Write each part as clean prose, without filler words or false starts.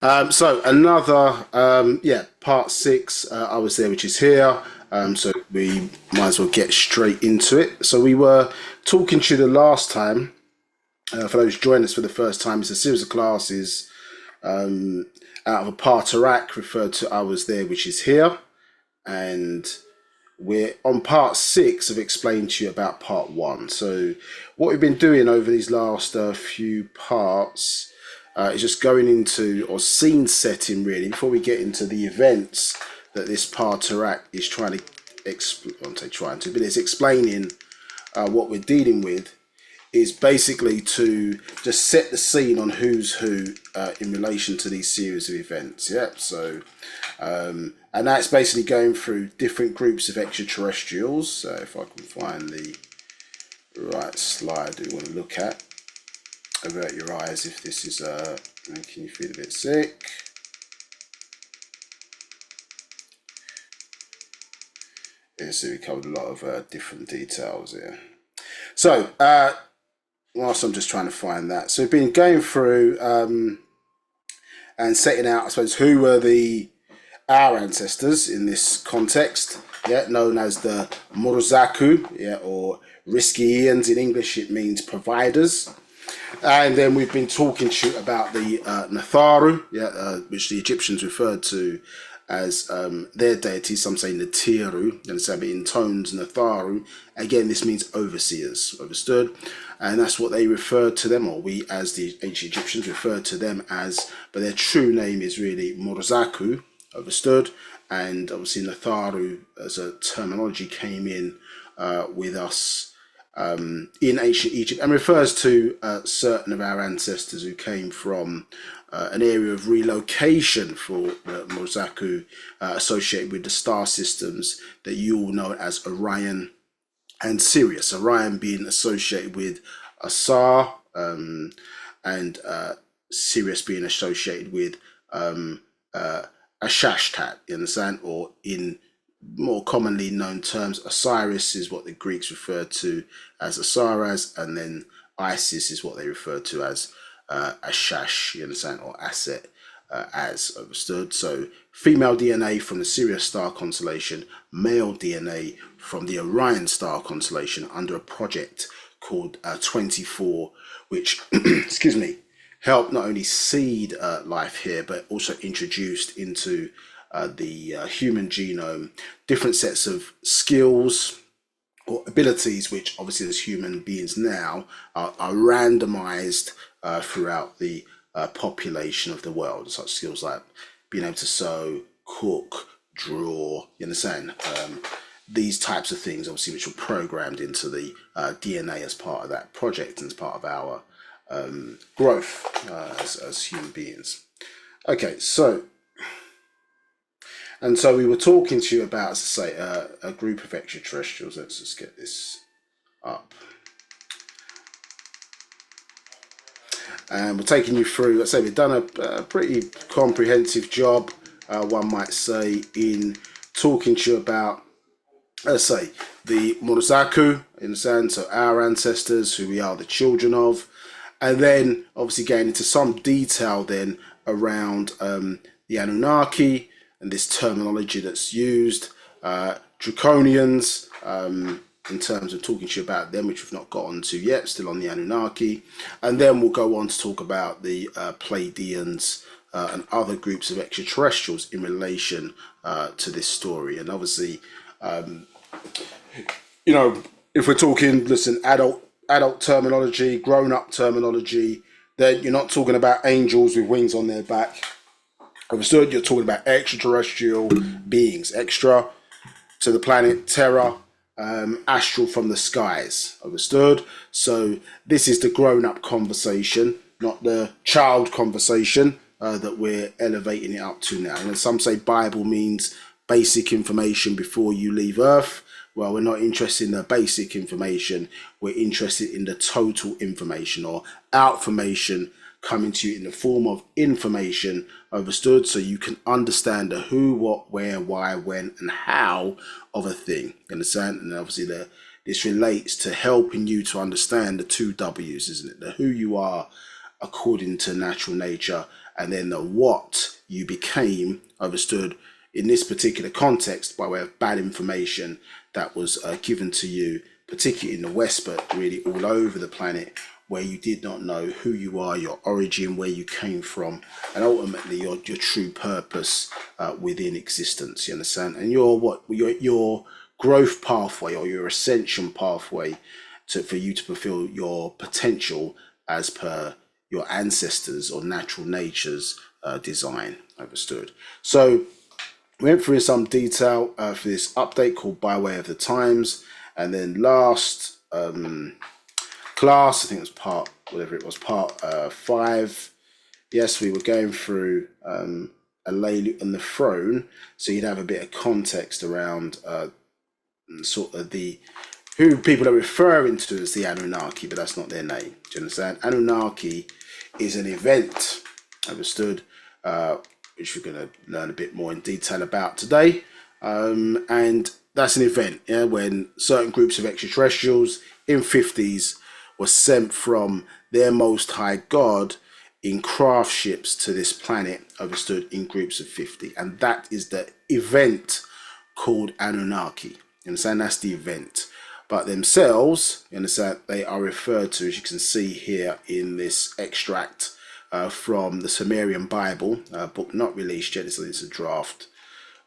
So another, yeah, part six. I was there, which is here. So we might as well get straight into it. So we were talking to you the last time. For those joining us for the first time, it's a series of classes out of a Paa Taraq, referred to I was there, which is here, and we're on part six of explaining to you about part one. So what we've been doing over these last few parts is just going into or scene setting really before we get into the events that this Paa Taraq is trying to but it's explaining what we're dealing with is basically to just set the scene on who's who in relation to these series of events. Yeah, so and that's basically going through different groups of extraterrestrials. So if I can find the right slide we want to look at, avert your eyes if this is making you feel a bit sick. Yeah, so we covered a lot of different details here. So whilst I'm just trying to find that, so we've been going through and setting out, I suppose, who were our ancestors in this context, yeah, known as the Morozaku, yeah, or Riskians. In English it means providers. And then we've been talking to you about the Natharu, yeah, which the Egyptians referred to as their deity. Some say Natiru, and so it intones Natharu. Again, this means overseers, understood? And that's what they referred to them, or we as the ancient Egyptians referred to them as, but their true name is really Morozaku, understood? And obviously Natharu as a terminology came in with us in ancient Egypt, and refers to certain of our ancestors who came from an area of relocation for Morozaku associated with the star systems that you all know as Orion and Sirius. Orion being associated with Asar, and Sirius being associated with Ashashtat, you understand? Or in more commonly known terms, Osiris is what the Greeks referred to as Osiris, and then Isis is what they refer to as Ashash, you understand, or Aset, as understood. So female DNA from the Sirius star constellation, male DNA from the Orion star constellation under a project called 24, which, excuse me, helped not only seed life here, but also introduced into the human genome different sets of skills or abilities, which obviously as human beings now are randomized throughout the population of the world. Such skills like being able to sew, cook, draw, you understand? These types of things, obviously, which were programmed into the DNA as part of that project and as part of our growth as human beings. Okay, so we were talking to you about, as I say, a group of extraterrestrials. Let's just get this up. And we're taking you through, let's say we've done a pretty comprehensive job, one might say, in talking to you about, let's say, the Morozaku, in the sense, so our ancestors, who we are the children of, and then obviously getting into some detail then around the Anunaki, and this terminology that's used, Draconians, in terms of talking to you about them, which we've not got onto yet, still on the Anunnaki. And then we'll go on to talk about the Pleiadians and other groups of extraterrestrials in relation to this story. And obviously, you know, if we're talking, listen, adult terminology, grown-up terminology, then you're not talking about angels with wings on their back. Understood? You're talking about extraterrestrial beings, extra to the planet Terra, astral from the skies. Understood? So this is the grown-up conversation, not the child conversation that we're elevating it up to now. And some say Bible means basic information before you leave Earth. Well, we're not interested in the basic information. We're interested in the total information, or outformation coming to you in the form of information, understood, so you can understand the who, what, where, why, when, and how of a thing. Understand? And obviously this relates to helping you to understand the two W's, isn't it? The who you are according to natural nature, and then the what you became, understood in this particular context by way of bad information that was given to you, particularly in the West, but really all over the planet, where you did not know who you are, your origin, where you came from, and ultimately your true purpose within existence. You understand? And your growth pathway or your ascension pathway for you to fulfill your potential as per your ancestors or natural nature's design. Understood? So we went through some detail for this update called By Way of the Times, and then last class, I think it was part 5. Yes, we were going through Alelu and the throne, so you'd have a bit of context around sort of who people are referring to as the Anunaki, but that's not their name. Do you understand? Anunnaki is an event, understood, which we're going to learn a bit more in detail about today. And that's an event, yeah, when certain groups of extraterrestrials in 50s were sent from their most high God in craft ships to this planet, understood, in groups of 50. And that is the event called Anunnaki. You understand? That's the event. But themselves, you understand, they are referred to, as you can see here in this extract from the Sumerian Bible, book not released yet. It's a draft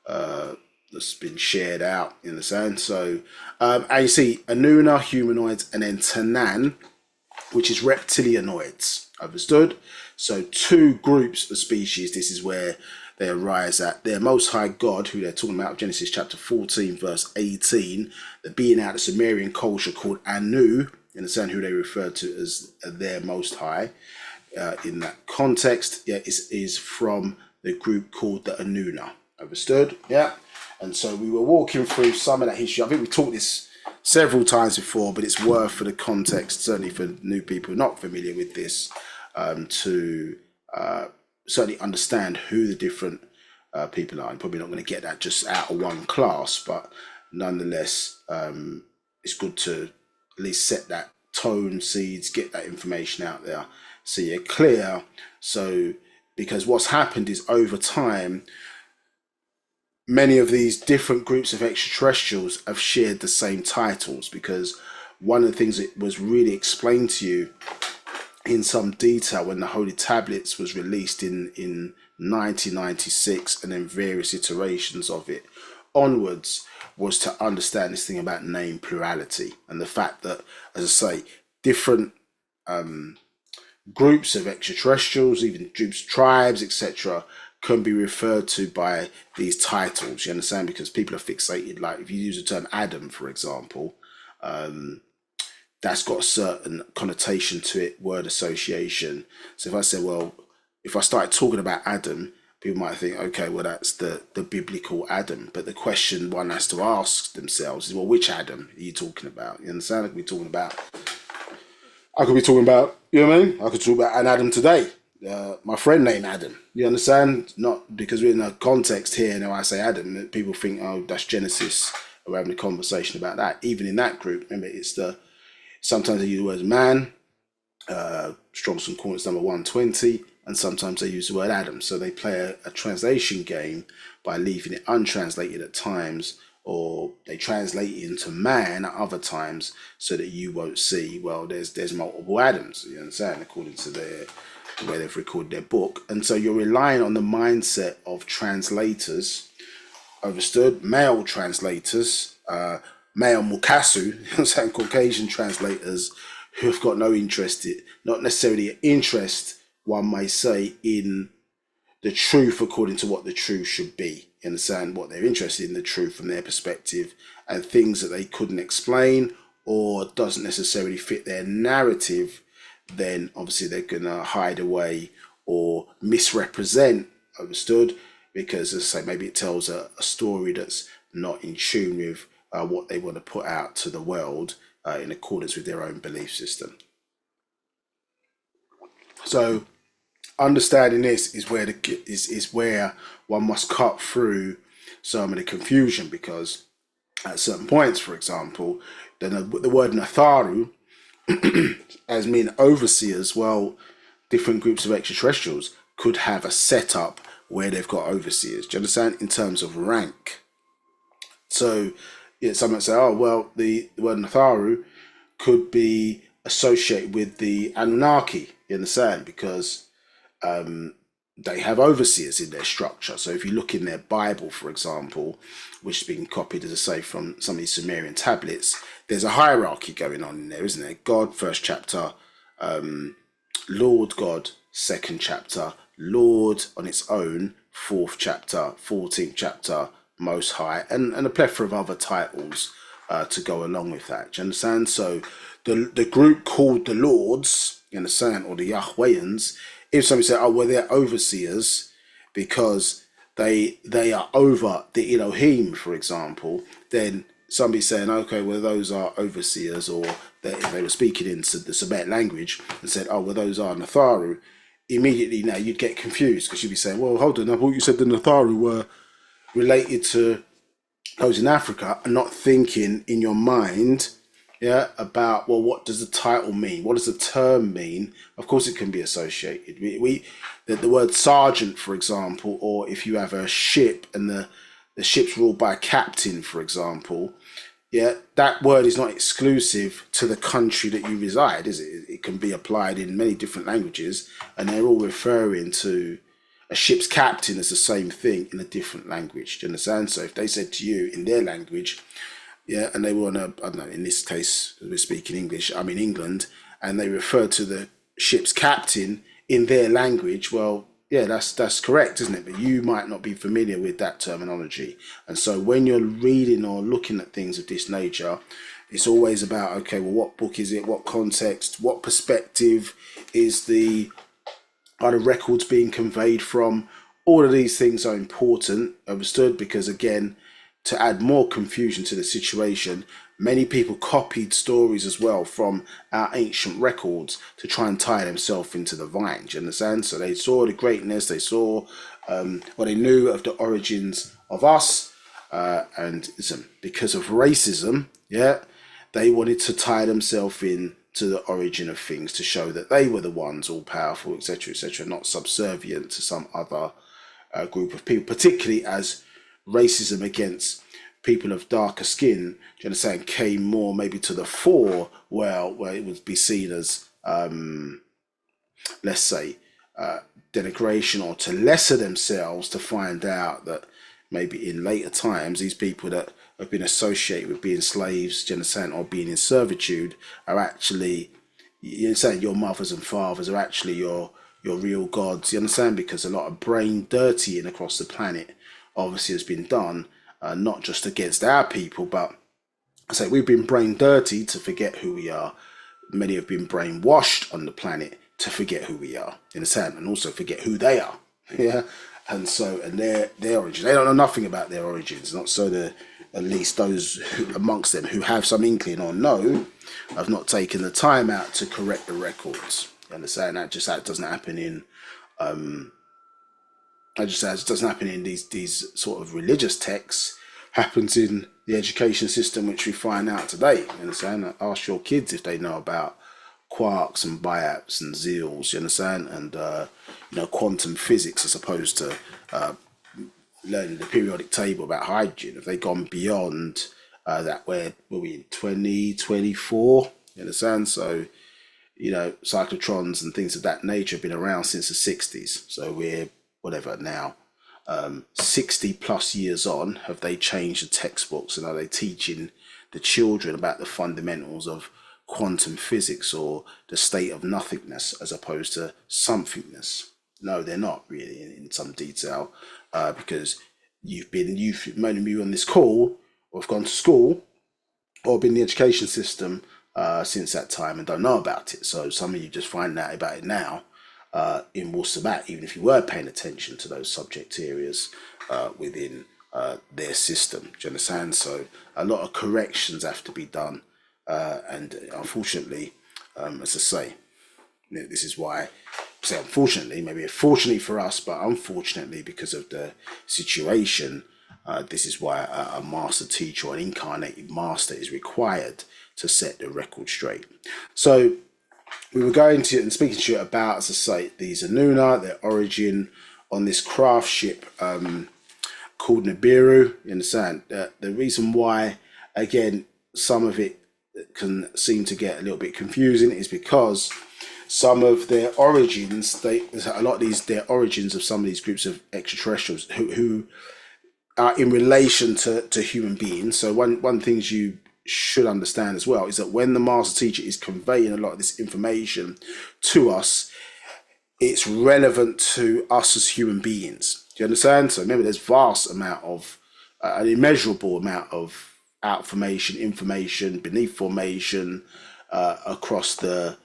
that's been shared out, you understand? So, and you see Anuna, humanoids, and then Tanan, which is reptilianoids, understood? So 2 groups of species, this is where they arise at their most high God, who they're talking about, Genesis chapter 14, verse 18, the being out of Sumerian culture called Anu, you understand, who they refer to as their most high. In that context, yeah, is from the group called the Anuna, understood? Yeah. And so we were walking through some of that history. I think we taught this several times before, but it's worth for the context, certainly for new people not familiar with this, to certainly understand who the different people are. I'm probably not going to get that just out of one class, but nonetheless, it's good to at least set that tone, seeds, get that information out there so you're clear. So, because what's happened is over time, many of these different groups of extraterrestrials have shared the same titles, because one of the things that was really explained to you in some detail when the Holy Tablets was released in 1996, and then various iterations of it onwards, was to understand this thing about name plurality, and the fact that, as I say, different groups of extraterrestrials, even groups, tribes, etc., can be referred to by these titles. You understand? Because people are fixated. Like if you use the term Adam, for example, that's got a certain connotation to it, word association. So if I say, well, if I started talking about Adam, people might think, okay, well, that's the biblical Adam. But the question one has to ask themselves is, well, which Adam are you talking about? You understand? I could be talking about, you know what I mean? I could talk about an Adam today. My friend named Adam. You understand? Not because we're in a context here, and when I say Adam, people think, oh, that's Genesis. We're having a conversation about that. Even in that group, remember, it's sometimes they use the word man, Strong's Concordance number 120, and sometimes they use the word Adam. So they play a translation game by leaving it untranslated at times, or they translate it into man at other times, so that you won't see, well, there's multiple Adams, you understand, according to the way they've recorded their book. And so you're relying on the mindset of translators, understood, male translators, male Mukasu, you understand, Caucasian translators who have got no interest, not necessarily an interest, one may say, in the truth according to what the truth should be. You understand? What they're interested in, the truth from their perspective, and things that they couldn't explain or doesn't necessarily fit their narrative, then obviously they're going to hide away or misrepresent, understood, because, as I say, maybe it tells a story that's not in tune with what they want to put out to the world in accordance with their own belief system. So understanding this is where where one must cut through some of the confusion, because at certain points, for example, the word Natharu as mean overseers. Well, different groups of extraterrestrials could have a setup where they've got overseers. Do you understand? In terms of rank. So yeah, some might say, oh well, the word Natharu could be associated with the Anunnaki. You understand? Because they have overseers in their structure. So if you look in their Bible, for example, which has been copied, as I say, from some of these Sumerian tablets, there's a hierarchy going on in there, isn't there? God, first chapter, Lord God, second chapter, Lord on its own, fourth chapter, 14th chapter, Most High, and a plethora of other titles to go along with that. Do you understand? So the group called the Lords, you understand, or the Yahwehans, if somebody said, oh, well, they're overseers because they are over the Elohim, for example, then somebody saying, okay, well, those are overseers, or they were speaking in the Sabat language and said, oh, well, those are Natharu, immediately now you'd get confused because you'd be saying, well, hold on, I thought you said the Natharu were related to those in Africa, and not thinking in your mind, yeah, about, well, what does the title mean? What does the term mean? Of course, it can be associated. The word sergeant, for example, or if you have a ship and the ship's ruled by a captain, for example, yeah, that word is not exclusive to the country that you reside, is it? It can be applied in many different languages, and they're all referring to a ship's captain as the same thing in a different language. Do you understand? So if they said to you in their language, yeah, and they were on I don't know, in this case, we're speaking English, I'm in England, and they refer to the ship's captain in their language, well, yeah, that's correct, isn't it? But you might not be familiar with that terminology. And so when you're reading or looking at things of this nature, it's always about, okay, well, what book is it? What context? What perspective are the records being conveyed from? All of these things are important, understood, because again, to add more confusion to the situation, many people copied stories as well from our ancient records to try and tie themselves into the vine. Do you understand? So they saw the greatness, they saw what they knew of the origins of us, and because of racism, yeah, they wanted to tie themselves in to the origin of things to show that they were the ones all powerful, etc., not subservient to some other group of people, particularly as racism against people of darker skin, do you understand, came more maybe to the fore, where it would be seen as, let's say, denigration, or to lesser themselves, to find out that maybe in later times, these people that have been associated with being slaves, do you understand, or being in servitude, are actually, you understand, your mothers and fathers are actually your real gods, you understand, because a lot of brain dirtying across the planet obviously has been done, not just against our people, but I say we've been brain dirty to forget who we are. Many have been brainwashed on the planet to forget who we are, you understand, and also forget who they are. Yeah, and so, and their origins, they don't know nothing about their origins. Not so at least those amongst them who have some inkling or know have not taken the time out to correct the records. You understand? That doesn't happen in it doesn't happen in these sort of religious texts. Happens in the education system, which we find out today. You understand? Ask your kids if they know about quarks and biaps and zeals. You understand? And quantum physics, as opposed to learning the periodic table about hydrogen. Have they gone beyond that? Where were we in 2024? You understand? So cyclotrons and things of that nature have been around since the 60s. So we're whatever now, 60 plus years on. Have they changed the textbooks, and are they teaching the children about the fundamentals of quantum physics or the state of nothingness as opposed to somethingness? No, they're not really in some detail, because you've many of you on this call, or have gone to school, or been in the education system since that time and don't know about it. So some of you just find out about it now in Wu-Sabat, even if you were paying attention to those subject areas within their system. Do you understand? So a lot of corrections have to be done, and unfortunately, as I say, this is why I say unfortunately, maybe fortunately for us, but unfortunately because of the situation, this is why a master teacher or an incarnated master is required to set the record straight. So we were going to and speaking to you about, as I say, these Anuna, their origin on this craft ship called Nabiru. You understand? The reason why, again, some of it can seem to get a little bit confusing is because some of their origins, their origins of some of these groups of extraterrestrials who are in relation to human beings. So one things you should understand as well is that when the master teacher is conveying a lot of this information to us, it's relevant to us as human beings. Do you understand? So remember, there's vast amount of an immeasurable amount of outformation information beneath formation across the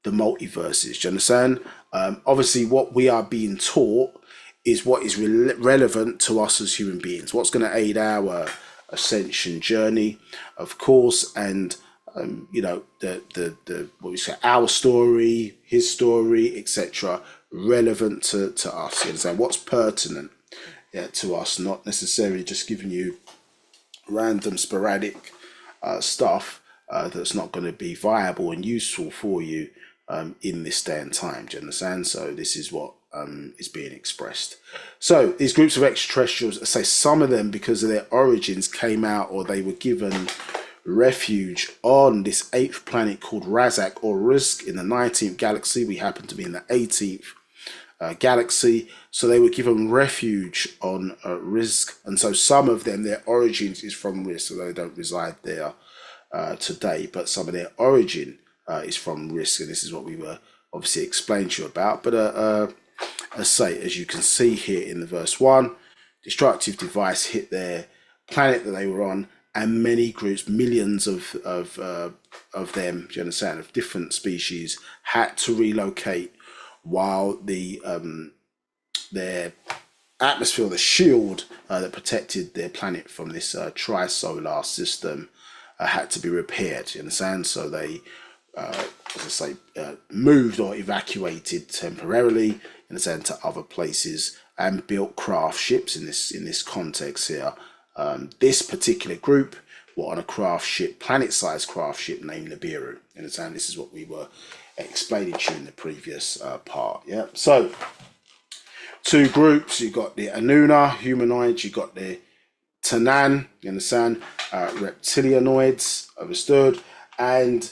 multiverses. Do you understand? Obviously, what we are being taught is what is relevant to us as human beings. What's going to aid our ascension journey, of course, and the what we say, our story, his story, etc., relevant to us. You understand? What's pertinent, to us, not necessarily just giving you random sporadic stuff that's not going to be viable and useful for you in this day and time. Do you understand? So this is what is being expressed. So these groups of extraterrestrials, I say some of them, because of their origins, came out, or they were given refuge on this 8th planet called Razak or Rizq in the 19th galaxy. We happen to be in the 18th galaxy, so they were given refuge on Rizq, and so some of them, their origins is from Rizq, although they don't reside there today, but some of their origin is from Rizq, and this is what we were obviously explaining to you about. But as you can see here in the verse 1, destructive device hit their planet that they were on, and many groups, millions of them, do you understand, of different species, had to relocate, while their atmosphere, the shield that protected their planet from this tri-solar system, had to be repaired. You understand? So they, as I say, moved or evacuated temporarily, in a sense, to other places, and built craft ships in this context here. This particular group were on a craft ship, planet-sized craft ship named Nabiru. You understand? This is what we were explaining to you in the previous part. Yeah. So two groups. You got the Anuna humanoids. You got the Tanan. You understand? Reptilianoids. Understood? And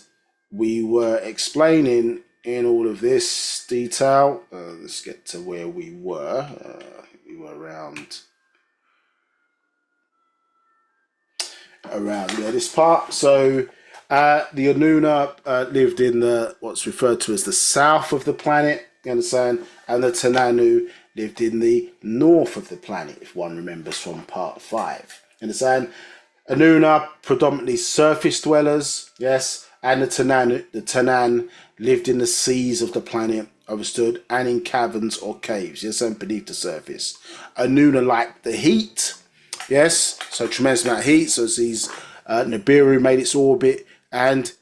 we were explaining in all of this detail. Let's get to where we were. We were around this part. So the Anuna lived in what's referred to as the south of the planet, you understand, and the Tananu lived in the north of the planet, if one remembers from part 5. You understand? Anuna, predominantly surface dwellers, yes, and the Tanan lived in the seas of the planet, understood, and in caverns or caves, yes, and beneath the surface. Anuna liked the heat, yes, so tremendous amount of heat. So these Nabiru made its orbit and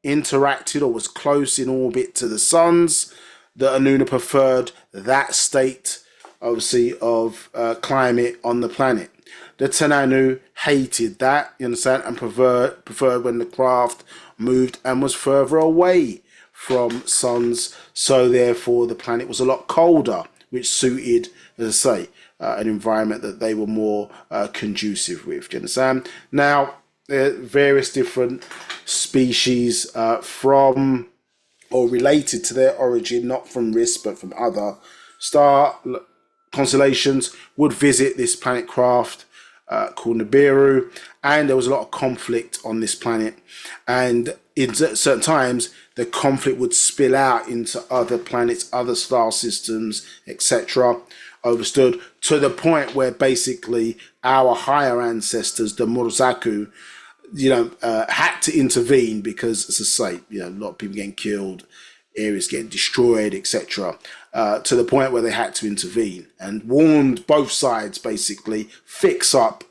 interacted, or was close in orbit to the suns. The Anuna preferred that state, obviously, of climate on the planet. The Tananu hated that, you understand, and preferred when the craft moved and was further away from suns. So therefore, the planet was a lot colder, which suited, as I say, an environment that they were more conducive with. Do you understand? Now, there are various different species from or related to their origin, not from Risk, but from other star constellations, would visit this planet craft called Nabiru, and there was a lot of conflict on this planet, and in certain times the conflict would spill out into other planets, other star systems, etc. Understood, to the point where basically our higher ancestors, the Murazaku, had to intervene, because, as I say, a lot of people getting killed, areas getting destroyed, etc. To the point where they had to intervene and warned both sides, basically, fix up,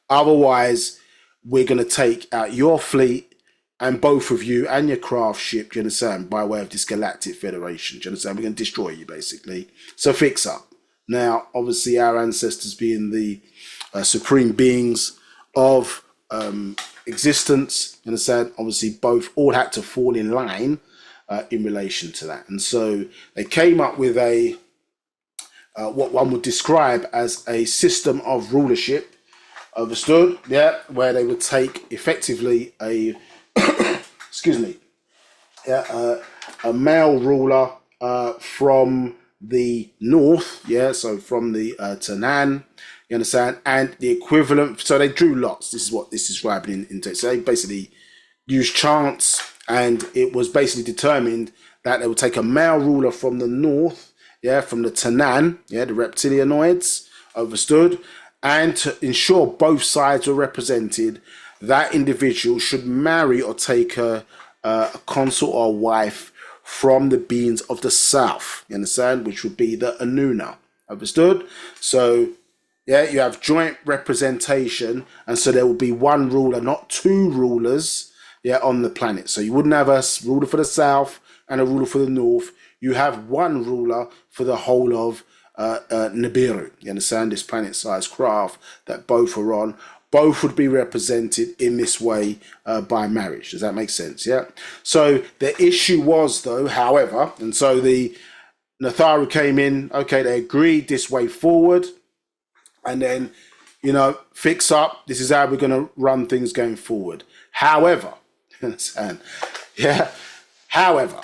otherwise we're going to take out your fleet and both of you and your craft ship, do you understand, by way of this galactic federation. Do you understand? We're going to destroy you, basically. So fix up. Now, obviously, our ancestors being the supreme beings of existence, you understand, obviously both all had to fall in line in relation to that. And so they came up with a what one would describe as a system of rulership, understood? Yeah, where they would take effectively a excuse me, yeah, a male ruler from the north, yeah, so from the Tannan, you understand, and the equivalent. So they drew lots. This is what this is describing in text. So they basically used chance, and it was basically determined that they would take a male ruler from the north, yeah, from the Tannan, yeah, the reptilianoids, understood, and to ensure both sides were represented, that individual should marry or take a consort or a wife from the beings of the south, you understand, which would be the Anuna, understood? So, yeah, you have joint representation, and so there will be one ruler, not two rulers, yeah, on the planet. So you wouldn't have a ruler for the south and a ruler for the north. You have one ruler for the whole of Nabiru. You understand, this planet-sized craft that both are on. Both would be represented in this way by marriage. Does that make sense? Yeah. So the issue was, though, however, and so the Natharu came in. Okay, they agreed this way forward, and then, you know, fix up. This is how we're going to run things going forward. However, understand? Yeah. However,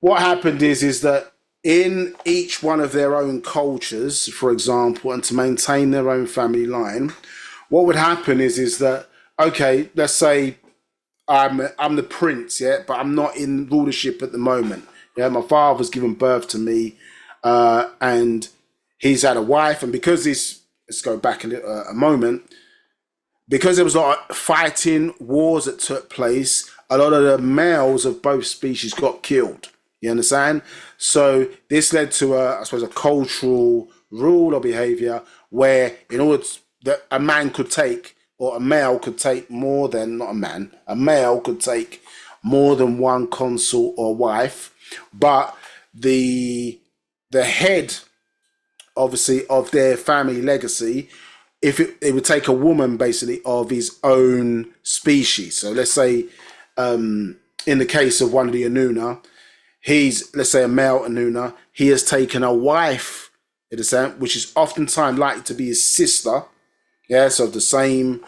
what happened is that in each one of their own cultures, for example, and to maintain their own family line, what would happen is that, okay, let's say I'm the prince, yeah, but I'm not in rulership at the moment. Yeah, my father's given birth to me, and he's had a wife, and because this, let's go back a moment, because there was a lot of fighting, wars that took place, a lot of the males of both species got killed. You understand? So this led to I suppose, a cultural rule or behavior where, in order that a man could take, or a male could take more than, not a man, a male could take more than one consort or wife, but the head, obviously, of their family legacy, if it would take a woman basically of his own species. So let's say, in the case of one of the Anuna, he's, let's say, a male Anuna, he has taken a wife, which is oftentimes likely to be his sister, yeah, so the same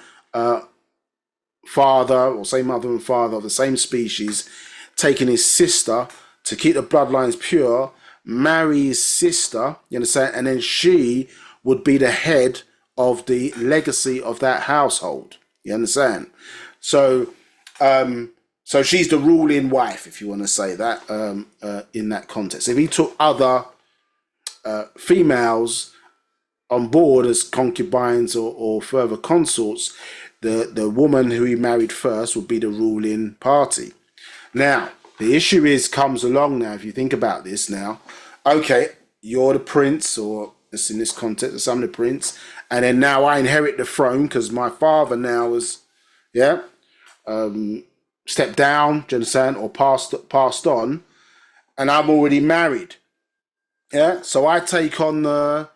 father or same mother and father of the same species, taking his sister to keep the bloodlines pure, marry his sister, you understand, and then she would be the head of the legacy of that household, you understand? So, so she's the ruling wife, if you want to say that, in that context. If he took other females on board as concubines or further consorts, the woman who he married first would be the ruling party. Now, the issue comes along now, if you think about this now, okay, you're the prince, or in this context, I'm the prince, and then now I inherit the throne because my father now has, yeah, stepped down, do you understand, or passed on, and I'm already married, yeah, so I take on the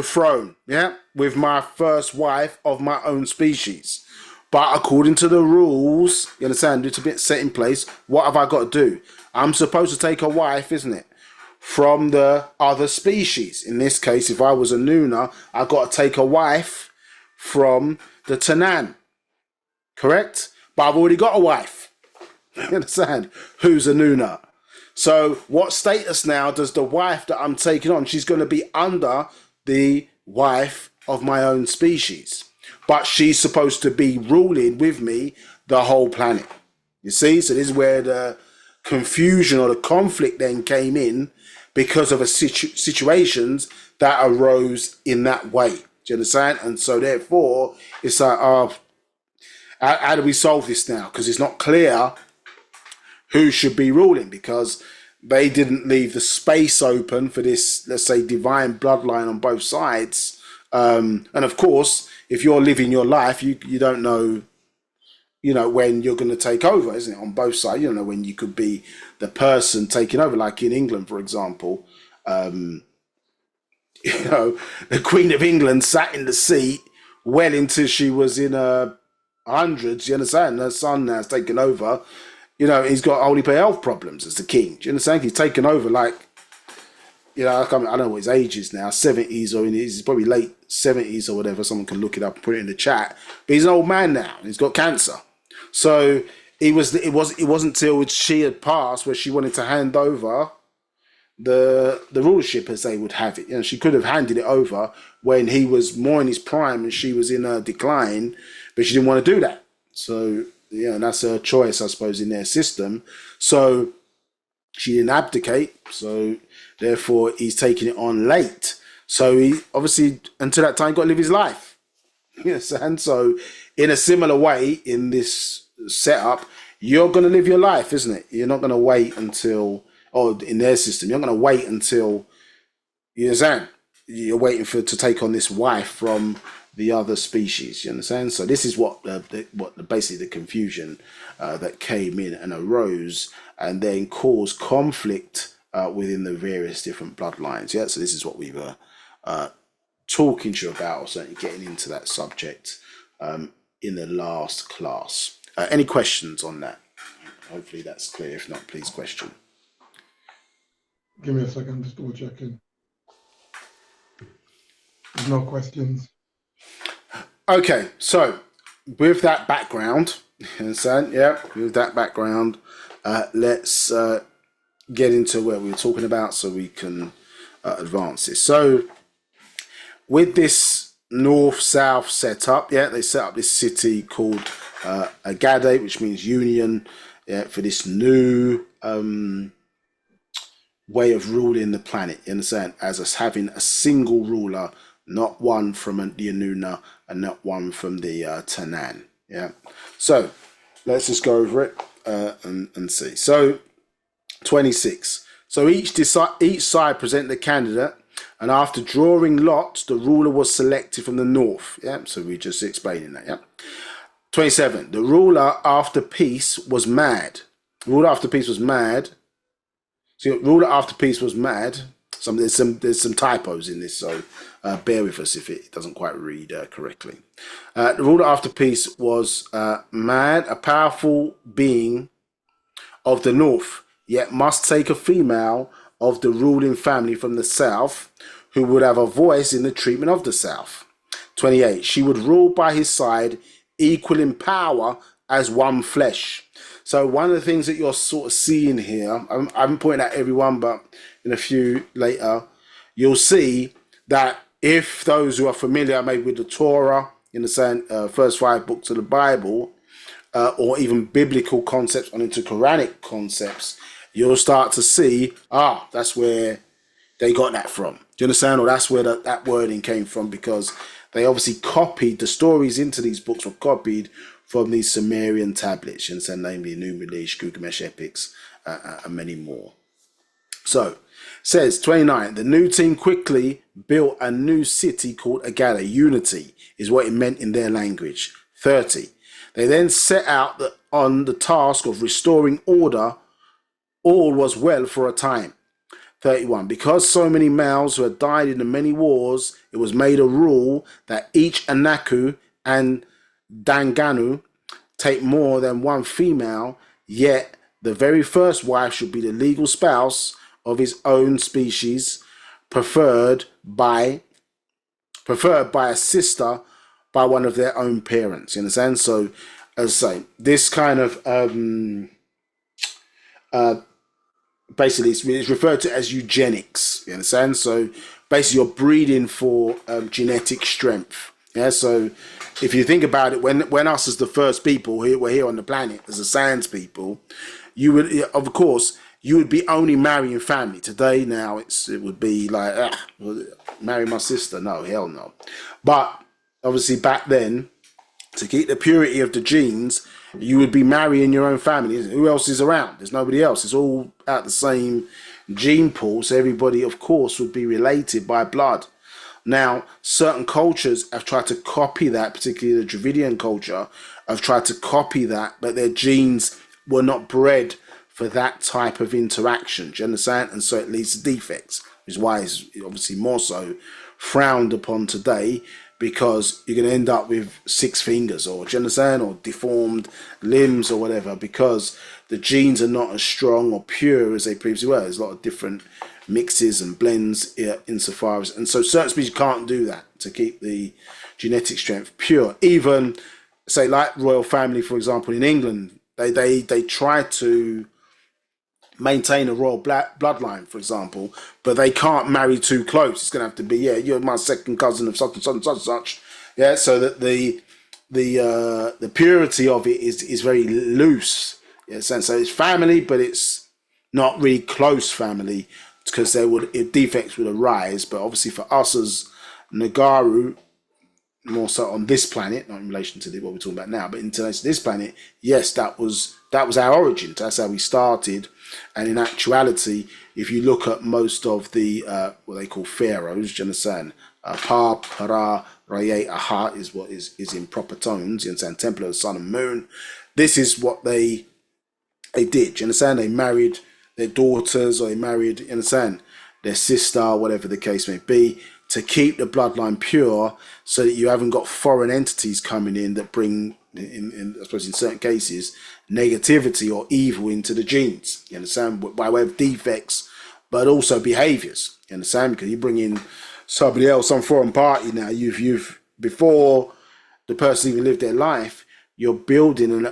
throne, yeah, with my first wife of my own species. But according to the rules, you understand, it's a bit set in place. What have I got to do? I'm supposed to take a wife, isn't it, from the other species. In this case, if I was a Nuna, I got to take a wife from the Tannan, correct? But I've already got a wife, you understand, who's a Nuna. So what status now does the wife that I'm taking on? She's going to be under the wife of my own species, but she's supposed to be ruling with me the whole planet. You see, so this is where the confusion or the conflict then came in, because of a situations that arose in that way. Do you understand? And so therefore it's like, how do we solve this now? Because it's not clear who should be ruling, because they didn't leave the space open for this, let's say, divine bloodline on both sides. And of course, if you're living your life, you don't know, you know, when you're going to take over, isn't it? On both sides, you don't know when you could be the person taking over. Like in England, for example, you know, the Queen of England sat in the seat well into she was in her hundreds. You understand? Her son now has taken over. You know, he's got only health problems as the king. Do you understand? He's taken over like, you know, I don't know what his age is now, 70s or he's probably late 70s or whatever. Someone can look it up and put it in the chat. But he's an old man now. He's got cancer. So it wasn't till she had passed where she wanted to hand over the rulership as they would have it. You know, she could have handed it over when he was more in his prime and she was in her decline, but she didn't want to do that. So, you know, that's her choice, I suppose, in their system. So she didn't abdicate. So therefore, he's taking it on late. So he obviously, until that time, got to live his life. Yes, and so in a similar way, in this setup, you're going to live your life, isn't it? You're not going to wait until, or in their system, you're not going to wait until, you understand? You're waiting to take on this wife from the other species. You understand? So this is what basically the confusion that came in and arose, and then caused conflict within the various different bloodlines. Yeah. So this is what we were talking to you about, or certainly getting into that subject in the last class. Any questions on that? Hopefully that's clear. If not, please question. Give me a second, just double checking. There's no questions. Okay, so with that background, you understand? Yeah, with that background, let's get into what we were talking about so we can advance this. So with this north-south setup, yeah, they set up this city called Agade, which means union, yeah, for this new way of ruling the planet, you understand, as us having a single ruler, not one from the Anuna and not one from the Tanan. Yeah. So let's just go over it and see. So 26. So each side presented a candidate, and after drawing lots, the ruler was selected from the north. Yeah. So we're just explaining that. Yeah. 27. The ruler after peace was mad. The ruler after peace was mad. So ruler after peace was mad. There's some typos in this, so bear with us if it doesn't quite read correctly. The ruler after peace was mad, a powerful being of the north, yet must take a female of the ruling family from the south, who would have a voice in the treatment of the south. 28. She would rule by his side, equal in power as one flesh. So one of the things that you're sort of seeing here, I haven't pointed out everyone, but in a few later, you'll see that if those who are familiar maybe with the Torah, in the first 5 books of the Bible, or even biblical concepts or into Quranic concepts, you'll start to see, that's where they got that from. Do you understand? Or that's where that wording came from, because they obviously copied, the stories into these books were copied from these Sumerian tablets, you understand, namely Lineage, Gilgamesh epics, and many more. So, says 29, the new team quickly built a new city called Agade. Unity is what it meant in their language. 30, they then set out on the task of restoring order. All was well for a time. 31, because so many males who had died in the many wars, it was made a rule that each Anaku and Danganu take more than one female, yet the very first wife should be the legal spouse of his own species, preferred by a sister by one of their own parents. You understand? So, as I say, this kind of basically it's referred to as eugenics. You understand? So basically, you're breeding for genetic strength. Yeah. So if you think about it, when us as the first people who were here on the planet as the Sands people, you would, of course, you would be only marrying family. Today, now it would be like, marry my sister. No, hell no. But obviously back then, to keep the purity of the genes, you would be marrying your own family. Who else is around? There's nobody else. It's all out the same gene pool. So everybody, of course, would be related by blood. Now, certain cultures have tried to copy that, particularly the Dravidian culture, have tried to copy that, but their genes were not bred for that type of interaction. Do you understand? And so it leads to defects, which is why it's obviously more so frowned upon today, because you're going to end up with 6 fingers, or do you understand, or deformed limbs or whatever, because the genes are not as strong or pure as they previously were. There's a lot of different mixes and blends insofar as, and so certain species can't do that to keep the genetic strength pure. Even say like royal family, for example, in England, they try to maintain a royal bloodline, for example, but they can't marry too close. It's going to have to be, yeah, you're my second cousin of such and such and such and such. Yeah, so that the purity of it is very loose. Yeah, so it's family, but it's not really close family, because defects would arise. But obviously for us as Nagaru, more so on this planet, not in relation to what we're talking about now, but in relation to this planet, yes, that was our origin. That's how we started. And in actuality, if you look at most of the what they call pharaohs, do you understand? Paa Taraq Aha is what is in proper tones. You understand? Temple of the Sun and Moon. This is what they did. Do you understand? They married their daughters, or they married, you understand, their sister, whatever the case may be, to keep the bloodline pure, so that you haven't got foreign entities coming in that bring, I suppose in certain cases, negativity or evil into the genes. You understand? By way of defects, but also behaviors. You understand? Because you bring in somebody else, some foreign party now. You've before the person even lived their life, you're bringing an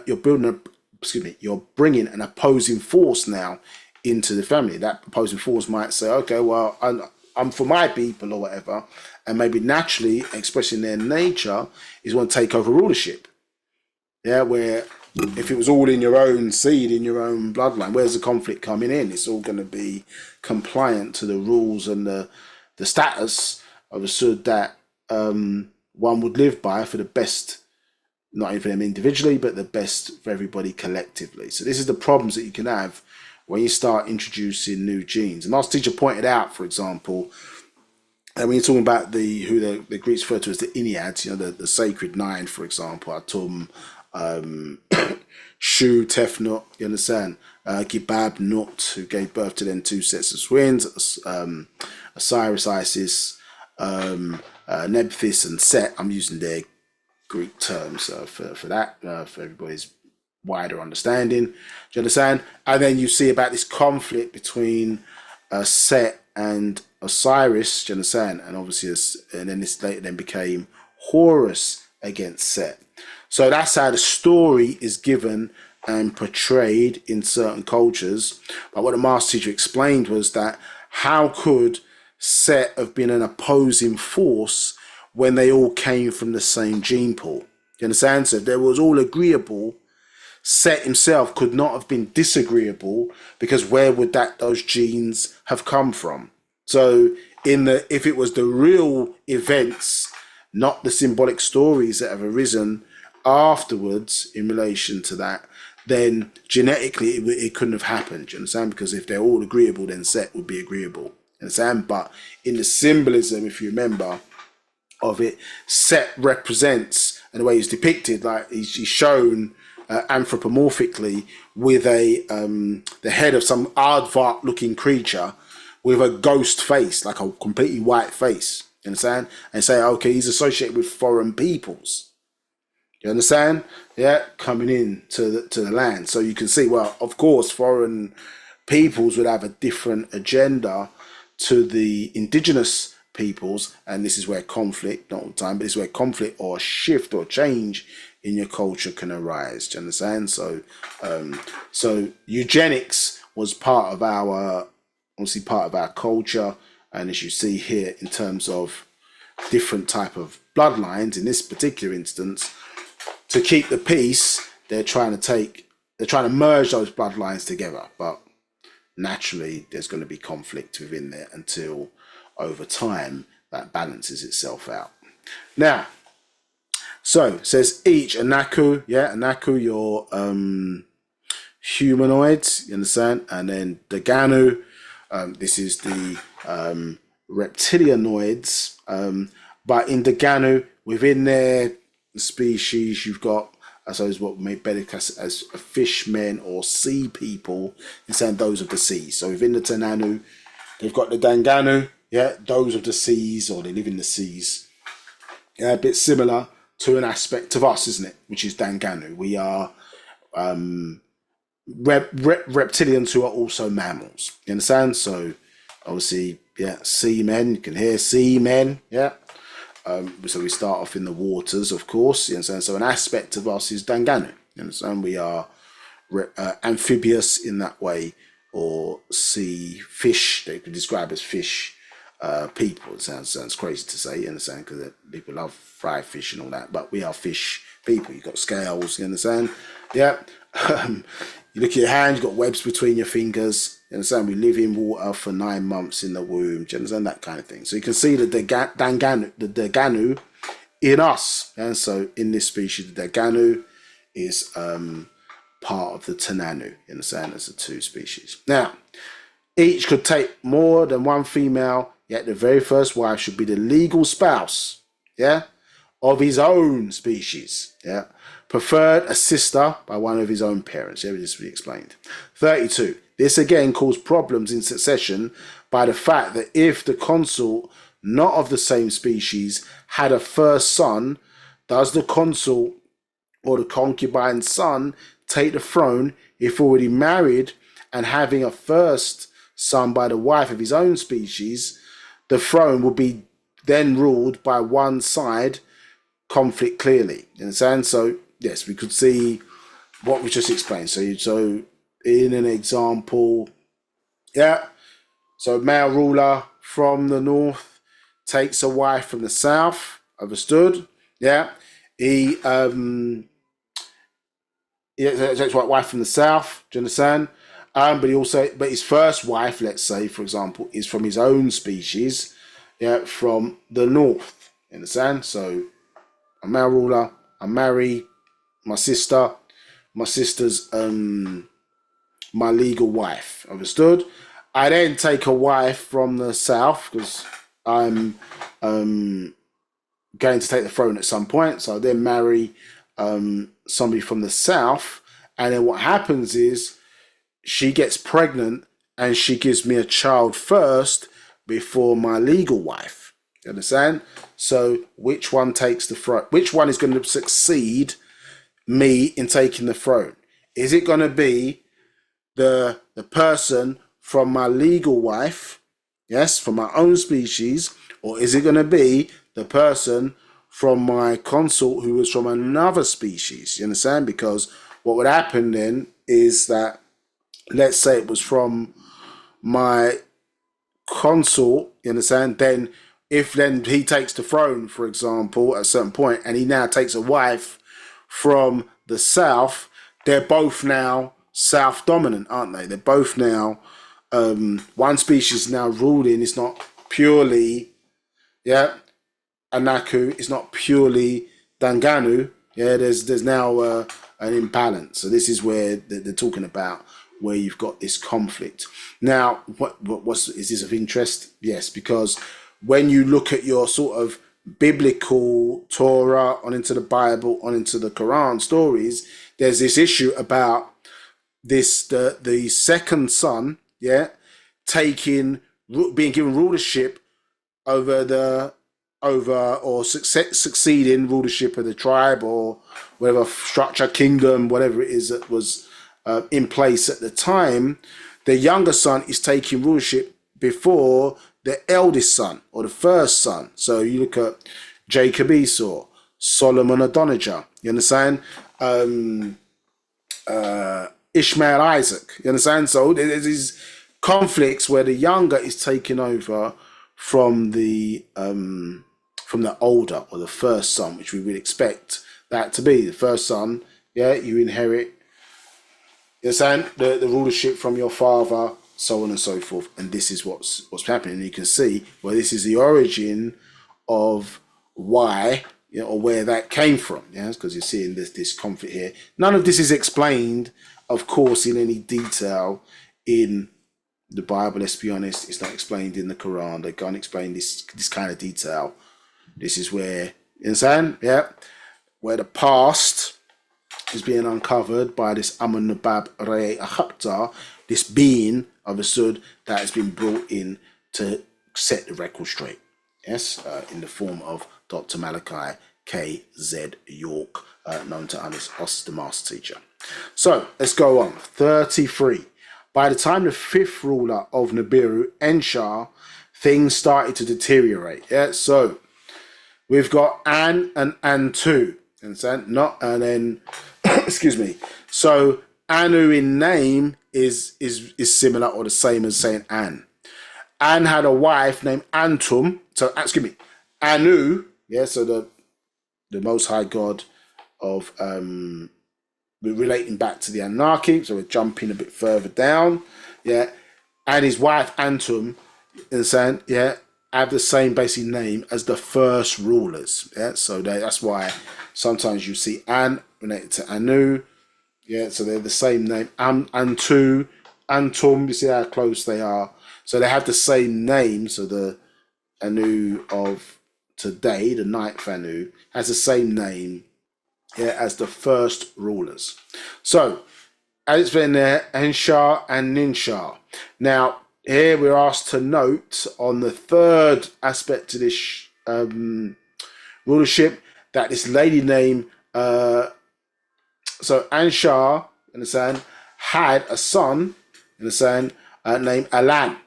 opposing force now into the family. That opposing force might say, okay, well, I'm for my people or whatever, and maybe naturally expressing their nature is want to take over rulership. Yeah, where if it was all in your own seed, in your own bloodline, where's the conflict coming in? It's all going to be compliant to the rules and the status of a sud that one would live by for the best, not even for them individually, but the best for everybody collectively. So this is the problems that you can have when you start introducing new genes. And our teacher pointed out, for example, and when you're talking about who the Greeks refer to as the Enneads, you know, the sacred 9, for example, Atum, Shu, Tefnut, you understand? Gibab, Nut, who gave birth to then 2 sets of twins, Osiris, Isis, Nephthys, and Set. I'm using their Greek terms for that, for everybody's wider understanding. Do you understand? And then you see about this conflict between Set and Osiris. Do you understand? And obviously, and then this later then became Horus against Set. So that's how the story is given and portrayed in certain cultures. But what the master teacher explained was that how could Set have been an opposing force when they all came from the same gene pool? You understand? So if they was all agreeable, Set himself could not have been disagreeable, because where would those genes have come from? So if it was the real events, not the symbolic stories that have arisen afterwards in relation to that, then genetically it couldn't have happened. Do you understand? Because if they're all agreeable, then Set would be agreeable. You understand? But in the symbolism, if you remember, of it, Set represents, and the way he's depicted, like he's shown anthropomorphically with the head of some aardvark looking creature with a ghost face, like a completely white face. You understand? And say, okay, he's associated with foreign peoples. You understand? Yeah, coming in to the land. So you can see, well, of course, foreign peoples would have a different agenda to the indigenous peoples, and this is where conflict, not all the time, but this is where conflict or shift or change in your culture can arise. Do you understand? So so eugenics was part of our culture, and as you see here, in terms of different type of bloodlines, in this particular instance, to keep the peace, they're trying to merge those bloodlines together, but naturally there's going to be conflict within there until over time that balances itself out. Now, so it says each Anaku, Anaku, your humanoids, you understand? And then Daganu, this is the reptilianoids. But in Daganu, within their species, you've got, I suppose, what may better class as fishmen or sea people, instead of those of the sea. So within the Tananu, they've got the Danganu, Yeah, those of the seas, or they live in the seas. Yeah, a bit similar to an aspect of us, isn't it? Which is Danganu. We are reptilians who are also mammals. You understand? So obviously, yeah, seamen. You can hear seamen. Yeah. So we start off in the waters, of course. You understand? So an aspect of us is Danganu. You understand? We are amphibious in that way, or sea fish. They could describe as fish people. It sounds crazy to say, you understand? Because people love fried fish and all that, but we are fish people. You've got scales, you understand? Yeah. You look at your hand, you've got webs between your fingers. You understand? We live in water for 9 months in the womb. Do you understand? That kind of thing. So you can see the Daganu in us. And so in this species, the Daganu is part of the Tananu. You understand? There's the two species. Now, each could take more than one female, yet the very first wife should be the legal spouse, yeah, of his own species, yeah, preferred a sister by one of his own parents. Yeah, this will be explained. 32. This again caused problems in succession by the fact that if the consort not of the same species had a first son, does the consort or the concubine's son take the throne if already married and having a first son by the wife of his own species? The throne will be then ruled by one side, conflict clearly. You understand? So yes, we could see what we just explained. So in an example, yeah, so male ruler from the north takes a wife from the south. Understood? Yeah, he takes a wife from the south. Do you understand? But his first wife, let's say, for example, is from his own species, yeah, from the north. You understand? So a male ruler, I marry my sister. My sister's my legal wife. Understood? I then take a wife from the south because I'm going to take the throne at some point. So I then marry somebody from the south, and then what happens is she gets pregnant and she gives me a child first before my legal wife. You understand? So which one takes the throne? Which one is going to succeed me in taking the throne? Is it going to be the person from my legal wife, yes, from my own species, or is it going to be the person from my consort who was from another species? You understand? Because what would happen then is that, let's say it was from my consort, you understand? Then if then he takes the throne, for example, at a certain point, and he now takes a wife from the south, they're both now south dominant, aren't they? They're both now one species now ruling. It's not purely, yeah, Anaku. It's not purely Danganu. Yeah, there's now an imbalance. So this is where they're talking about where you've got this conflict. Now, is this of interest? Yes, because when you look at your sort of biblical Torah on into the Bible, on into the Quran stories, there's this issue about this the second son, yeah, being given rulership over or succeeding rulership of the tribe or whatever structure, kingdom, whatever it is that was in place at the time. The younger son is taking rulership before the eldest son or the first son. So you look at Jacob Esau, Solomon Adonijah, you understand? Ishmael Isaac, you understand? So there's these conflicts where the younger is taking over from the older or the first son, which we would expect that to be the first son. Yeah, you inherit, you understand, the rulership from your father, so on and so forth. And this is what's happening. And you can see where this is the origin of why, you know, or where that came from. Yeah, because you're seeing this conflict here. None of this is explained, of course, in any detail in the Bible. Let's be honest, it's not explained in the Quran. They can't explain this kind of detail. This is where, you understand? Yeah, where the past is being uncovered by this Amun Nabab Re Ahapta, this being understood that has been brought in to set the record straight. Yes, in the form of Dr. Malachi K.Z. York, known to us as the master teacher. So let's go on. 33. By the time the fifth ruler of Nabiru, Ensha, things started to deteriorate. Yeah, so we've got An and Antu, understand? Not and then, excuse me. So Anu in name is similar or the same as saying An. An had a wife named Antum. So excuse me, Anu. Yeah, so the Most High God of we're relating back to the Anunaki, so we're jumping a bit further down. Yeah, and his wife Antum, understand? Yeah, have the same basic name as the first rulers. Yeah, so that's why sometimes you see An related to Anu. Yeah, so they're the same name. Antu, Antum. You see how close they are. So they have the same name. So the Anu of today, the ninth Anu, has the same name, yeah, as the first rulers. So as it's been there, Ensha and Ninsha. Now here we're asked to note on the third aspect to this rulership that this lady named so Ansha, understand, had a son, understand, named Alan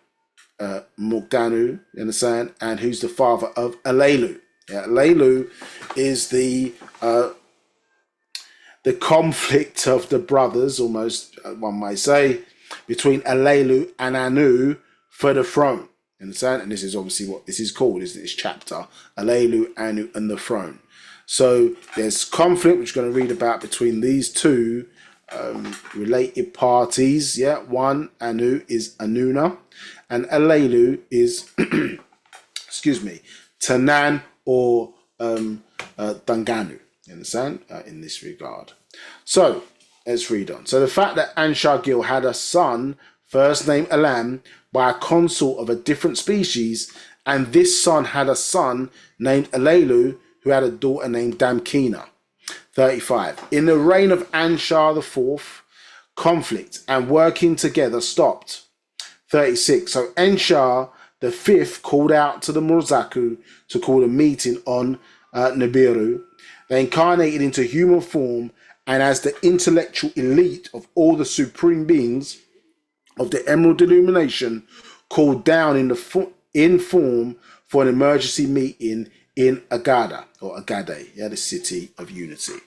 Mugdanu, understand, and who's the father of Alelu. Yeah, Alelu is the conflict of the brothers, almost one might say, between Alelu and Anu for the throne. Understand? And this is obviously what this is called, is this chapter, Alelu, Anu, and the throne. So there's conflict, which we're going to read about between these two related parties. Yeah, one, Anu, is Anuna, and Alelu is, excuse me, Tanan or Danganu. You understand? In this regard. So let's read on. So the fact that Anshagil had a son, first named Alam, by a consort of a different species, and this son had a son named Alelu, who had a daughter named Damkina. 35. In the reign of Anshar IV, conflict and working together stopped. 36. So Anshar V called out to the Murzaku to call a meeting on Nabiru. They incarnated into human form, and as the intellectual elite of all the supreme beings of the Emerald Illumination, called down in form for an emergency meeting in Agade, or Agade, yeah, the city of unity.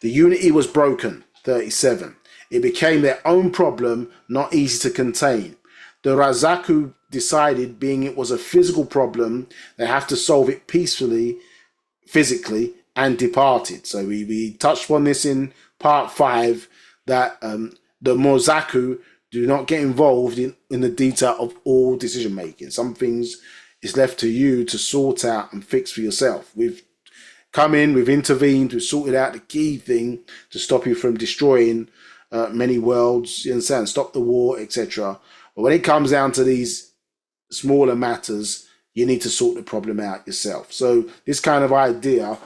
The unity was broken. 37. It became their own problem, not easy to contain. The Razaku decided, being it was a physical problem, they have to solve it peacefully, physically, and departed. So we touched on this in part 5, that the Mozaku do not get involved in the detail of all decision making. Some things is left to you to sort out and fix for yourself. We've come in, we've intervened, we've sorted out the key thing to stop you from destroying many worlds, you understand, stop the war, etc. But when it comes down to these smaller matters, you need to sort the problem out yourself. So this kind of idea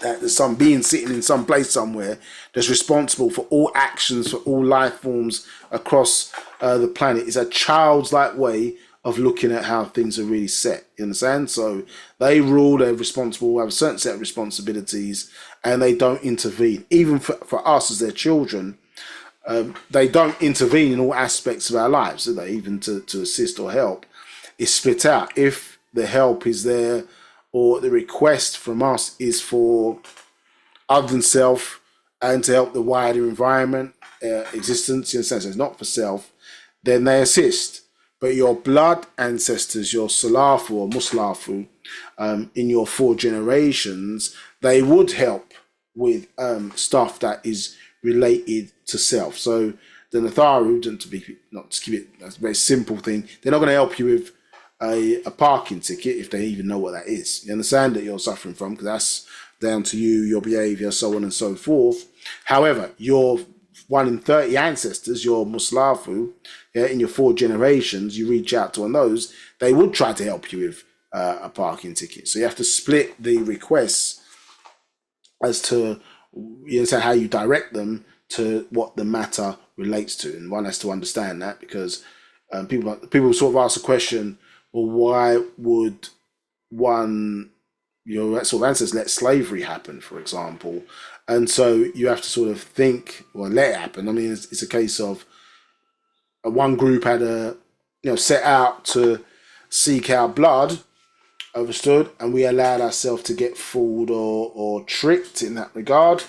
that there's some being sitting in some place somewhere that's responsible for all actions, for all life forms across the planet, is a child's-like way of looking at how things are really set. You understand? So they rule, they're responsible, have a certain set of responsibilities, and they don't intervene. Even for us as their children, they don't intervene in all aspects of our lives, do they? Even to assist or help. It's split out. If the help is there, or the request from us is for other than self and to help the wider environment, existence, in a sense, it's not for self, then they assist. But your blood ancestors, your Salafu or Muslafu, in your 4 generations, they would help with stuff that is related to self. So the Natharu, not to keep it a very simple thing, they're not going to help you with a parking ticket if they even know what that is. You understand that you're suffering from, because that's down to you, your behavior, so on and so forth. However, your 1 in 30 ancestors, your Muslafu, yeah, in your 4 generations, you reach out to on those, they would try to help you with a parking ticket. So you have to split the requests as to, you know, how you direct them to what the matter relates to, and one has to understand that, because people sort of ask the question, well, why would your sort of ancestors let slavery happen, for example? And so you have to sort of think, well, let it happen. I mean, it's a case of one group had set out to seek our blood, understood, and we allowed ourselves to get fooled or tricked in that regard,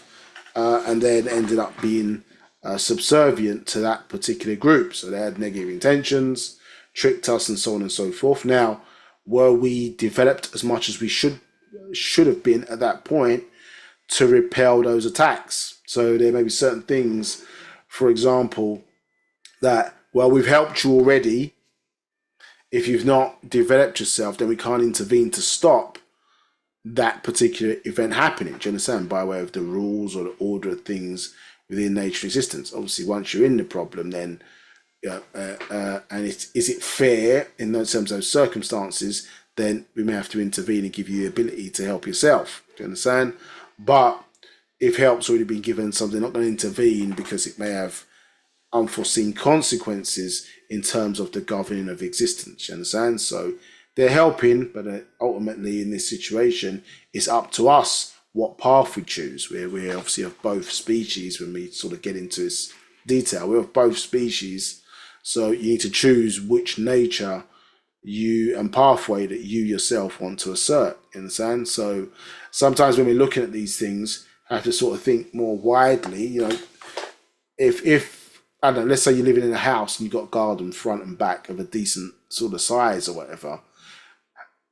and then ended up being subservient to that particular group. So they had negative intentions, tricked us, and so on and so forth. Now, were we developed as much as we should have been at that point to repel those attacks? So there may be certain things, for example, that, well, we've helped you already. If you've not developed yourself, then we can't intervene to stop that particular event happening. Do you understand? By way of the rules or the order of things within nature existence. Obviously, once you're in the problem, then and is it fair in those terms, those circumstances? Then we may have to intervene and give you the ability to help yourself. Do you understand? But if help's already been given, something not going to intervene because it may have unforeseen consequences in terms of the governing of existence. You understand? So they're helping, but ultimately in this situation, it's up to us what path we choose. We're obviously of both species when we sort of get into this detail. We're of both species, so you need to choose which nature and pathway that you yourself want to assert. You understand? So sometimes when we're looking at these things, I have to sort of think more widely. If I don't know, let's say you're living in a house and you've got a garden front and back of a decent sort of size or whatever,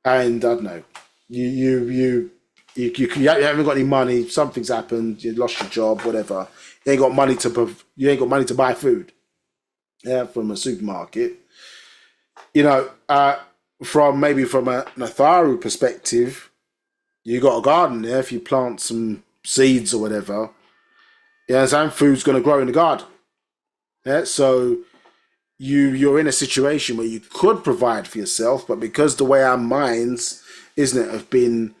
and I don't know, you haven't got any money, something's happened, you lost your job, whatever. You ain't got money to buy food, from a supermarket. From a Natharu perspective, you got a garden there. If you plant some seeds or whatever, food's going to grow in the garden. Yeah, so you're in a situation where you could provide for yourself, but because the way our minds, have been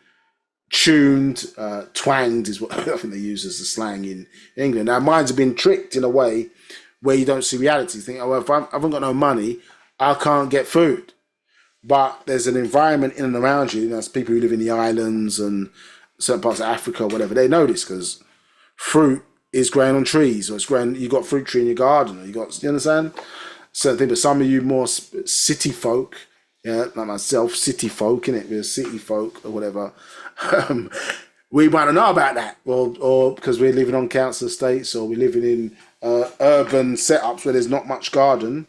tuned, twanged is what I think they use as the slang in England. Our minds have been tricked in a way where you don't see reality. You think, oh, well, if I haven't got no money, I can't get food. But there's an environment in and around you. There's people who live in the islands and certain parts of Africa or whatever. They know this because fruit is growing on trees, or it's growing. You got fruit tree in your garden, or you understand certain things. But some of you more city folk, like myself, city folk, innit? We're city folk or whatever. We might not know about that, or because we're living on council estates, or we're living in urban setups where there's not much garden.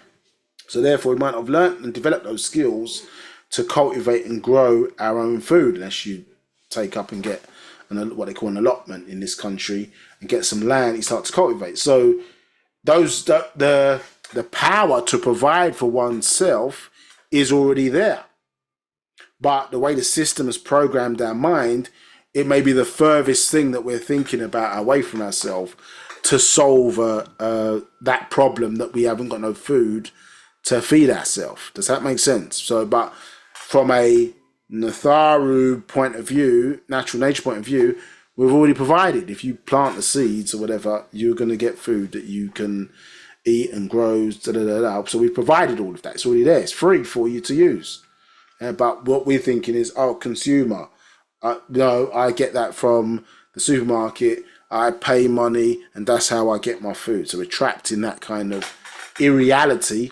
So therefore, we might have learnt and developed those skills to cultivate and grow our own food, unless you take up and get what they call an allotment in this country and get some land, you start to cultivate. So the power to provide for oneself is already there. But the way the system has programmed our mind, it may be the furthest thing that we're thinking about away from ourselves to solve that problem that we haven't got no food to feed ourselves. Does that make sense? So, but from a Natharu point of view, natural nature point of view, we've already provided. If you plant the seeds or whatever, you're going to get food that you can eat and grow. So we've provided all of that. It's already there. It's free for you to use. But what we're thinking is, consumer. No, I get that from the supermarket. I pay money, and that's how I get my food. So we're trapped in that kind of irreality.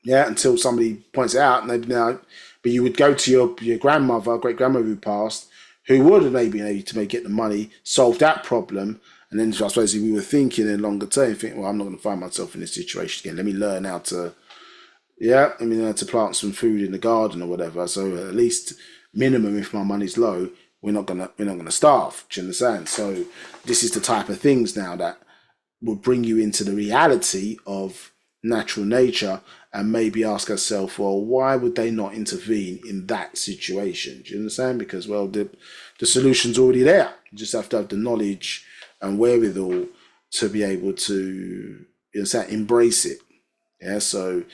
Until somebody points it out, and but you would go to your grandmother, great grandmother who passed, who would maybe to get the money, solve that problem, and then I suppose we were thinking in longer term, well, I'm not going to find myself in this situation again. Let me learn how to, to plant some food in the garden or whatever. So at least minimum, if my money's low, we're not gonna starve. Do you understand? So this is the type of things now that will bring you into the reality of natural nature, and maybe ask ourselves, well, why would they not intervene in that situation? Do you understand? Because, well, the solution's already there. You just have to have the knowledge and wherewithal to be able to embrace it. Yeah. So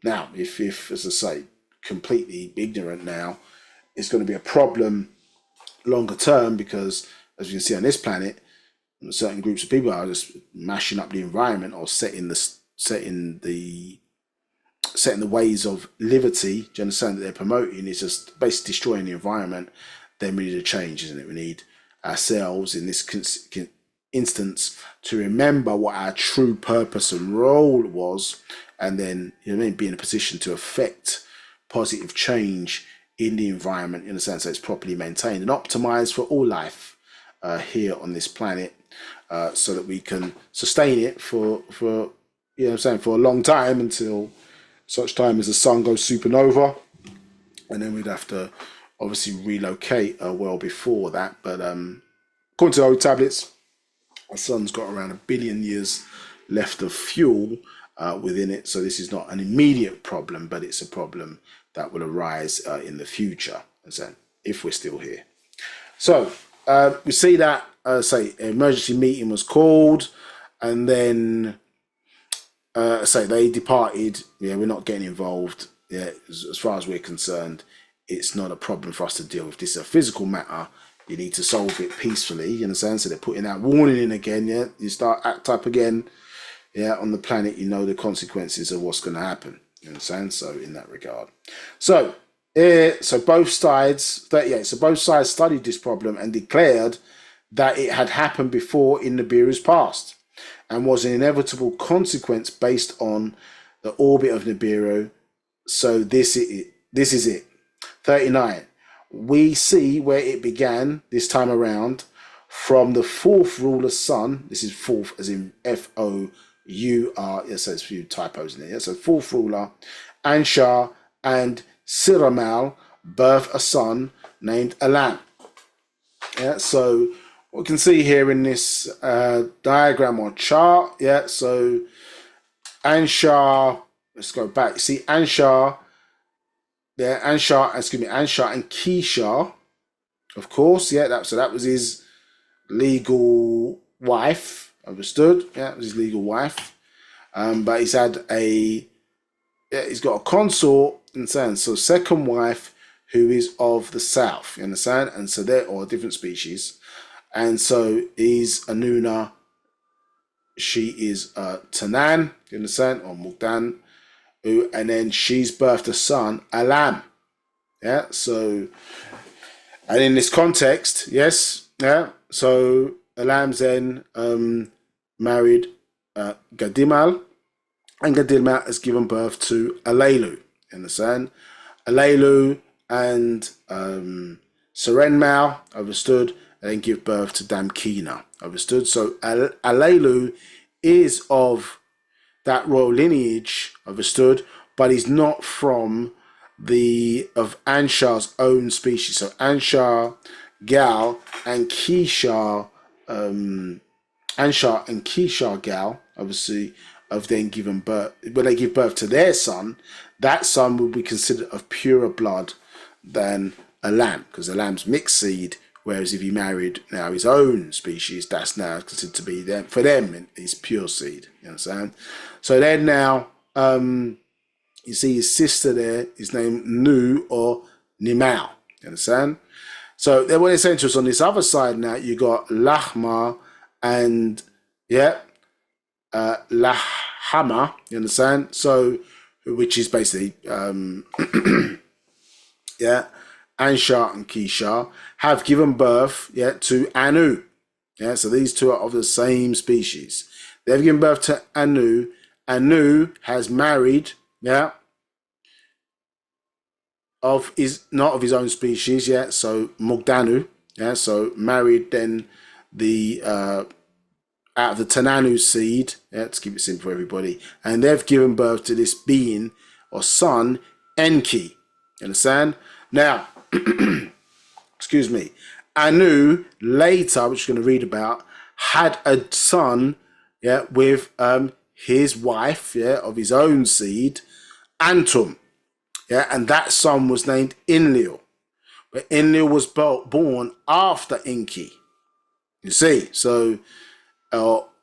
now, if as I say, completely ignorant now, it's going to be a problem longer term, because as you can see on this planet, certain groups of people are just mashing up the environment or setting the setting the ways of liberty, do you understand, that they're promoting is just basically destroying the environment, then we need a change, isn't it? We need ourselves in this instance to remember what our true purpose and role was, and then, you know what I mean, be in a position to affect positive change in the environment in a sense that it's properly maintained and optimized for all life here on this planet, so that we can sustain it for you know what I'm saying, for a long time, until such time as the sun goes supernova, and then we'd have to obviously relocate well before that. But according to the old tablets, our sun's got around 1 billion years left of fuel within it, so this is not an immediate problem, but it's a problem that will arise in the future, if we're still here. So we see that say an emergency meeting was called, and then say they departed. Yeah, we're not getting involved. Yeah, as far as we're concerned, it's not a problem for us to deal with. This is a physical matter. You need to solve it peacefully. You understand? So they're putting that warning in again. Yeah, you start act up again. Yeah, on the planet, you know the consequences of what's going to happen. You understand? So in that regard, so both sides, so both sides studied this problem and declared that it had happened before in Nabiru's past, and was an inevitable consequence based on the orbit of Nabiru. So this is it. 39. We see where it began this time around from the fourth ruler's son. This is fourth as in Four. Yes, so there's a few typos in there. Yeah? So fourth ruler, Anshar and Siramal birth a son named Alam. Yeah, so what we can see here in this diagram or chart, yeah, so Anshar, let's go back. You see Anshar and Kishar, of course, yeah, so that was his legal wife, understood? Yeah, it was his legal wife. But he's got a consort, understand? So second wife who is of the south, you understand? And so they're all different species. And so he's Anuna, she is Tanan, you understand? Or Mugdan, and then she's birthed a son, Alam. Yeah, so, and in this context, yes, yeah, so Alam's then married Gadimal, and Gadimal has given birth to Alelu, you understand? Alelu and Serenmal, understood, and then give birth to Damkina, understood? So Alelu is of that royal lineage, understood, but he's not from of Anshar's own species. So Anshar Gal and Kishar, Anshar and Kishar Gal, obviously, have then given birth. When they give birth to their son, that son will be considered of purer blood than a lamb, because a lamb's mixed seed. Whereas if he married now his own species, that's now considered to be them. For them, it's pure seed. You understand? So then now, you see his sister there is named Nu or Nimau. You understand? So then what they're saying to us on this other side now, you got Lahma and Lahama. You understand? So which is basically Anshar and Kishar have given birth to Anu. Yeah, so these two are of the same species. They've given birth to Anu. Anu has married, not of his own species, so Mugdanu, so married then the out of the Tananu seed, let's keep it simple for everybody, and they've given birth to this being or son, Enki. You understand? Now, excuse me, Anu later, which we're going to read about, had a son, with his wife, of his own seed, Antum, and that son was named Enlil, but Enlil was born after Enki. You see, so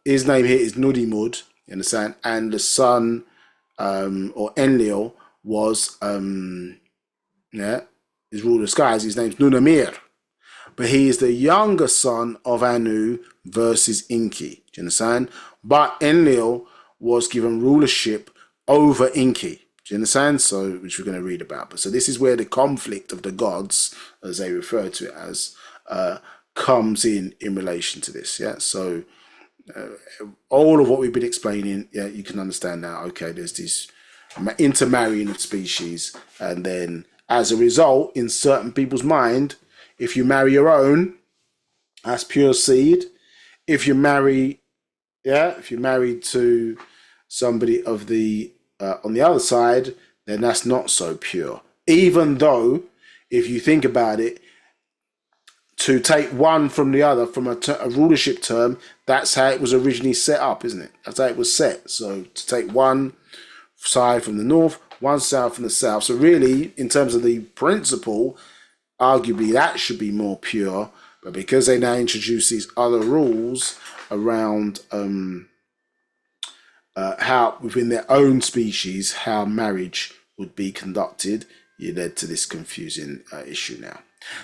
his name here is Nudimud, you understand, and the son or Enlil was his ruler of skies, his name's Nunamir. But he is the younger son of Anu versus Enki. Do you understand? But Enlil was given rulership over Enki. Do you understand? So, which we're going to read about. But so this is where the conflict of the gods, as they refer to it as, comes in relation to this. Yeah. So all of what we've been explaining, yeah, you can understand now. Okay, there's this intermarrying of species, and then as a result, in certain people's mind, if you marry your own, that's pure seed. If you marry, if you're married to somebody of the on the other side, then that's not so pure. Even though, if you think about it, to take one from the other from a rulership term, that's how it was originally set up, isn't it? That's how it was set. So to take one side from the north, one side from the south. So really, in terms of the principle, arguably that should be more pure. But because they now introduce these other rules around how within their own species how marriage would be conducted, you led to this confusing issue now.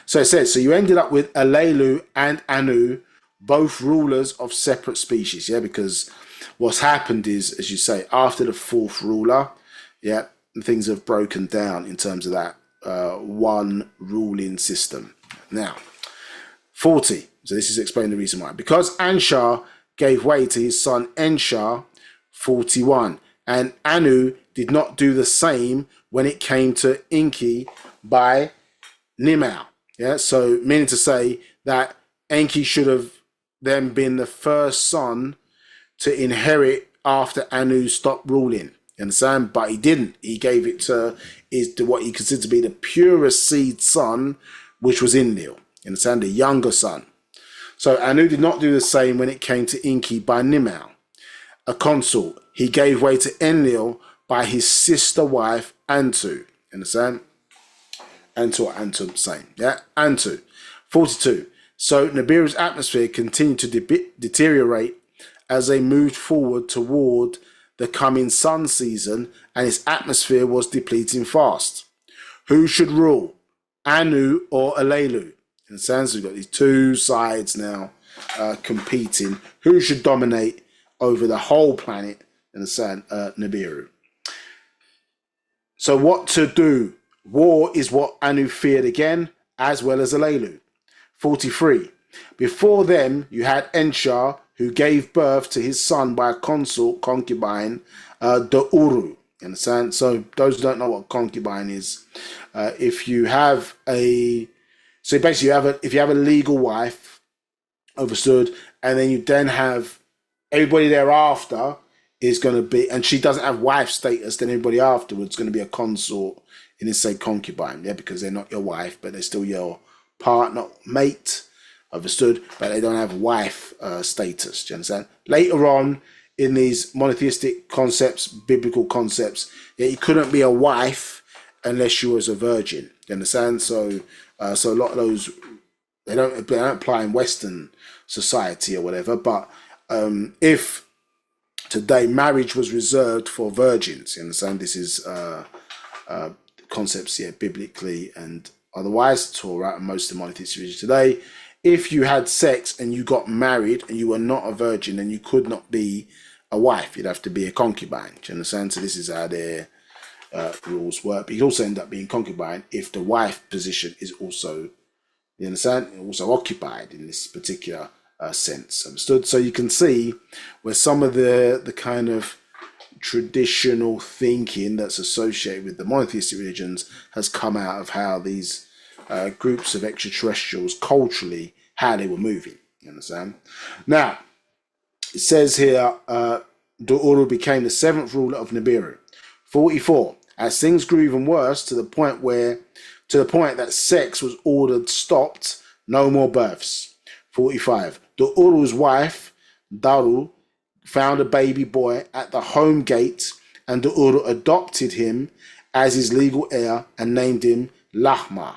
So it says, so you ended up with Alelu and Anu, both rulers of separate species, yeah, because what's happened is, as you say, after the fourth ruler, yeah, things have broken down in terms of that one ruling system. Now, 40, so this is explaining the reason why. Because Anshar gave way to his son Enshar, 41, and Anu did not do the same when it came to Enki by Nimau. Yeah, so meaning to say that Enki should have then been the first son to inherit after Anu stopped ruling. You understand? But he didn't. He gave it to what he considered to be the purest seed son, which was Enlil. You understand? The younger son. So Anu did not do the same when it came to Enki by Nimau, a consort. He gave way to Enlil by his sister wife Antu. You understand? Antu or Antum, same. Yeah, Antu. 42. So Nabiru's atmosphere continued to deteriorate as they moved forward toward the coming sun season, and its atmosphere was depleting fast. Who should rule, Anu or Alelu? In the sense, we've got these two sides now competing. Who should dominate over the whole planet? In the sense, Nabiru. So what to do? War is what Anu feared again, as well as Alelu. 43. Before them, you had Enshar, who gave birth to his son by a consort, concubine, Do'uru. You understand? So those who don't know what concubine is, if you have a, so basically if you have a legal wife, understood, and then you then have everybody thereafter is going to be, and she doesn't have wife status, then everybody afterwards is going to be a consort in this, say, concubine, yeah, because they're not your wife, but they're still your partner, mate, understood, but they don't have wife status. Do you understand? Later on in these monotheistic concepts, biblical concepts, yeah, you couldn't be a wife unless you was a virgin. Do you understand? So a lot of those they don't apply in Western society or whatever. But if today marriage was reserved for virgins, you understand? This is concepts, yeah, biblically and otherwise, Torah and most of the monotheistic religions today. If you had sex and you got married and you were not a virgin, then you could not be a wife. You'd have to be a concubine. Do you understand? So this is how their rules work. But you'd also end up being concubine if the wife position is also, you understand, also occupied in this particular sense. Understood? So you can see where some of the kind of traditional thinking that's associated with the monotheistic religions has come out of how these groups of extraterrestrials culturally, how they were moving. You understand? Now, it says here, Do'uru became the seventh ruler of Nabiru. 44. As things grew even worse to the point that sex was ordered stopped, no more births. 45. Do'uru's wife, Daru, found a baby boy at the home gate, and Do'uru adopted him as his legal heir and named him Lahma.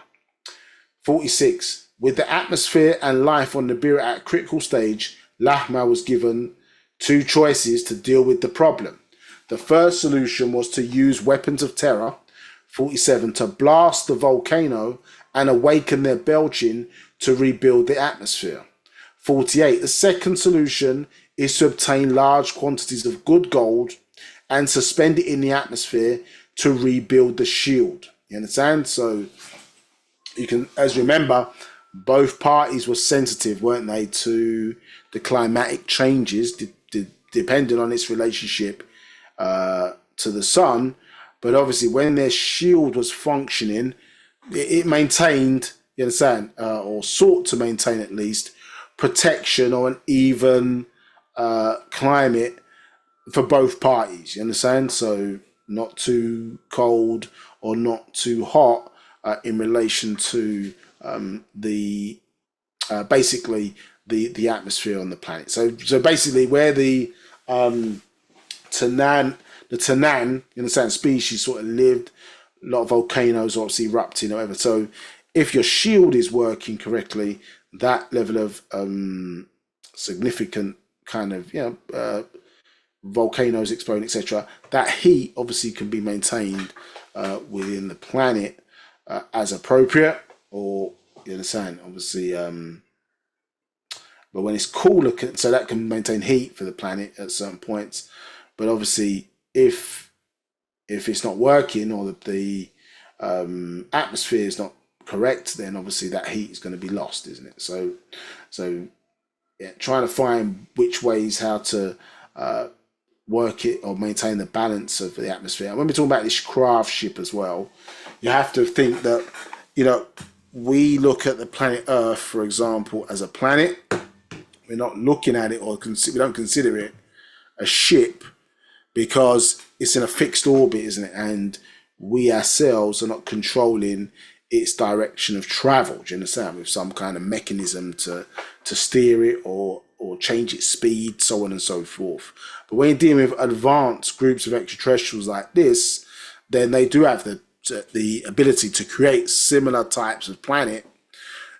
46. With the atmosphere and life on Nabiru at a critical stage, Lahma was given two choices to deal with the problem. The first solution was to use weapons of terror, 47, to blast the volcano and awaken their belching to rebuild the atmosphere. 48. The second solution is to obtain large quantities of good gold and suspend it in the atmosphere to rebuild the shield. You understand? So you can, as you remember, both parties were sensitive, weren't they, to the climatic changes, depending on its relationship to the sun. But obviously, when their shield was functioning, it maintained, you understand, or sought to maintain at least, protection or an even climate for both parties. You understand? So not too cold or not too hot in relation to the basically the atmosphere on the planet. So basically, where the Tanan, you understand, species sort of lived, a lot of volcanoes obviously erupting or whatever. So if your shield is working correctly, that level of significant kind of volcanoes exploding, etc., that heat obviously can be maintained within the planet as appropriate, or you understand, obviously. But when it's cooler, so that can maintain heat for the planet at certain points. But obviously, if it's not working, or the atmosphere is not correct, then obviously that heat is going to be lost, isn't it? So yeah, trying to find which ways how to work it or maintain the balance of the atmosphere. And when we're talking about this craft ship as well, you have to think that, we look at the planet Earth, for example, as a planet. We're not looking at it, or we don't consider it a ship, because it's in a fixed orbit, isn't it? And we ourselves are not controlling its direction of travel. Do you understand? With some kind of mechanism to steer it or change its speed, so on and so forth. But when you're dealing with advanced groups of extraterrestrials like this, then they do have the ability to create similar types of planet.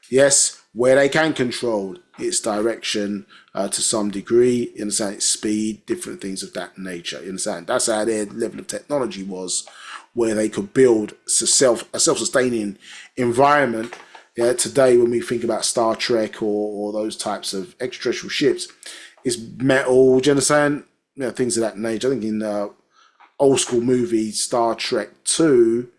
Yes, where they can control its direction to some degree, you understand, its speed, different things of that nature. You understand? That's how their level of technology was, where they could build a self-sustaining environment. Yeah, today when we think about Star Trek or those types of extraterrestrial ships, it's metal. Do you understand? Things of that nature. I think in old school movie Star Trek 2.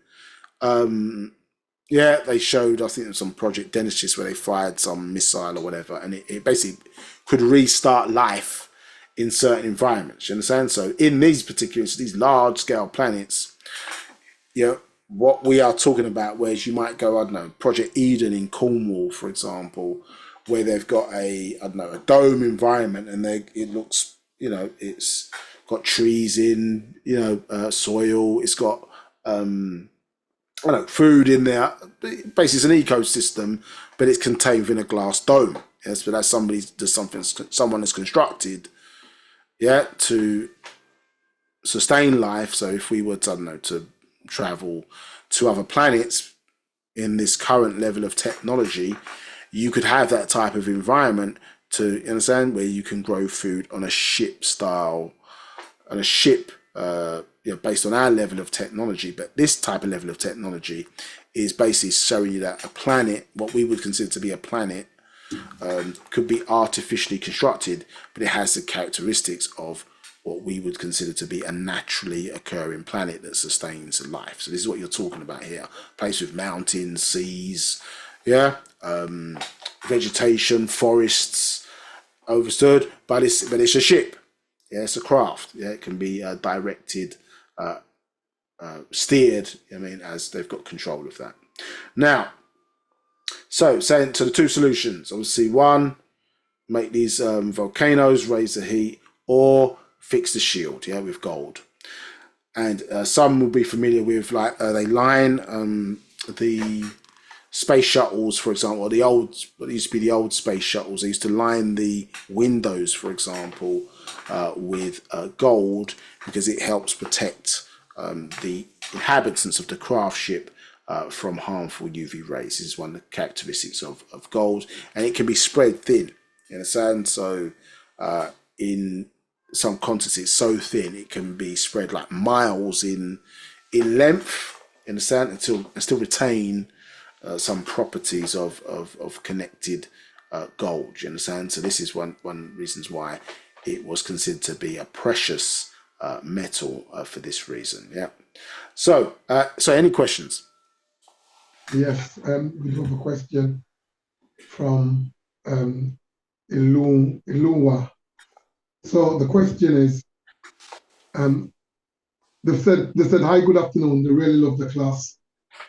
Yeah, they showed, I think it was some Project Genesis, where they fired some missile or whatever, and it basically could restart life in certain environments. You understand? So in these these large scale planets, what we are talking about, whereas you might go, I don't know, Project Eden in Cornwall, for example, where they've got a dome environment, and it looks, it's got trees in, soil, it's got food in there. Basically, it's an ecosystem, but it's contained within a glass dome. Yes, but that's someone has constructed, to sustain life. So if we were to, to travel to other planets in this current level of technology, you could have that type of environment to understand, where you can grow food on a ship style, on a ship, based on our level of technology. But this type of level of technology is basically showing you that a planet, what we would consider to be a planet, could be artificially constructed, but it has the characteristics of what we would consider to be a naturally occurring planet that sustains life. So this is what you're talking about here. A place with mountains, seas, vegetation, forests, overstood, but it's a ship. Yeah, it's a craft. Yeah, it can be directed, steered. As they've got control of that. Now, so saying to the two solutions, obviously, one, make these volcanoes raise the heat, or fix the shield, with gold. And some will be familiar with, like, they line the space shuttles, for example, or what used to be the old space shuttles. They used to line the windows, for example, with gold, because it helps protect the inhabitants of the craft ship from harmful UV rays. This is one of the characteristics of gold, and it can be spread thin. You understand? So in some quantities, it's so thin it can be spread like miles in length. You understand? And still retain some properties of connected gold. You understand? So this is one reasons why it was considered to be a precious metal for this reason. Yeah. So, any questions? Yes, we have a question from Iluwa. So the question is, they said, hi, good afternoon. They really love the class.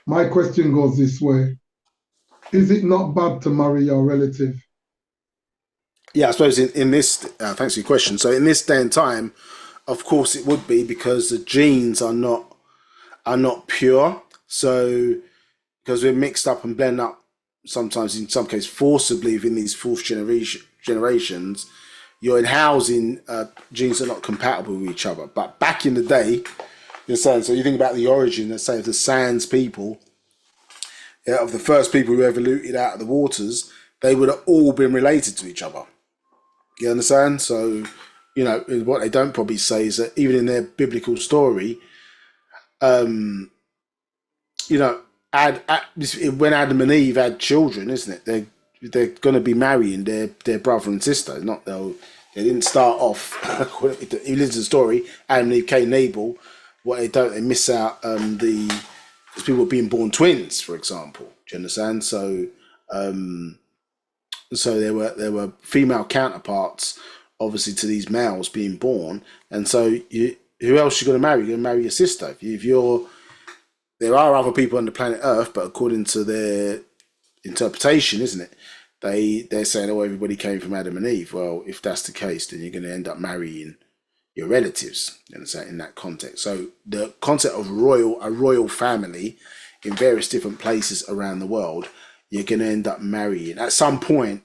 My question goes this way. Is it not bad to marry your relative? Yeah, I suppose in this, thanks for your question. So in this day and time, of course it would be, because the genes are not pure. So because we're mixed up and blend up, sometimes in some cases forcibly within these fourth generations, you're in housing genes that are not compatible with each other. But back in the day, you're saying, so you think about the origin, let's say, of the Sands people, yeah, of the first people who ever looted out of the waters, they would have all been related to each other. You understand? So, what they don't probably say is that even in their biblical story, um, you know, when Adam and Eve had children, isn't it? They're going to be marrying their brother and sister. Not they didn't start off. If you listen to the story, Adam and Eve, Cain and Abel. What they miss out because people being born twins, for example. Do you understand? So, so there were female counterparts, obviously, to these males being born, and so who else you going to marry? You're going to marry your sister. There are other people on the planet Earth, but according to their interpretation, isn't it? They're saying, oh, everybody came from Adam and Eve. Well, if that's the case, then you're going to end up marrying your relatives. You understand, in that context. So the concept of a royal family in various different places around the world, you're going to end up marrying at some point.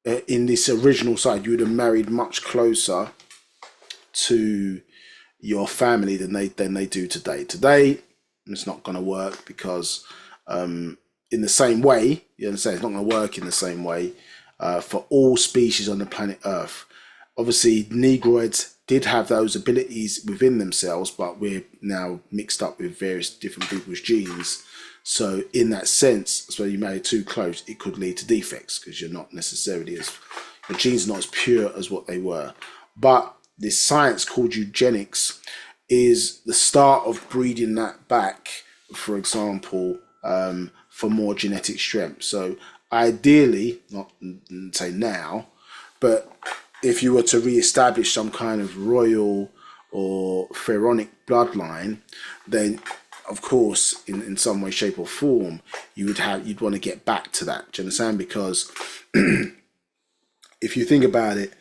In this original side, you would have married much closer to your family than they do today. Today, it's not going to work because, in the same way, you understand, it's not going to work in the same way for all species on the planet Earth. Obviously, Negroids did have those abilities within themselves, but we're now mixed up with various different people's genes. So in that sense, so you marry too close, it could lead to defects because you're not necessarily your genes are not as pure as what they were. But this science called eugenics is the start of breeding that back, for example, for more genetic strength. So ideally, not say now, but if you were to re-establish some kind of royal or pharaonic bloodline, then of course, in some way, shape, or form, you'd want to get back to that. Do you understand? Because if you think about it,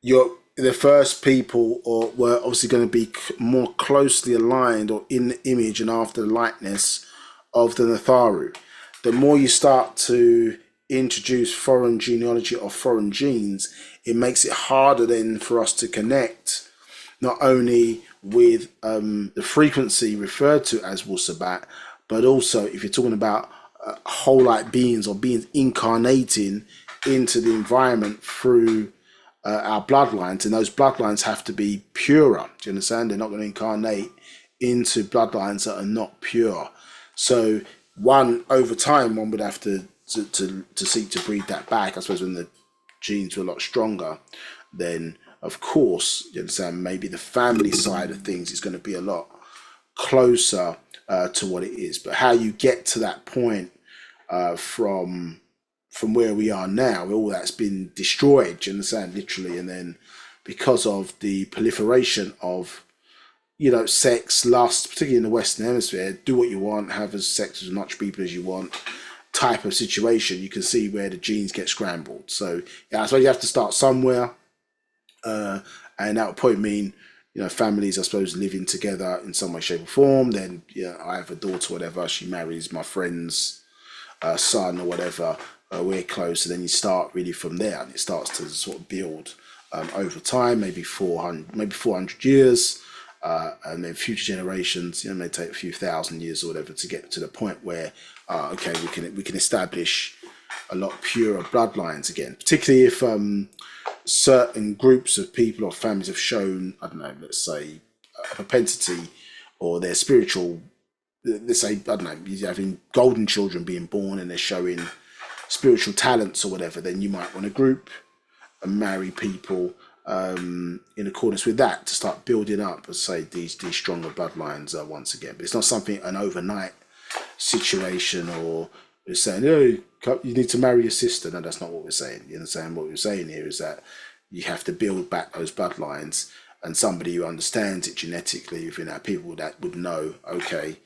the first people were obviously going to be more closely aligned or in the image and after the likeness of the Natharu. The more you start to introduce foreign genealogy or foreign genes, it makes it harder then for us to connect not only with the frequency referred to as Wu-Sabat, but also if you're talking about whole-like beings or beings incarnating into the environment through our bloodlines, and those bloodlines have to be purer. Do you understand? They're not going to incarnate into bloodlines that are not pure. So over time, one would have to seek to breed that back. I suppose when the genes were a lot stronger, then of course, you understand, maybe the family side of things is going to be a lot closer to what it is. But how you get to that point from where we are now, all that's been destroyed, do you understand, literally, and then because of the proliferation of sex, lust, particularly in the Western Hemisphere, do what you want, have as sex with as much people as you want, type of situation, you can see where the genes get scrambled. So yeah, I suppose you have to start somewhere. And that would probably mean, families, I suppose, living together in some way, shape, or form. Then, I have a daughter, whatever. She marries my friend's son or whatever. We're close, and then you start really from there, and it starts to sort of build over time, maybe 400 years, and then future generations. It may take a few thousand years or whatever to get to the point where, okay, we can establish a lot purer bloodlines again, particularly if certain groups of people or families have shown, I don't know, let's say a propensity or their spiritual, let's say, I don't know, you're having golden children being born and they're showing spiritual talents or whatever, then you might want to group and marry people in accordance with that to start building up, as say, these stronger bloodlines once again. But it's not something an overnight situation, or we're saying, oh, you need to marry your sister. No, that's not what we're saying. You understand? What we're saying here is that you have to build back those bloodlines, and somebody who understands it genetically within our people that would know, okay,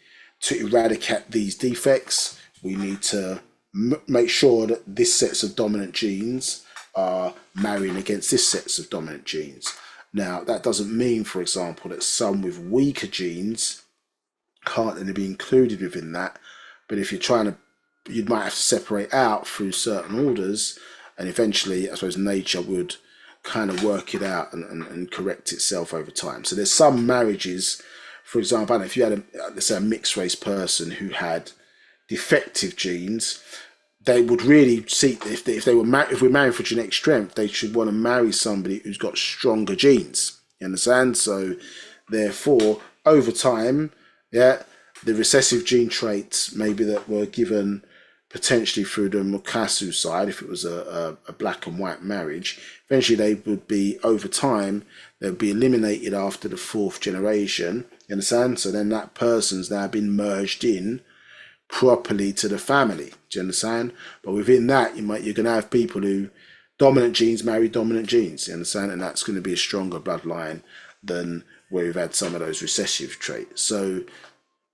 to eradicate these defects, we need to make sure that this sets of dominant genes are marrying against this sets of dominant genes. Now, that doesn't mean, for example, that some with weaker genes can't then be included within that. But if you're trying to, you might have to separate out through certain orders, and eventually, I suppose, nature would kind of work it out and correct itself over time. So there's some marriages, for example, I don't know, if you had let's say a mixed race person who had defective genes, they would really seek, if we're marrying for genetic strength, they should want to marry somebody who's got stronger genes. You understand? So therefore, over time, the recessive gene traits maybe that were given potentially through the Mukasu side, if it was a black and white marriage, eventually they would be, over time, they would be eliminated after the 4th generation. You understand? So then that person's now been merged in properly to the family. Do you understand? But within that, you're going to have people who dominant genes marry dominant genes. You understand? And that's going to be a stronger bloodline than where we've had some of those recessive traits. So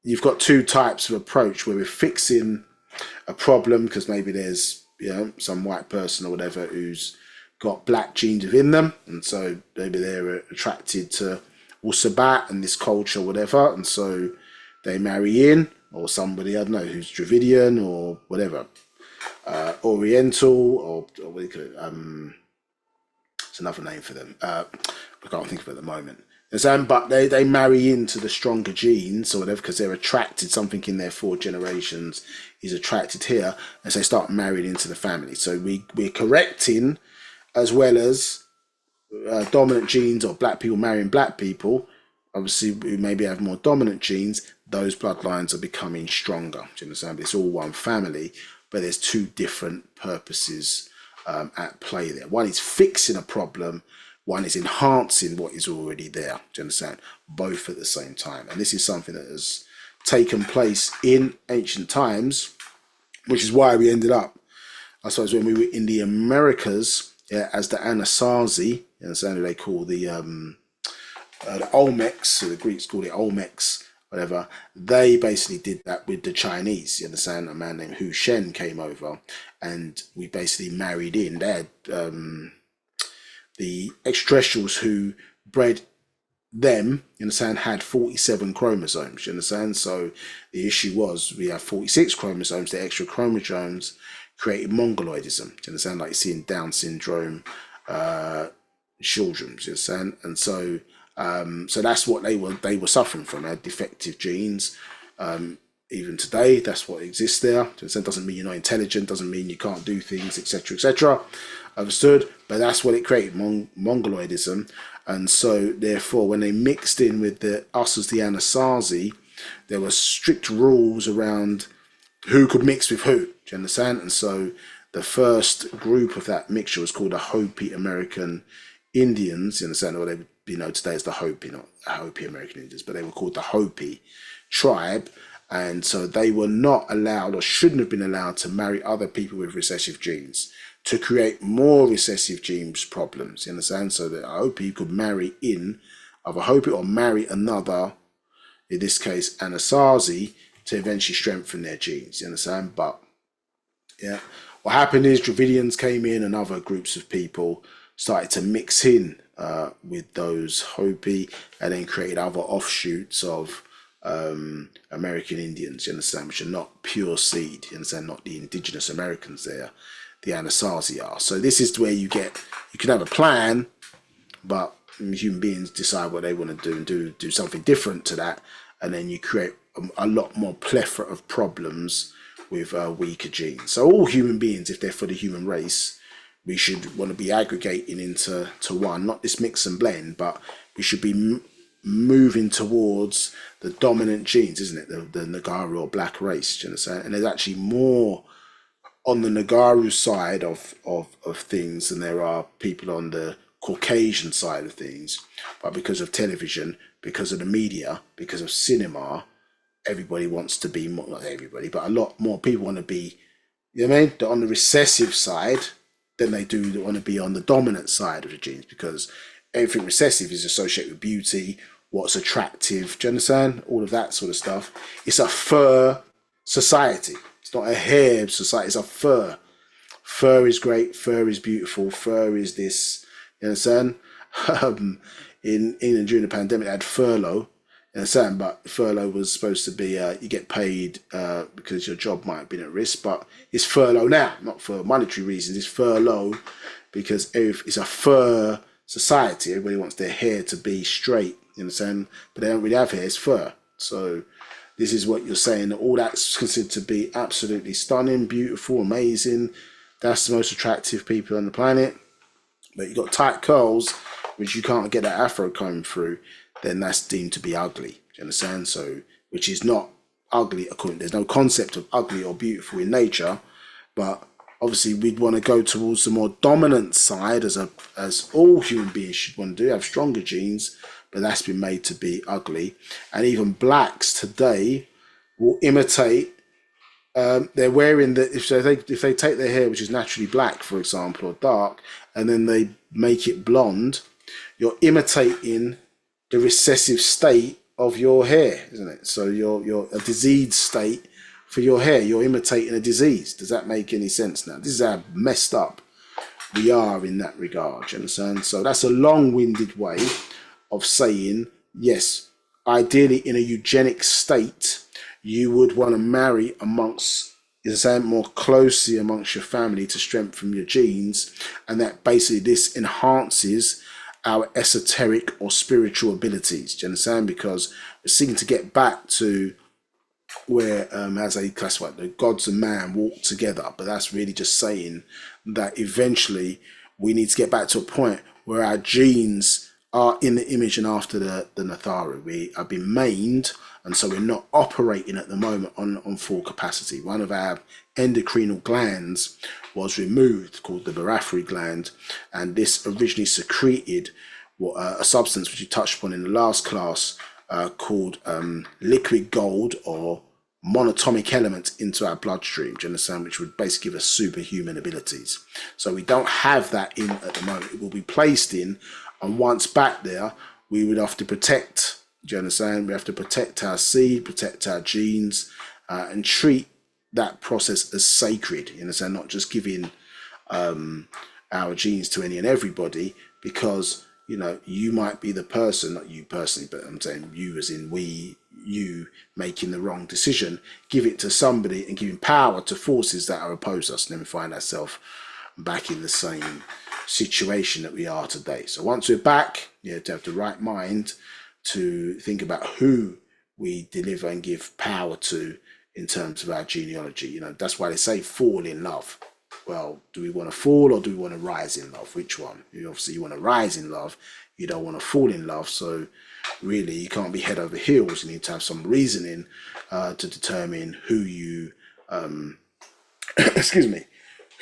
you've got two types of approach where we're fixing a problem because maybe there's some white person or whatever who's got black genes within them, and so maybe they're attracted to Wu-Sabat and this culture or whatever, and so they marry in, or somebody, I don't know, who's Dravidian or whatever, Oriental, or what do you call it? It's another name for them. I can't think of it at the moment. But they marry into the stronger genes or whatever because they're attracted, something in their 4 generations is attracted here, and so they start marrying into the family. So we're correcting, as well as dominant genes or black people marrying black people, obviously who maybe have more dominant genes, those bloodlines are becoming stronger. Do you understand? It's all one family, but there's 2 different purposes at play there. One is fixing a problem, one is enhancing what is already there. Do you understand? Both at the same time. And this is something that has taken place in ancient times, which is why we ended up, I suppose, when we were in the Americas, as the Anasazi, you understand, who they call the Olmecs, so the Greeks called it Olmecs, whatever. They basically did that with the Chinese. You understand? A man named Hu Shen came over, and we basically married in. They had the extraterrestrials who bred them, you understand, had 47 chromosomes. You understand? So the issue was we have 46 chromosomes. The extra chromosomes created mongoloidism. Do you understand? Like you see in Down syndrome children. You understand? And so so that's what they were suffering from. They had defective genes. Even today, that's what exists there. It doesn't mean you're not intelligent, doesn't mean you can't do things, etc., etc. Understood? But that's what it created, mongoloidism. And so, therefore, when they mixed in with us as the Anasazi, there were strict rules around who could mix with who. Do you understand? And so, the first group of that mixture was called the Hopi American Indians. You understand? What they would be known today as the Hopi, not Hopi American Indians, but they were called the Hopi tribe. And so they were not allowed, or shouldn't have been allowed, to marry other people with recessive genes to create more recessive genes problems. You understand? So that a Hopi could marry in of a Hopi or marry another, in this case, Anasazi, to eventually strengthen their genes. You understand? But yeah, what happened is Dravidians came in and other groups of people started to mix in with those Hopi, and then created other offshoots of American Indians, you understand, which are not pure seed, you understand, not the indigenous Americans there, the Anasazi are. So this is where you can have a plan, but human beings decide what they want to do and do something different to that, and then you create a lot more plethora of problems with weaker genes. So all human beings, if they're for the human race, we should want to be aggregating into one, not this mix and blend, but we should be moving towards the dominant genes, isn't it? The Nagaru or black race, do you understand? And there's actually more on the Nagaru side of things than there are people on the Caucasian side of things, but because of television, because of the media, because of cinema, everybody wants to be more, not everybody, but a lot more people want to be, you know what I mean, they're on the recessive side than they do want to be on the dominant side of the genes, because everything recessive is associated with beauty, what's attractive, do you understand? All of that sort of stuff. It's a fur society. It's not a hair society, it's a fur. Fur is great, fur is beautiful, fur is this, you understand? In England during the pandemic, they had furlough, you understand? But furlough was supposed to be, you get paid because your job might have been at risk, but it's furlough now, not for monetary reasons, it's furlough because it's a fur society. Everybody wants their hair to be straight, you understand? But they don't really have hair, it's fur. So this is what you're saying, that all that's considered to be absolutely stunning, beautiful, amazing. That's the most attractive people on the planet. But you've got tight curls, which you can't get that afro comb through, then that's deemed to be ugly. Do you understand? So, which is not ugly, there's no concept of ugly or beautiful in nature, but obviously we'd want to go towards the more dominant side, as all human beings should want to do, have stronger genes, but that's been made to be ugly. And even blacks today will imitate, they're wearing the, if they take their hair, which is naturally black, for example, or dark, and then they make it blonde, you're imitating the recessive state of your hair, isn't it? So you're a diseased state for your hair. You're imitating a disease. Does that make any sense now? This is how messed up we are in that regard, you understand? So that's a long-winded way of saying, yes, ideally in a eugenic state, you would want to marry amongst, you know, more closely amongst your family to strengthen your genes, and that basically this enhances our esoteric or spiritual abilities. Do you understand? Because we're seeking to get back to where, as they classify, the gods and man walk together. But that's really just saying that eventually we need to get back to a point where our genes are in the image and after the Natharu. We have been maimed, and so we're not operating at the moment on full capacity. One of our endocrinal glands was removed, called the Barathri gland, and this originally secreted a substance which you touched upon in the last class, called liquid gold or monatomic element into our bloodstream, do you understand, which would basically give us superhuman abilities. So we don't have that in at the moment. It will be placed in, and once back there, we would have to protect, do you understand? We have to protect our seed, protect our genes, and treat that process as sacred, you understand, not just giving our genes to any and everybody, because, you know, you might be the person, not you personally, but I'm saying you as in you making the wrong decision, give it to somebody and giving power to forces that are opposed to us, and then we find ourselves back in the same situation that we are today. So once we're back, you know, to have the right mind to think about who we deliver and give power to in terms of our genealogy. You know, that's why they say fall in love. Well, do we want to fall or do we want to rise in love? Which one? Obviously you want to rise in love, you don't want to fall in love. So really you can't be head over heels. You need to have some reasoning to determine who you excuse me,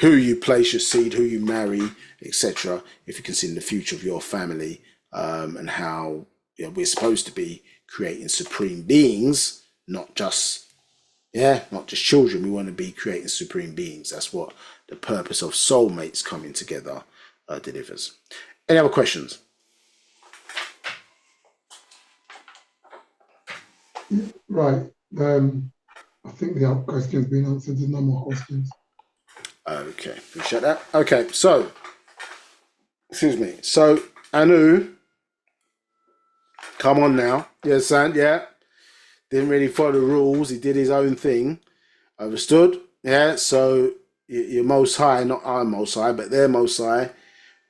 who you place your seed, who you marry, etc. If you consider the future of your family, and how, you know, we're supposed to be creating supreme beings, not just children. We want to be creating supreme beings. That's what the purpose of soulmates coming together delivers. Any other questions? Right. I think the question's been answered. There's no more questions. Okay, appreciate that. Okay, so, excuse me. So, Anu, come on now. Yes, son, yeah. Didn't really follow the rules. He did his own thing. Understood? Yeah, so you're most high, not I'm most high, but they're most high,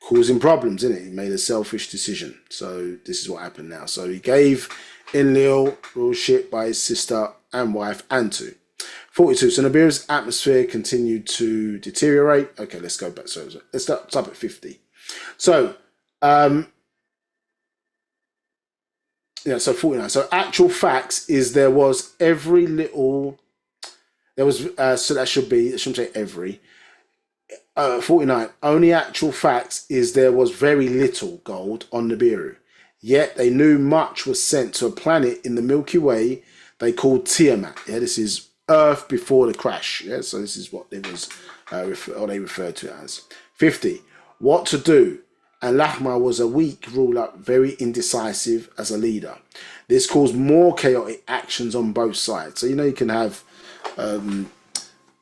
causing problems, isn't it? He made a selfish decision. So this is what happened now. So he gave Enlil rule shit by his sister and wife, Antu. 42. So Nabiru's atmosphere continued to deteriorate. Okay, let's go back. So let's start up at 50. So, yeah, so 49. So actual facts is there was so that should be, I shouldn't say every. 49. Only actual facts is there was very little gold on Nabiru. Yet they knew much was sent to a planet in the Milky Way they called Tiamat. Yeah, this is Earth before the crash. Yeah, so this is what it was, or they referred to it as. 50. What to do? And Lahma was a weak ruler, very indecisive as a leader. This caused more chaotic actions on both sides. So, you know, you can have,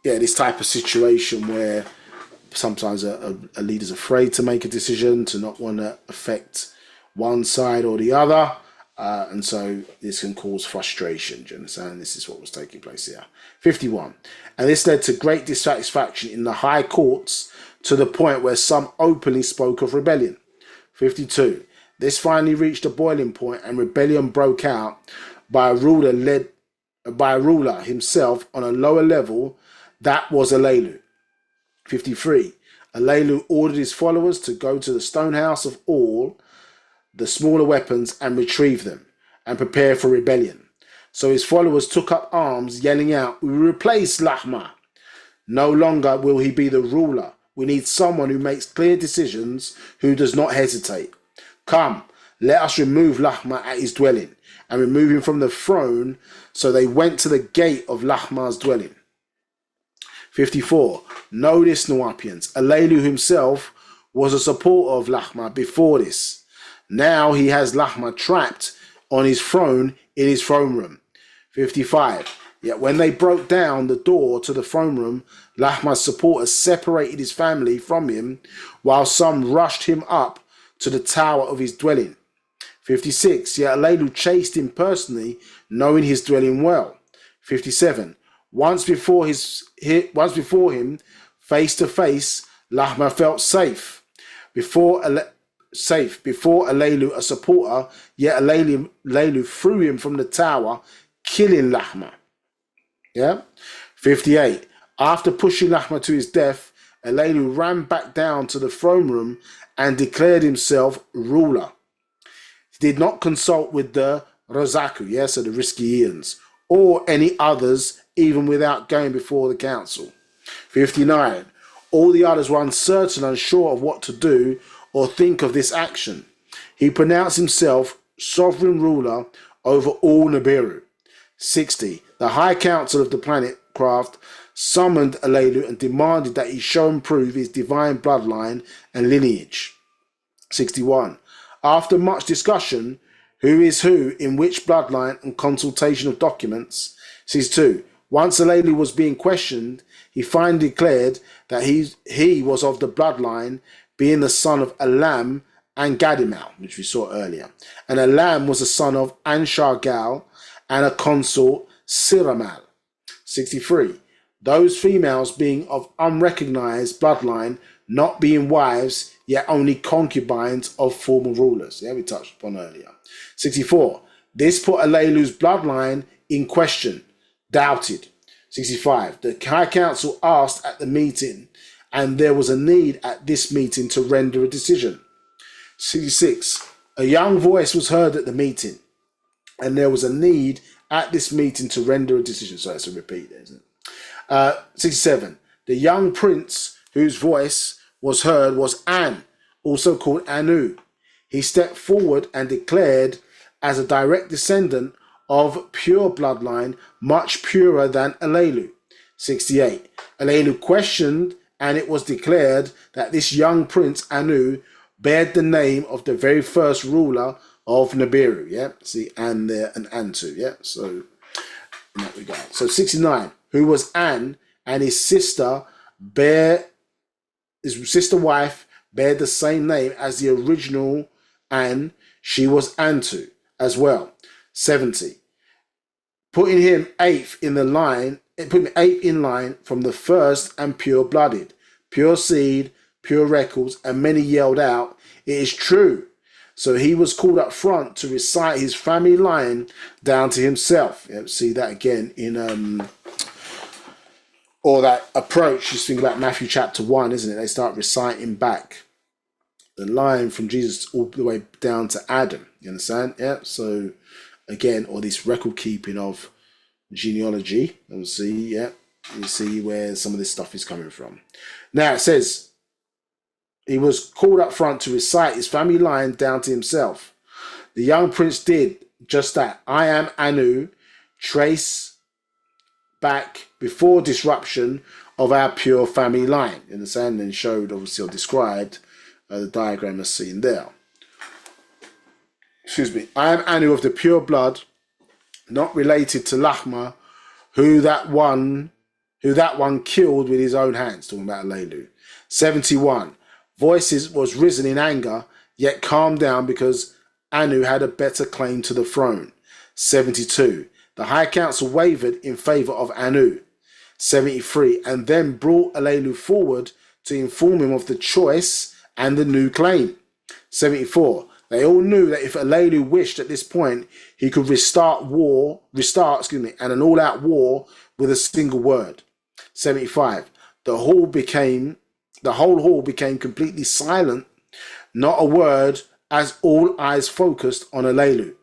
this type of situation where sometimes a leader's afraid to make a decision, to not want to affect one side or the other. And so this can cause frustration. Do you understand? This is what was taking place here. 51. And this led to great dissatisfaction in the high courts to the point where some openly spoke of rebellion. 52. This finally reached a boiling point and rebellion broke out by a ruler himself on a lower level. That was Alelu. 53. Alelu ordered his followers to go to the stonehouse of all the smaller weapons and retrieve them and prepare for rebellion. So his followers took up arms, yelling out, "We replace Lahma. No longer will he be the ruler. We need someone who makes clear decisions, who does not hesitate. Come, let us remove Lahma at his dwelling and remove him from the throne." So they went to the gate of Lahma's dwelling. 54. Know this, Nuapians. Alelu himself was a supporter of Lahma before this. Now he has Lahma trapped on his throne in his throne room. 55. Yet when they broke down the door to the throne room, Lahma's supporters separated his family from him, while some rushed him up to the tower of his dwelling. 56. Yet Alelu chased him personally, knowing his dwelling well. 57. Once before him, face to face, Lahma felt safe. Before Alelu, a supporter, yet Alelu threw him from the tower, killing Lahma. Yeah. 58. After pushing Lahma to his death, Alelu ran back down to the throne room and declared himself ruler. He did not consult with the Rozaku, so the Riskians, or any others, even without going before the council. 59. All the others were uncertain, unsure of what to do or think of this action. He pronounced himself sovereign ruler over all Nabiru. 60. The High Council of the Planet Craft summoned Alelu and demanded that he show and prove his divine bloodline and lineage. 61. After much discussion, who is who, in which bloodline, and consultation of documents. 62. Once Alelu was being questioned, he finally declared that he was of the bloodline, being the son of Elam and Gadimal, which we saw earlier. And Elam was the son of Anshargal and a consort, Siramal. 63. Those females being of unrecognized bloodline, not being wives, yet only concubines of former rulers. Yeah, we touched upon earlier. 64. This put Alelu's bloodline in question, doubted. 65. The High Council asked at the meeting, and there was a need at this meeting to render a decision. 66. A young voice was heard at the meeting, and there was a need at this meeting to render a decision. So that's a repeat there, isn't it? 67. The young prince whose voice was heard was An, also called Anu. He stepped forward and declared, as a direct descendant of pure bloodline, much purer than Alelu. 68. Alelu questioned, and it was declared that this young prince Anu bared the name of the very first ruler of Nabiru. Yeah, see, An there and Antu. Yeah, so in that regard. So 69. Who was An, and his sister wife bare the same name as the original An. She was Antu as well. 70. Putting him eighth in line from the first and pure-blooded, pure seed, pure records, and many yelled out, "It is true." So he was called up front to recite his family line down to himself. Yeah, see that again in or that approach. Just think about Matthew chapter 1, isn't it? They start reciting back the line from Jesus all the way down to Adam. You understand? Yeah. So again, or this record keeping of genealogy. Let's see. Yeah. You see where some of this stuff is coming from. Now it says, he was called up front to recite his family line down to himself. The young prince did just that. I am Anu, trace back before disruption of our pure family line. You understand? And showed, obviously, or described the diagram as seen there. Excuse me. I am Anu of the pure blood, not related to Lahma, who that one killed with his own hands. Talking about Alelu. 71. Voices was risen in anger, yet calmed down because Anu had a better claim to the throne. 72. The High Council wavered in favour of Anu. 73. And then brought Alelu forward to inform him of the choice and the new claim. 74. They all knew that if Alelu wished at this point, he could restart an all-out war with a single word. 75. The whole hall became completely silent, not a word, as all eyes focused on Alelu.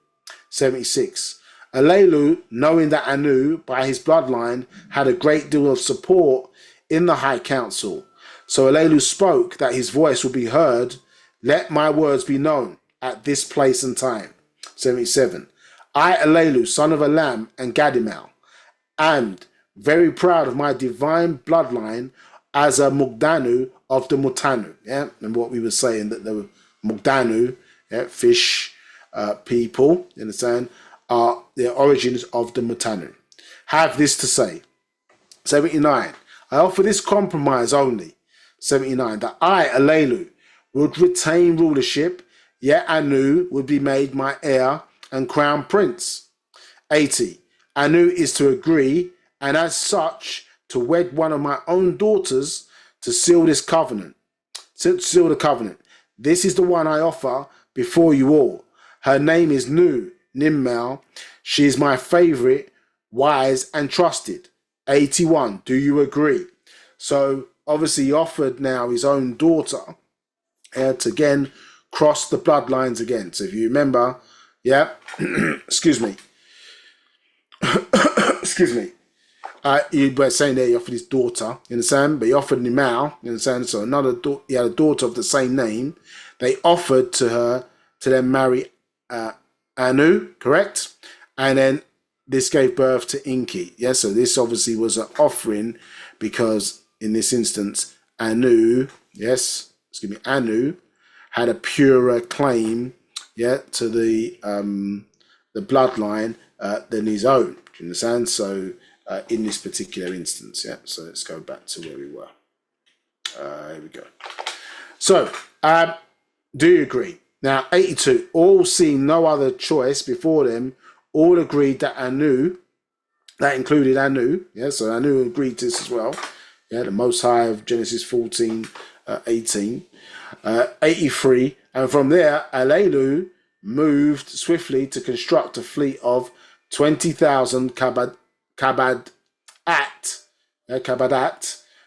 76. Alelu, knowing that Anu, by his bloodline, had a great deal of support in the High Council, so Alelu spoke that his voice would be heard. Let my words be known at this place and time. 77. I, Alelu, son of Elam and Gadimal, am very proud of my divine bloodline as a Mugdanu of the Mutanu. Yeah, and what we were saying, that the Mugdanu, fish people, you understand, are the origins of the Mutanu. Have this to say. 79. I offer this compromise only. 79. That I, Alelu, would retain rulership, yet Anu would be made my heir and crown prince. 80. Anu is to agree, and as such, to wed one of my own daughters to seal this covenant. To seal the covenant. This is the one I offer before you all. Her name is Nimmal. She is my favorite, wise and trusted. 81. Do you agree? So obviously he offered now his own daughter to again cross the bloodlines again. So if you remember, excuse me. Excuse me. He was saying there he offered his daughter, you understand? But he offered Nimmal, you understand? So he had a daughter of the same name. They offered to her to then marry Anu, correct? And then this gave birth to Inki. Yeah, so this obviously was an offering because in this instance, Anu had a purer claim, to the bloodline than his own. Do you understand? So in this particular instance, so let's go back to where we were. Here we go. So, do you agree? Now, 82, all seeing no other choice before them, all agreed that Anu, that included Anu, so Anu agreed to this as well, the Most High of Genesis 14, 18. 83, and from there, Alelu moved swiftly to construct a fleet of 20,000 Kabadat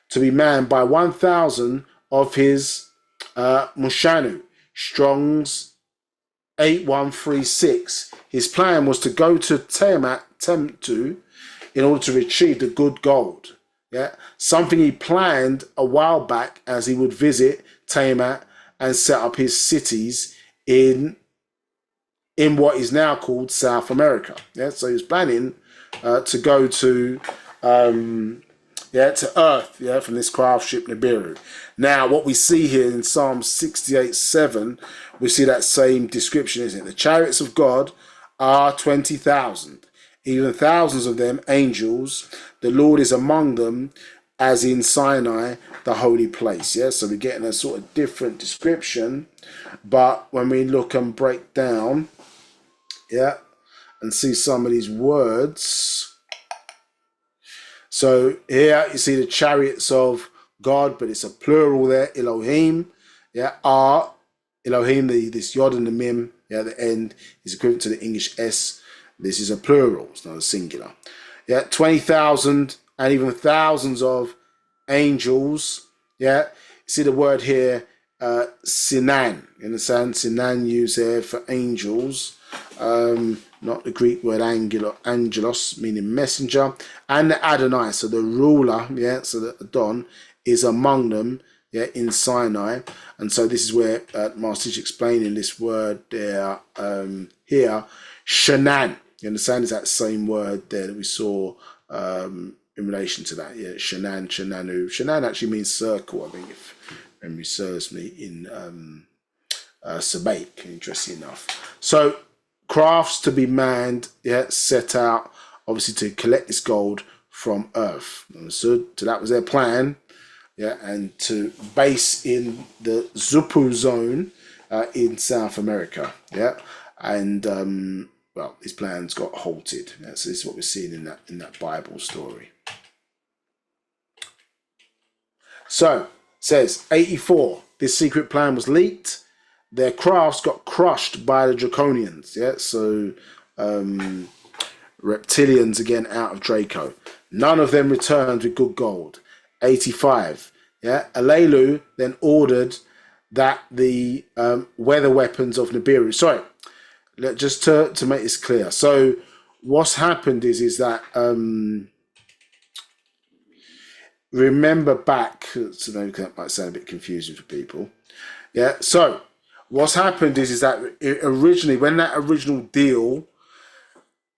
to be manned by 1,000 of his Mushanu, Strong's 8136. His plan was to go to Tiamat in order to retrieve the good gold. Something he planned a while back, as he would visit Tiamat and set up his cities in what is now called South America. So he was planning to go to Earth, from this craft ship Nabiru. Now, what we see here in Psalm 68:7, we see that same description, isn't it? The chariots of God are 20,000, even thousands of them angels. The Lord is among them, as in Sinai, the holy place. So we're getting a sort of different description, but when we look and break down, and see some of these words. So here you see the chariots of God, but it's a plural there, Elohim. Are Elohim, this Yod and the Mim, at the end is equivalent to the English S. This is a plural, it's not a singular. 20,000 and even thousands of angels. You see the word here, Sinan. You understand? Sinan used there for angels. not the Greek word angelos, meaning messenger, and the Adonai, so the ruler, yeah, so the Adon is among them, yeah, in Sinai. And so this is where Master is explaining this word there, here, Shanan. You understand? Is that same word there that we saw in relation to that? Yeah, Shanan, Shananu. Shanan actually means circle, I think, if memory serves me, in Sabaik, interesting enough. So crafts to be manned, yeah, set out obviously to collect this gold from Earth. Understood? So that was their plan, yeah, and to base in the Zupu zone in South America, yeah, and well, these plans got halted. Yeah, so this is what we're seeing in that Bible story. So it says 84. This secret plan was leaked. Their crafts got crushed by the Draconians. Yeah, so reptilians again out of Draco. None of them returned with good gold. 85. Yeah, Alelu then ordered that the weather weapons of Nabiru. Sorry, just to make this clear. So what's happened is that remember back. So that might sound a bit confusing for people. Yeah. So what's happened is that originally, when that original deal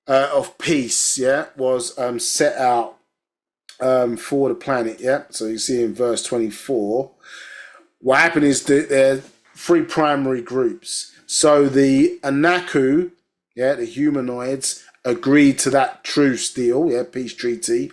of peace, yeah, was set out for the planet, yeah. So you see in verse 24, what happened is that there are three primary groups. So the Anaku, yeah, the humanoids, agreed to that truce deal, yeah, peace treaty,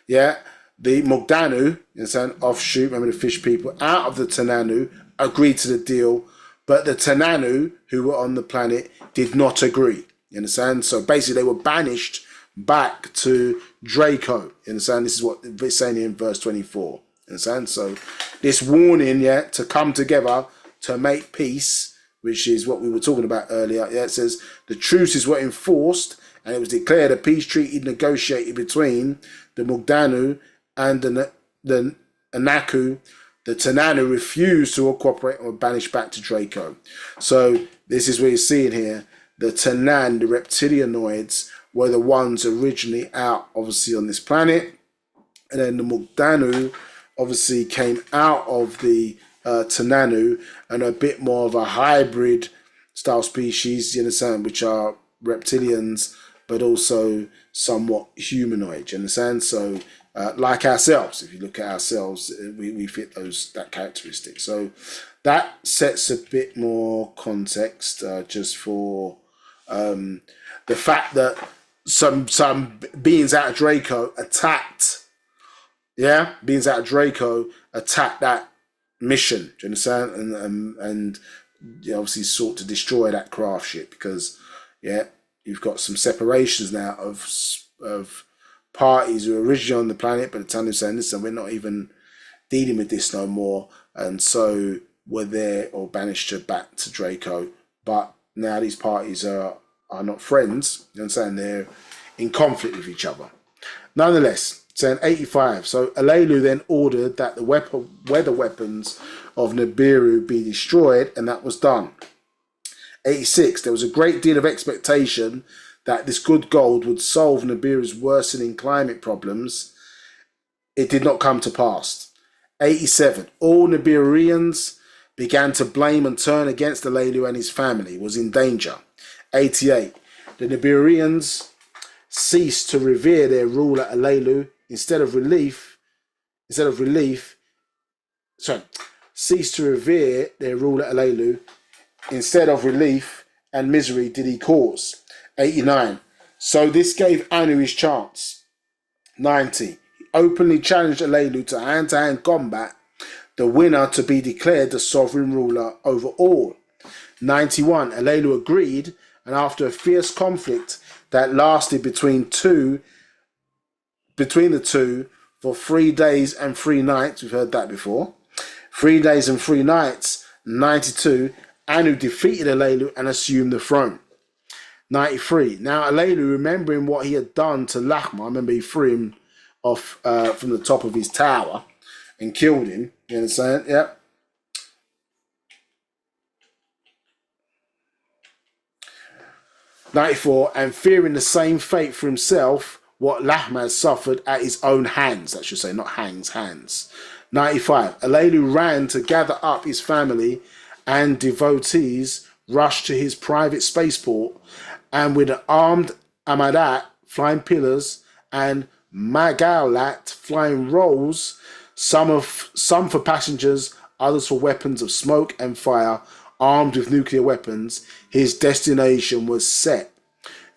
yeah. The Mogdanu, it's an offshoot, remember the fish people, out of the Tananu, agreed to the deal, but the Tananu, who were on the planet, did not agree. You understand? So basically they were banished back to Draco. You understand? This is what it's saying in verse 24. You understand? So this warning, yeah, to come together to make peace, which is what we were talking about earlier. Yeah, it says the truces were enforced and it was declared a peace treaty negotiated between the Mugdanu and the Anaku. The Tananu refused to cooperate and were banished back to Draco. So this is what you're seeing here. The Tanan, the reptilianoids, were the ones originally out, obviously, on this planet. And then the Mugdanu obviously came out of the Tananu and are a bit more of a hybrid style species, you understand, which are reptilians, but also somewhat humanoid, you understand? So like ourselves, if you look at ourselves, we fit that characteristic. So that sets a bit more context just for the fact that some beings out of Draco attacked, yeah, beings out of Draco attacked that mission. Do you understand? And you obviously sought to destroy that craft ship because, yeah, you've got some separations now of parties who are originally on the planet, but the time they're saying, listen, we're not even dealing with this no more, and so we're there or banished back to Draco. But now these parties are not friends. You understand? They're in conflict with each other. Nonetheless, saying 85. So Alelu then ordered that the weather weapons of Nabiru be destroyed, and that was done. 86. There was a great deal of expectation that this good gold would solve Nabiru's worsening climate problems. It did not come to pass. 87. All Nabirians began to blame and turn against Alelu, and his family was in danger. 88. The Nabirians ceased to revere their ruler Alelu. Ceased to revere their ruler Alelu. Instead of relief and misery did he cause. 89. So this gave Anu his chance. 90. He openly challenged Alelu to hand-to-hand combat, the winner to be declared the sovereign ruler over all. 91. Alelu agreed, and after a fierce conflict that lasted between the two for 3 days and 3 nights, we've heard that before, 3 days and 3 nights, 92, Anu defeated Alelu and assumed the throne. 93. Now Alelu, remembering what he had done to Lachma, remember he threw him off from the top of his tower and killed him, you understand? Yep. 94, and fearing the same fate for himself, what Lahmaz suffered at his own hands, I should say, not hands. 95, Alelu ran to gather up his family, and devotees rushed to his private spaceport, and with an armed Amadat, flying pillars, and Magalat, flying rolls, some for passengers, others for weapons of smoke and fire, armed with nuclear weapons, his destination was set.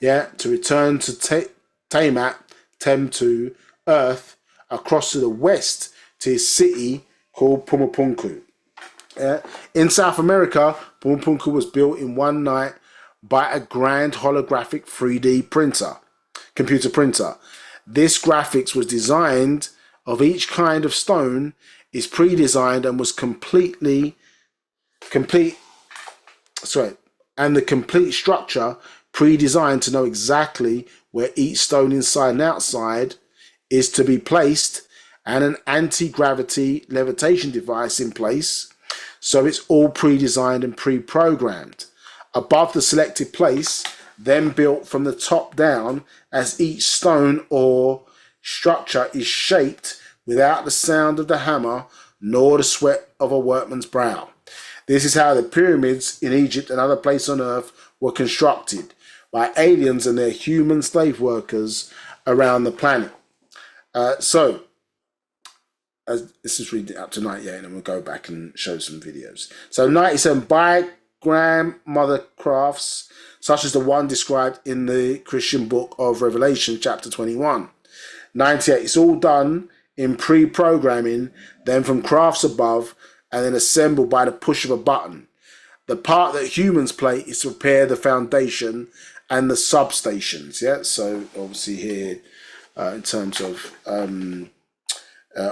To return to Tiamat, to Earth, across to the west to his city called Pumapunku. In South America, Pumapunku was built in one night by a grand holographic 3D computer printer. This graphics was designed of each kind of stone, is pre-designed and was the complete structure pre-designed to know exactly where each stone inside and outside is to be placed, and an anti-gravity levitation device in place. So it's all pre-designed and pre-programmed. Above the selected place, then built from the top down, as each stone or structure is shaped without the sound of the hammer nor the sweat of a workman's brow. This is how the pyramids in Egypt and other places on Earth were constructed by aliens and their human slave workers around the planet. This is reading up to 98, and then we'll go back and show some videos. So 97, by grandmother crafts, such as the one described in the Christian book of Revelation, chapter 21. 98, it's all done in pre-programming, then from crafts above, and then assembled by the push of a button. The part that humans play is to prepare the foundation and the substations. So obviously here, in terms of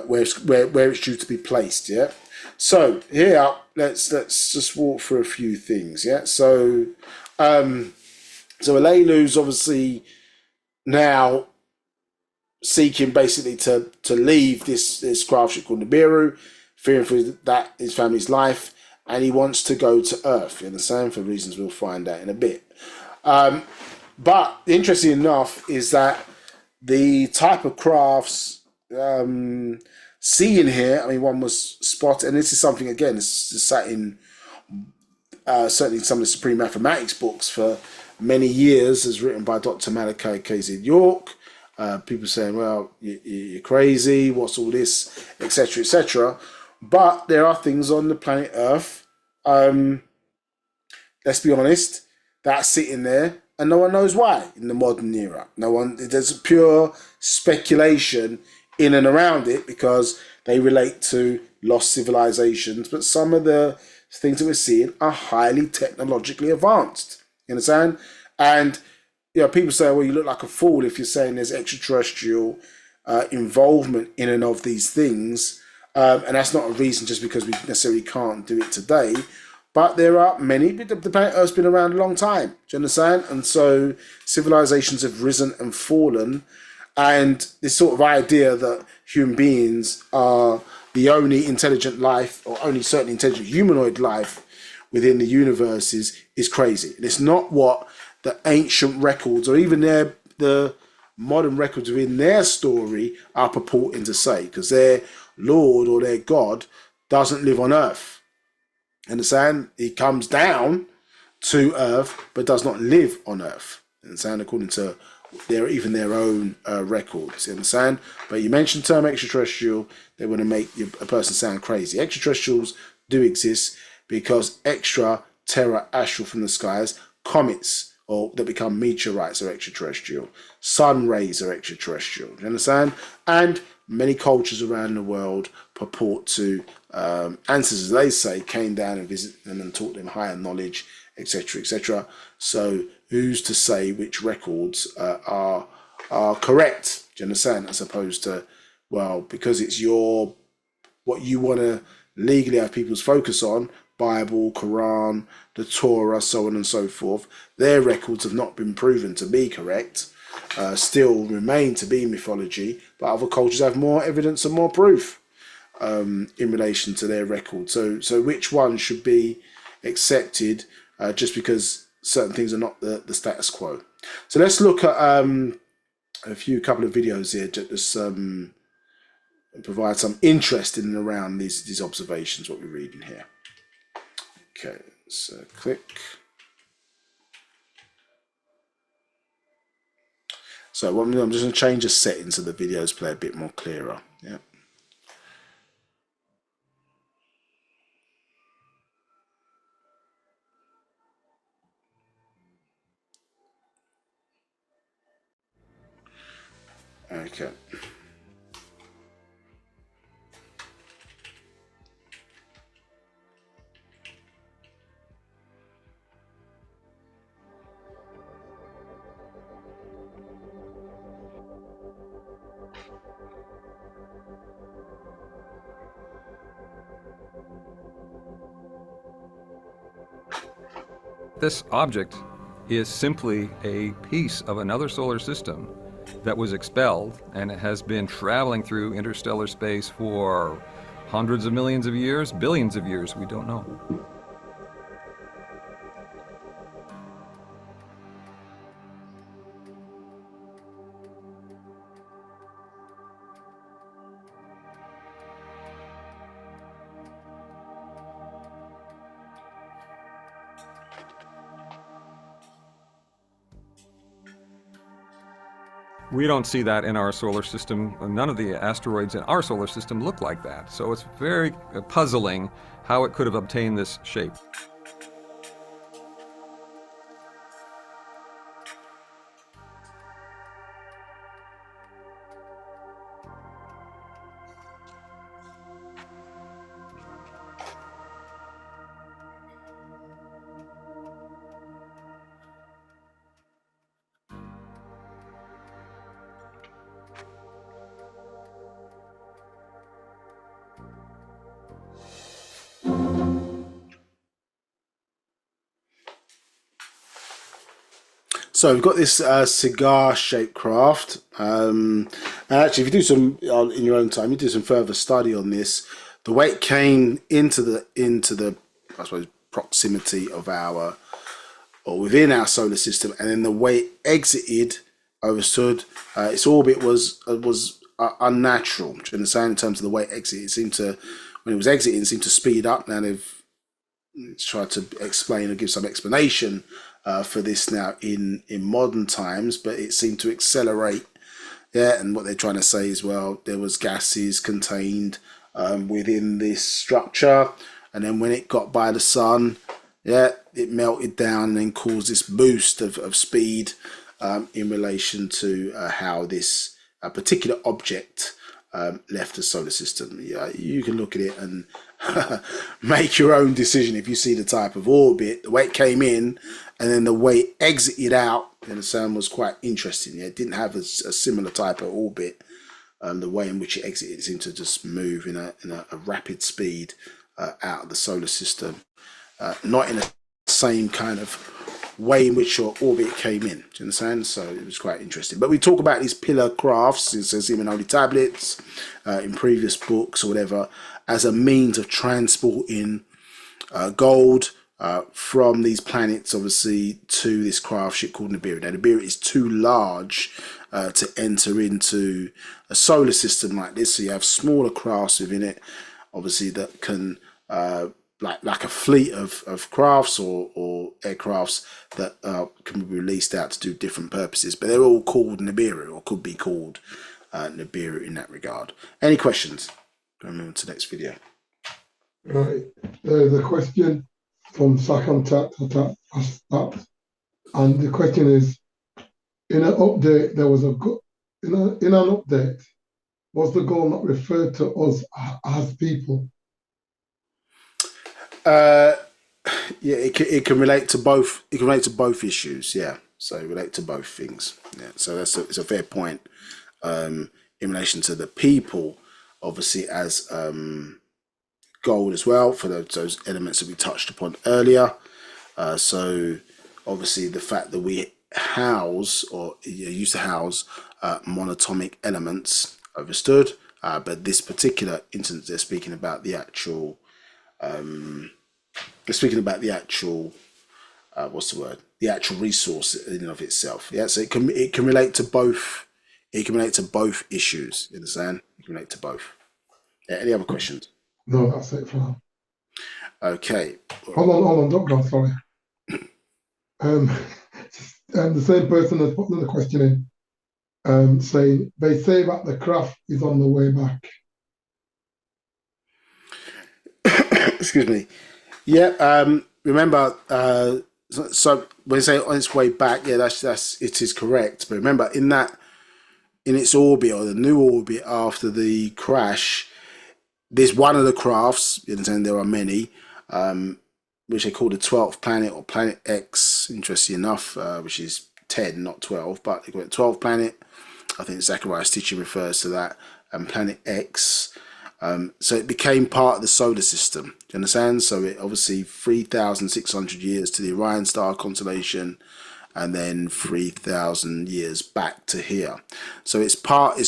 where it's due to be placed. So here, let's just walk through a few things. So Alelu's obviously now seeking basically to leave this craft ship called Nabiru, fearing for that his family's life, and he wants to go to Earth. You understand? For reasons we'll find out in a bit. But interesting enough is that the type of crafts seen here, I mean, one was spotted, and this is something, again, it's just sat in certainly some of the Supreme Mathematics books for many years, as written by Dr. Malachi K.Z. York. People saying, well, you're crazy, what's all this, etc., etc. But there are things on the planet Earth, let's be honest, that's sitting there, and no one knows why in the modern era. There's pure speculation in and around it because they relate to lost civilizations, but some of the things that we're seeing are highly technologically advanced. You understand? And people say, well, you look like a fool if you're saying there's extraterrestrial involvement in and of these things. And that's not a reason just because we necessarily can't do it today. But there are many, the planet Earth's been around a long time. Do you understand? And so civilizations have risen and fallen. And this sort of idea that human beings are the only intelligent life, or only certainly intelligent humanoid life within the universe is crazy. And it's not what the ancient records, or even the modern records within their story, are purporting to say, because their Lord or their God doesn't live on Earth. Understand? He comes down to Earth, but does not live on Earth. Understand? According to their own records. Understand? But you mentioned the term extraterrestrial, they want to make a person sound crazy. Extraterrestrials do exist because extra-terrestrial from the skies, comets, or that become meteorites, are extraterrestrial. Sun rays are extraterrestrial. Do you understand? And many cultures around the world purport to, ancestors, they say, came down and visited them and taught them higher knowledge, etc., etc. So who's to say which records are correct? Do you understand? As opposed to, well, because it's what you want to legally have people's focus on, Bible, Quran, the Torah, so on and so forth, their records have not been proven to be correct, still remain to be mythology, but other cultures have more evidence and more proof in relation to their record. So which one should be accepted just because certain things are not the status quo. So let's look at a couple of videos here to just provide some interest in and around these observations, what we're reading here. Okay, so click. So I'm just going to change the settings so the videos play a bit more clearer. Yeah. Okay. This object is simply a piece of another solar system that was expelled, and it has been traveling through interstellar space for hundreds of millions of years, billions of years, we don't know. We don't see that in our solar system. None of the asteroids in our solar system look like that. So it's very puzzling how it could have obtained this shape. So we've got this cigar-shaped craft, and actually, if you do some in your own time, you do some further study on this. The way it came into the I suppose proximity of our or within our solar system, and then the way it exited, overstood, its orbit was unnatural. Do you understand? In terms of the way it exited, it seemed to when it was exiting, it seemed to speed up. Now they've tried to explain or give some explanation for this now in modern times, but it seemed to accelerate. Yeah, and what they're trying to say is, well, there was gases contained within this structure, and then when it got by the sun, yeah, it melted down and then caused this boost of speed in relation to how this particular object left the solar system. Yeah, you can look at it and make your own decision if you see the type of orbit, the way it came in, and then the way it exited out. And the sound was quite interesting. Yeah, it didn't have a similar type of orbit. The way in which it exited seemed to just move in a rapid speed out of the solar system, not in the same kind of way in which your orbit came in. Do you understand? So it was quite interesting. But we talk about these pillar crafts, it says even holy tablets, in previous books or whatever, as a means of transporting gold from these planets, obviously, to this craft ship called Nabiru. Now, Nabiru is too large to enter into a solar system like this, so you have smaller crafts within it, obviously, that can like a fleet of crafts or aircrafts that can be released out to do different purposes, but they're all called Nabiru, or could be called Nabiru in that regard. Any questions? Going on to the next video. Right. There's a question from Sakamtat, and the question is: in an update, there was a in an update, was the goal not referred to us as people? Yeah, it can relate to both. It can relate to both issues. Yeah, so relate to both things. Yeah, so it's a fair point in relation to the people, obviously as gold as well for those elements that we touched upon earlier. So obviously the fact that we house or used to house monatomic elements, understood. But this particular instance, they're speaking about the actual. They're speaking about the actual what's the word? The actual resource in and of itself. Yeah, so it can relate to both. It can relate to both issues. You understand? It can relate to both. Yeah, any other questions? No, that's it for now. Okay. Hold on, don't go, sorry. The same person has put another question in, saying they say that the craft is on the way back. Excuse me. Yeah. Remember. So when they say on its way back, yeah, that's it is correct. But remember, in its orbit or the new orbit after the crash, there's one of the crafts. You understand? There are many. Which they call the 12th planet or Planet X, interesting enough, which is 10, not 12, but they call it 12th planet. I think Zachariah's teaching refers to that, and Planet X. So it became part of the solar system. Do you understand? So it obviously 3,600 years to the Orion star constellation, and then 3,000 years back to here. So it's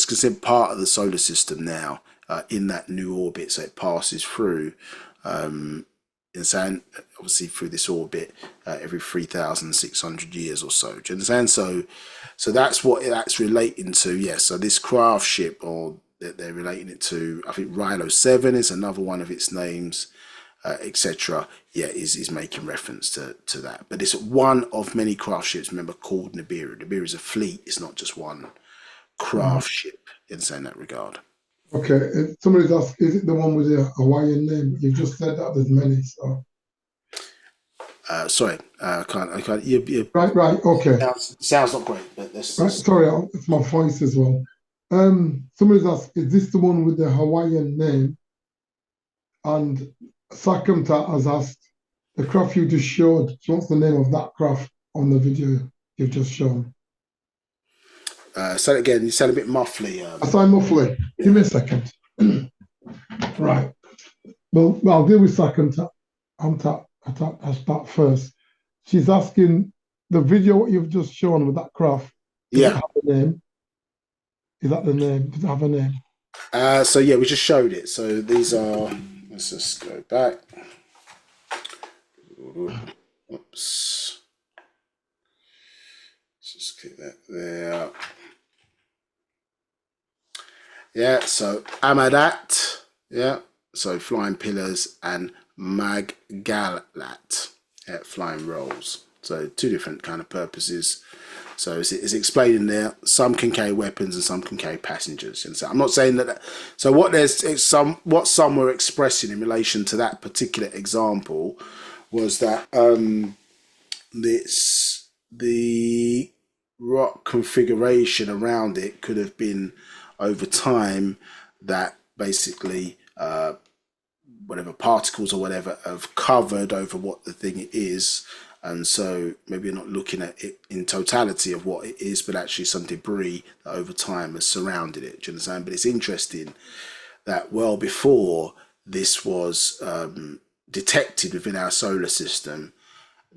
considered part of the solar system now in that new orbit. So it passes through. Understand, obviously through this orbit every 3,600 years or so. Do you understand? So that's what that's relating to. Yes. So this craft ship, or that they're relating it to, I think Rhino 7 is another one of its names, etc. Yeah, is making reference to that. But it's one of many craft ships. Remember, called Nabiru. Nabiru is a fleet. It's not just one craft ship. In that regard. Okay, somebody's asked, is it the one with the Hawaiian name? You just said that there's many, so. Sorry, I can't. You right, okay. Sounds not great, but this. Right, sorry, it's my voice as well. Somebody's asked, is this the one with the Hawaiian name? And Sakamta has asked, the craft you just showed, what's the name of that craft on the video you've just shown? Say it again. You sound a bit muffly. I sound muffly. Yeah. Give me a second. Right. Well, I'll deal with Sakamta. I'll start first. She's asking the video what you've just shown with that craft. Does it have a name? Is that the name? Does it have a name? So yeah, we just showed it. So these are. Let's just go back. Oops. Let's just click that there. Yeah. So Amadat. Yeah. So flying pillars and Maggalat. Yeah, flying rolls. So two different kind of purposes. So it's explaining there. Some can carry weapons and some can carry passengers. And so I'm not saying that. So what some were expressing in relation to that particular example was that the rock configuration around it could have been over time that basically whatever particles or whatever have covered over what the thing is. And so maybe you're not looking at it in totality of what it is, but actually some debris that over time has surrounded it. Do you understand? But it's interesting that well before this was detected within our solar system,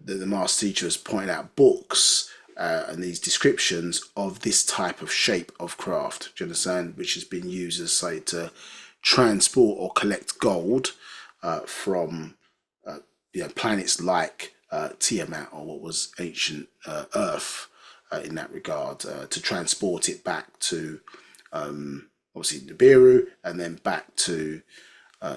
that the master teacher has pointed out books and these descriptions of this type of shape of craft. Do you understand? Which has been used as, say, to transport or collect gold from planets like Tiamat, or what was ancient Earth in that regard, to transport it back to obviously Nabiru, and then back to,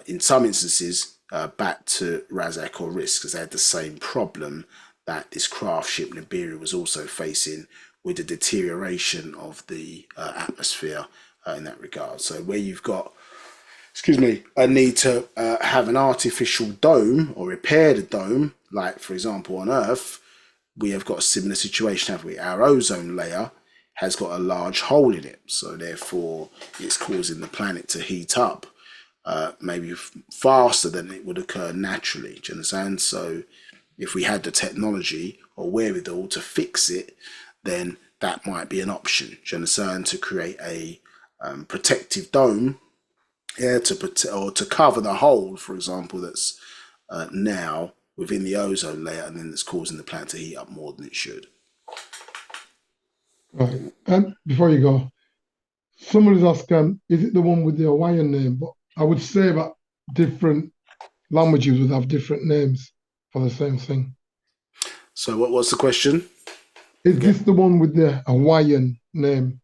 in some instances, back to Razak or Risk, because they had the same problem that this craft ship Nabiru was also facing with the deterioration of the atmosphere in that regard. So where you've got a need to have an artificial dome or repair the dome, like for example on Earth, we have got a similar situation, haven't we? Our ozone layer has got a large hole in it, so therefore it's causing the planet to heat up maybe faster than it would occur naturally. Do you understand? So if we had the technology or wherewithal to fix it, then that might be an option. Do you understand? To create a protective dome, to protect or to cover the hole, for example, that's now within the ozone layer, and then that's causing the planet to heat up more than it should. Right. And before you go, somebody's asking, is it the one with the Hawaiian name? But I would say that different languages would have different names for the same thing. So what was the question? Is this the one with the Hawaiian name?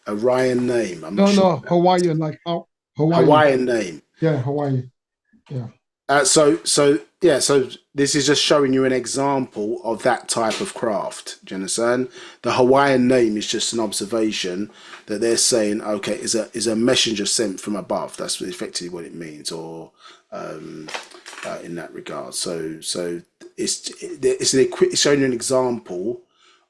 Orion name. I'm No, not sure. no, Hawaiian, like Hawaii. Hawaiian name. Yeah, Hawaii. Yeah. So this is just showing you an example of that type of craft. Do you understand? The Hawaiian name is just an observation that they're saying, okay, is a messenger sent from above. That's effectively what it means, or in that regard. So it's showing you an example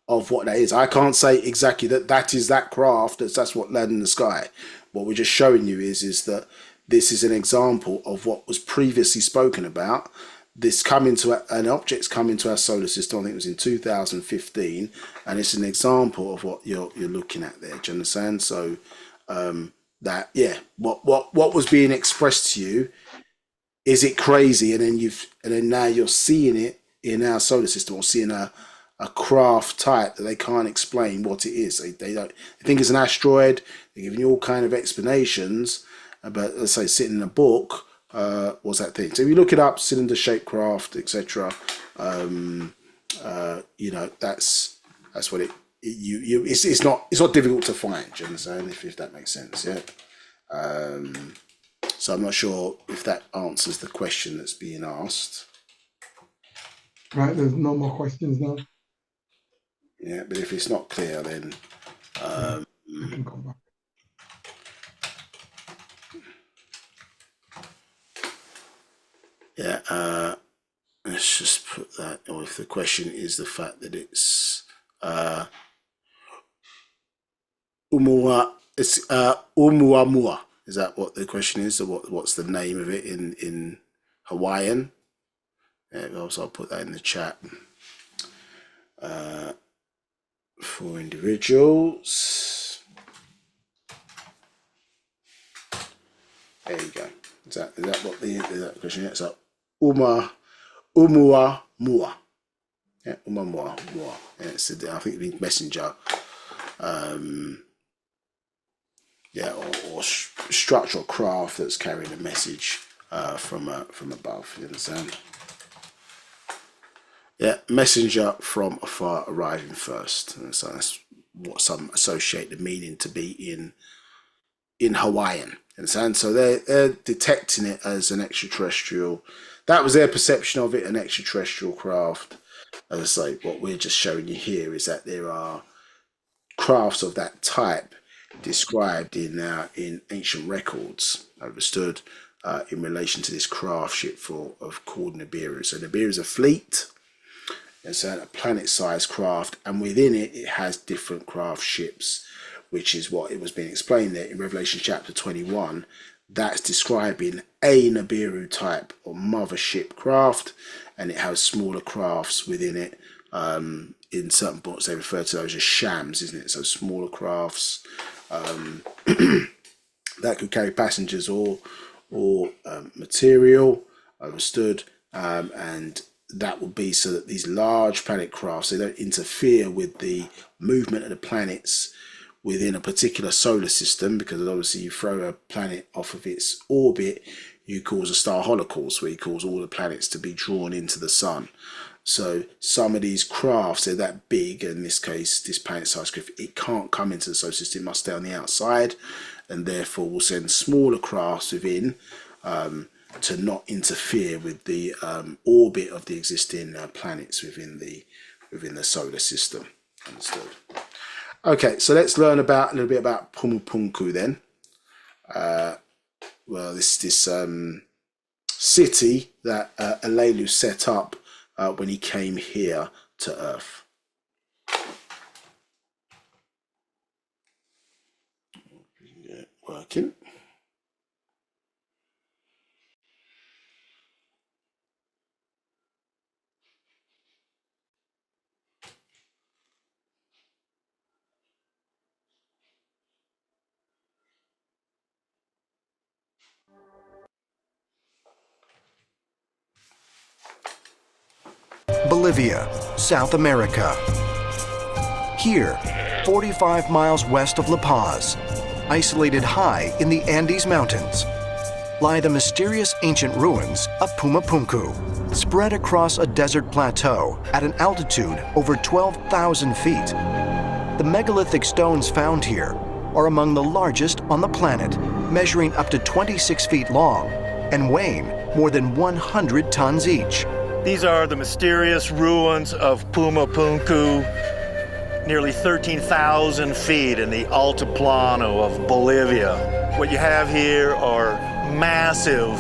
of what that is. I can't say exactly that is that craft. That's what landed in the sky. What we're just showing you is that this is an example of what was previously spoken about. This an object's come into our solar system. I think it was in 2015, and it's an example of what you're looking at there. Do you understand? So what was being expressed to you, is it crazy? And then now you're seeing it in our solar system, or seeing a craft type that they can't explain what it is. They think it's an asteroid. They're giving you all kind of explanations, but let's say sitting in a book, what's that thing? So if you look it up, cylinder-shaped craft, etc. That's what it's not difficult to find. Do you understand? If that makes sense, yeah. So I'm not sure if that answers the question that's being asked. Right, there's no more questions now. Yeah, but if it's not clear, then You can come back. yeah, let's just put that. Or if the question is the fact that it's Umuamua. Is that what the question is? Or what's the name of it in Hawaiian? Yeah, also I'll put that in the chat. For individuals. There you go. Is that what the question is? So Umuamua. Yeah, Umuamua. Yeah, I think it means messenger. Or structural craft that's carrying a message from above. You understand? Yeah, messenger from afar arriving first. And so that's what some associate the meaning to be in Hawaiian. And so they're detecting it as an extraterrestrial. That was their perception of it, an extraterrestrial craft. As I say, what we're just showing you here is that there are crafts of that type described in ancient records, understood, in relation to this craft ship called Nabiru. So Nabiru is a fleet. It's a planet-sized craft, and within it has different craft ships, which is what it was being explained there in Revelation chapter 21. That's describing a Nabiru type or mothership craft, and it has smaller crafts within it. In certain books, they refer to those as shams, isn't it? So smaller crafts that could carry passengers or material, understood, and that would be so that these large planet crafts, they don't interfere with the movement of the planets within a particular solar system, because obviously you throw a planet off of its orbit, you cause a star holocaust where you cause all the planets to be drawn into the sun. So some of these crafts, they're that big, in this case, this planet-sized craft, it can't come into the solar system, it must stay on the outside, and therefore will send smaller crafts within to not interfere with the orbit of the existing planets within the solar system. Understood. Okay, so let's learn a little bit about Pumapunku then. Well, this city that Alelu set up when he came here to Earth. Working. Bolivia, South America. Here, 45 miles west of La Paz, isolated high in the Andes Mountains, lie the mysterious ancient ruins of Pumapunku, spread across a desert plateau at an altitude over 12,000 feet. The megalithic stones found here are among the largest on the planet, measuring up to 26 feet long and weighing more than 100 tons each. These are the mysterious ruins of Pumapunku, nearly 13,000 feet in the Altiplano of Bolivia. What you have here are massive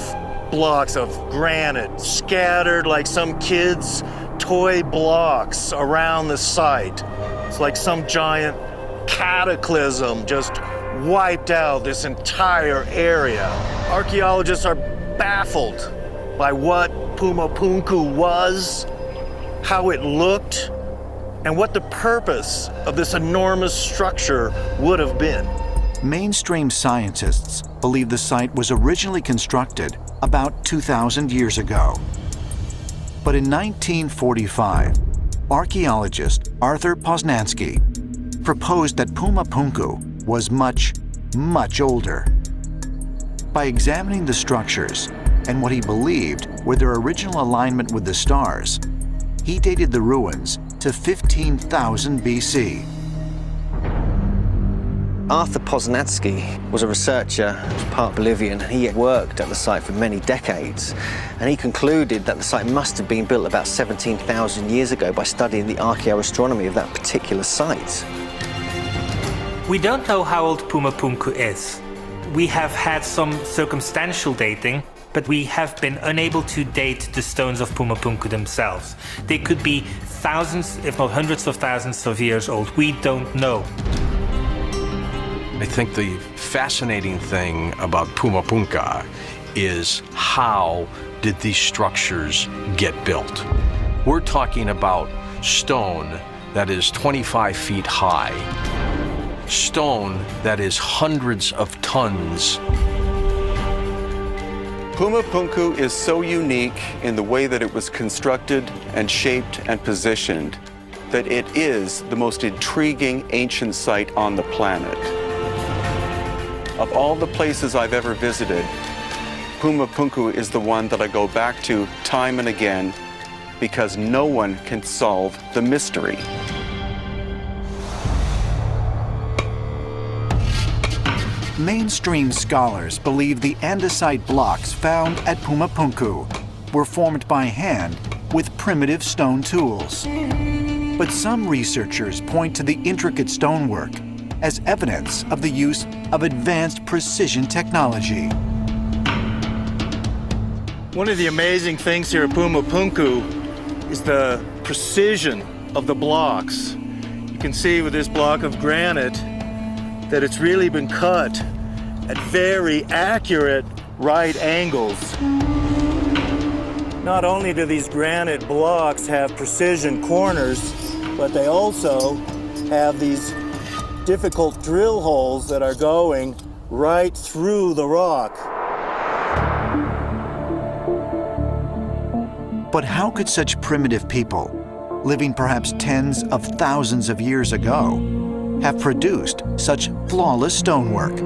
blocks of granite scattered like some kids' toy blocks around the site. It's like some giant cataclysm just wiped out this entire area. Archaeologists are baffled by what Pumapunku was, how it looked, and what the purpose of this enormous structure would have been. Mainstream scientists believe the site was originally constructed about 2,000 years ago. But in 1945, archaeologist Arthur Poznansky proposed that Pumapunku was much, much older. By examining the structures and what he believed were their original alignment with the stars, he dated the ruins to 15,000 BC. Arthur Poznansky was a researcher, part Bolivian. He had worked at the site for many decades, and he concluded that the site must have been built about 17,000 years ago by studying the archaeoastronomy of that particular site. We don't know how old Pumapunku is. We have had some circumstantial dating, but we have been unable to date the stones of Pumapunku themselves. They could be thousands, if not hundreds of thousands of years old. We don't know. I think the fascinating thing about Pumapunku is how did these structures get built? We're talking about stone that is 25 feet high, stone that is hundreds of tons. Pumapunku is so unique in the way that it was constructed and shaped and positioned that it is the most intriguing ancient site on the planet. Of all the places I've ever visited, Pumapunku is the one that I go back to time and again because no one can solve the mystery. Mainstream scholars believe the andesite blocks found at Pumapunku were formed by hand with primitive stone tools. But some researchers point to the intricate stonework as evidence of the use of advanced precision technology. One of the amazing things here at Pumapunku is the precision of the blocks. You can see with this block of granite that it's really been cut at very accurate right angles. Not only do these granite blocks have precision corners, but they also have these difficult drill holes that are going right through the rock. But how could such primitive people, living perhaps tens of thousands of years ago, have produced such flawless stonework?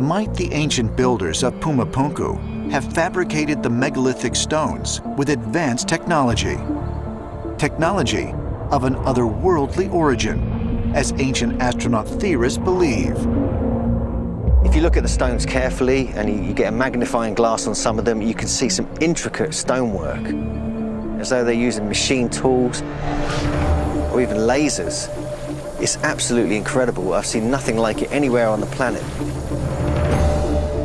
Might the ancient builders of Pumapunku have fabricated the megalithic stones with advanced technology? Technology of an otherworldly origin, as ancient astronaut theorists believe. If you look at the stones carefully and you get a magnifying glass on some of them, you can see some intricate stonework, as though they're using machine tools or even lasers. It's absolutely incredible. I've seen nothing like it anywhere on the planet.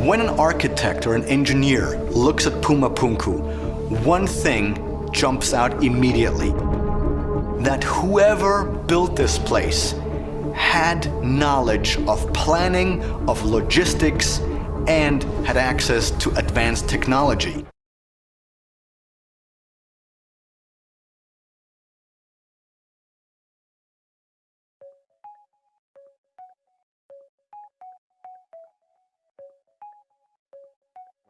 When an architect or an engineer looks at Pumapunku, one thing jumps out immediately: that whoever built this place had knowledge of planning, of logistics, and had access to advanced technology.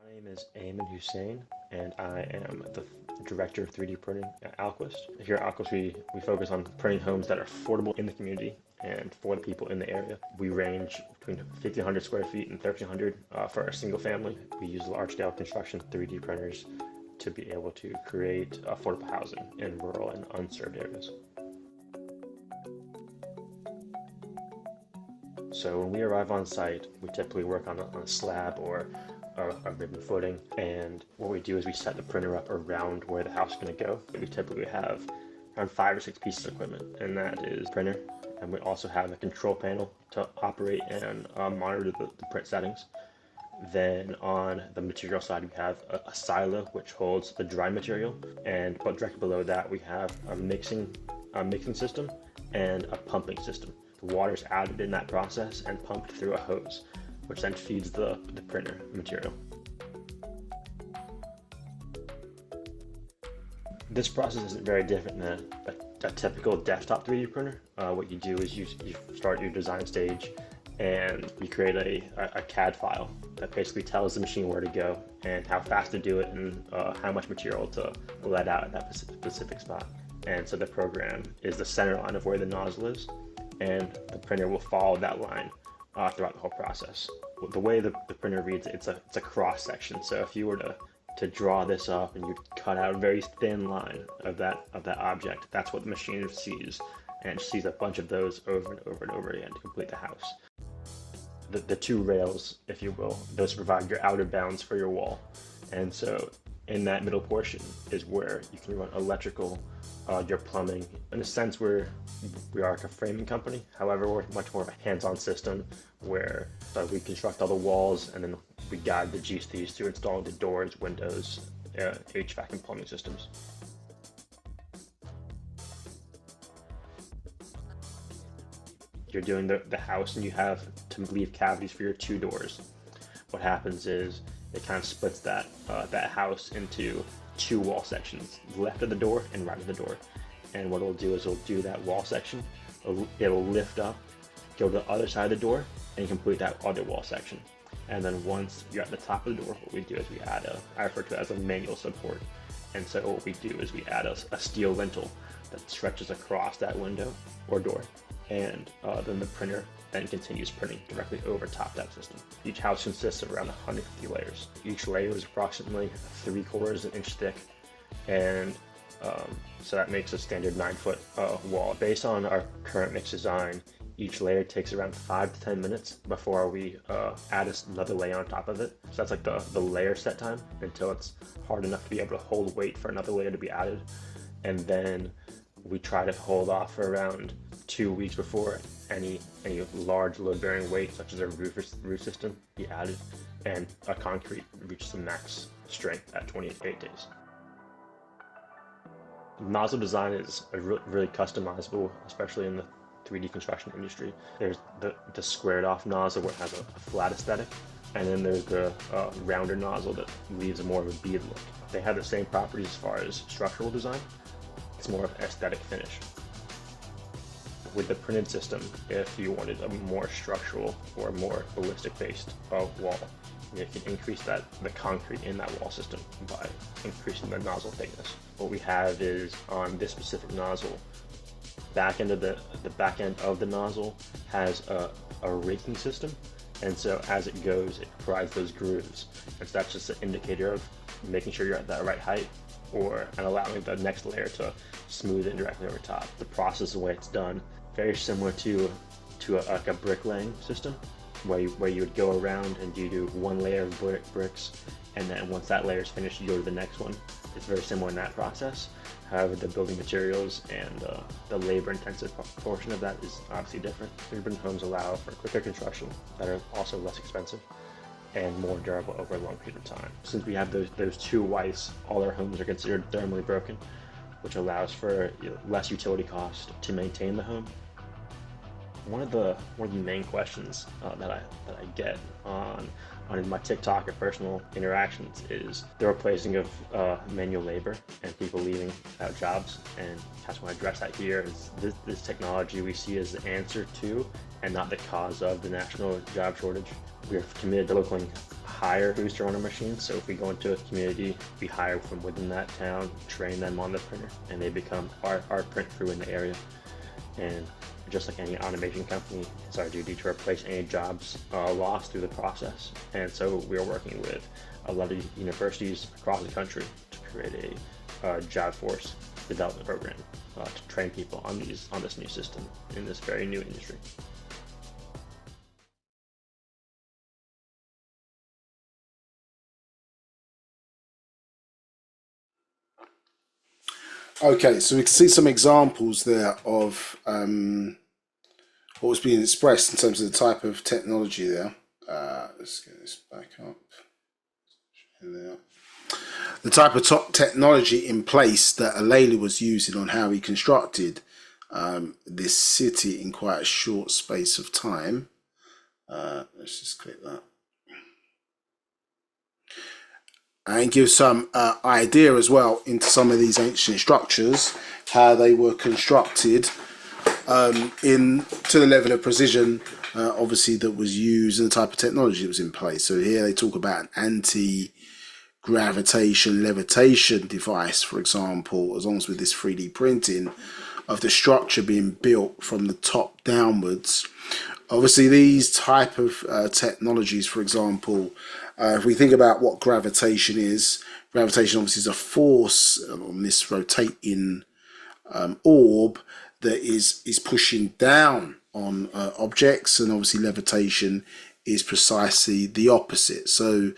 My name is Ayman Hussein, and I am the Director of 3D Printing at Alquist. Here at Alquist, we focus on printing homes that are affordable in the community and for the people in the area. We range between 1,500 square feet and 1,300 for our single family. We use large-scale construction 3D printers to be able to create affordable housing in rural and unserved areas. So when we arrive on site, we typically work on a slab or a ribbon footing, and what we do is we set the printer up around where the house is going to go. We typically have around 5 or 6 pieces of equipment, and that is printer, and we also have a control panel to operate and monitor the print settings. Then on the material side, we have a silo which holds the dry material, and directly below that we have a mixing system and a pumping system. The water is added in that process and pumped through a hose, which then feeds the printer material. This process isn't very different than a typical desktop 3D printer. What you do is you start your design stage and you create a CAD file that basically tells the machine where to go and how fast to do it and how much material to let out at that specific spot. And so the program is the center line of where the nozzle is, and the printer will follow that line throughout the whole process. The way the printer reads it, it's a cross section. So if you were to draw this up and you cut out a very thin line of that object, that's what the machine sees, and it sees a bunch of those over and over and over again to complete the house. The 2 rails, if you will, those provide your outer bounds for your wall, and so in that middle portion is where you can run electrical, your plumbing. In a sense, we are like a framing company. However, we're much more of a hands-on system where we construct all the walls and then we guide the GCs to install the doors, windows, HVAC, and plumbing systems. You're doing the house and you have to leave cavities for your 2 doors. What happens is it kind of splits that house into 2 wall sections, left of the door and right of the door. And what it'll do is it'll do that wall section, it'll lift up, go to the other side of the door, and complete that other wall section. And then once you're at the top of the door, what we do is we add I refer to it as a manual support. And so what we do is we add a steel lintel that stretches across that window or door. And then the printer then continues printing directly over top that system. Each house consists of around 150 layers. Each layer is approximately 3/4 an inch thick, and so that makes a standard 9-foot wall. Based on our current mix design, each layer takes around 5 to 10 minutes before we add another layer on top of it. So that's like the layer set time until it's hard enough to be able to hold weight for another layer to be added. And then we try to hold off for around 2 weeks before any large load-bearing weight, such as a roof system, be added, and a concrete reaches the max strength at 28 days. Nozzle design is really customizable, especially in the 3D construction industry. There's the squared off nozzle where it has a flat aesthetic, and then there's the rounder nozzle that leaves more of a bead look. They have the same properties as far as structural design. It's more of an aesthetic finish. With the printed system, if you wanted a more structural or more ballistic based wall, you can increase the concrete in that wall system by increasing the nozzle thickness. What we have is on this specific nozzle, back end of the back end of the nozzle has a raking system, and so as it goes, it provides those grooves, and so that's just an indicator of making sure you're at that right height, and allowing the next layer to smooth it directly over top. The process, the way it's done, very similar to a bricklaying system, where you would go around and you do 1 layer of bricks, and then once that layer is finished, you go to the next one. It's very similar in that process. However, the building materials and the labor-intensive portion of that is obviously different. Urban homes allow for quicker construction that are also less expensive and more durable over a long period of time. Since we have those 2 whites, all our homes are considered thermally broken, which allows for less utility cost to maintain the home. One of the main questions that I get on my TikTok or personal interactions is the replacing of manual labor and people leaving without jobs, and that's why I address that here. Is this technology we see as the answer to and not the cause of the national job shortage. We are committed to locally hire booster on our machines, so if we go into a community, we hire from within that town, train them on the printer, and they become our print crew in the area. And just like any automation company, it's our duty to replace any jobs lost through the process. And so we are working with a lot of universities across the country to create a job force development program to train people on this new system in this very new industry. Okay, so we can see some examples there of what was being expressed in terms of the type of technology there. Let's get this back up. There. The type of top technology in place that Alelu was using on how he constructed this city in quite a short space of time. Let's just click that. And give some idea as well into some of these ancient structures, how they were constructed in to the level of precision, obviously, that was used, and the type of technology that was in place. So here they talk about an anti-gravitation levitation device, for example, as long as with this 3D printing of the structure being built from the top downwards. Obviously, these type of technologies, for example, if we think about what gravitation obviously is a force on this rotating orb that is pushing down on objects, and obviously levitation is precisely the opposite. So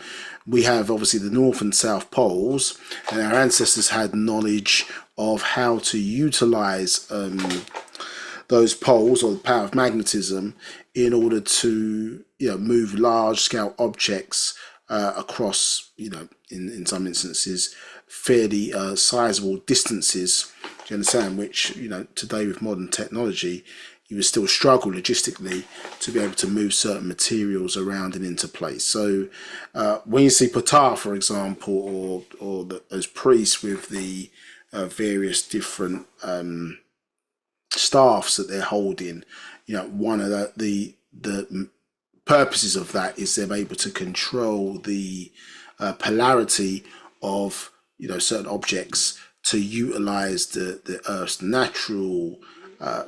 we have obviously the North and South poles, and our ancestors had knowledge of how to utilize those poles, or the power of magnetism, in order to move large scale objects across in some instances fairly sizable distances. Do you understand? Which today with modern technology you would still struggle logistically to be able to move certain materials around and into place. So when you see Paa Taraq, for example, or those priests with the various different staffs that they're holding, one of the purposes of that is they're able to control the polarity of certain objects to utilize the Earth's natural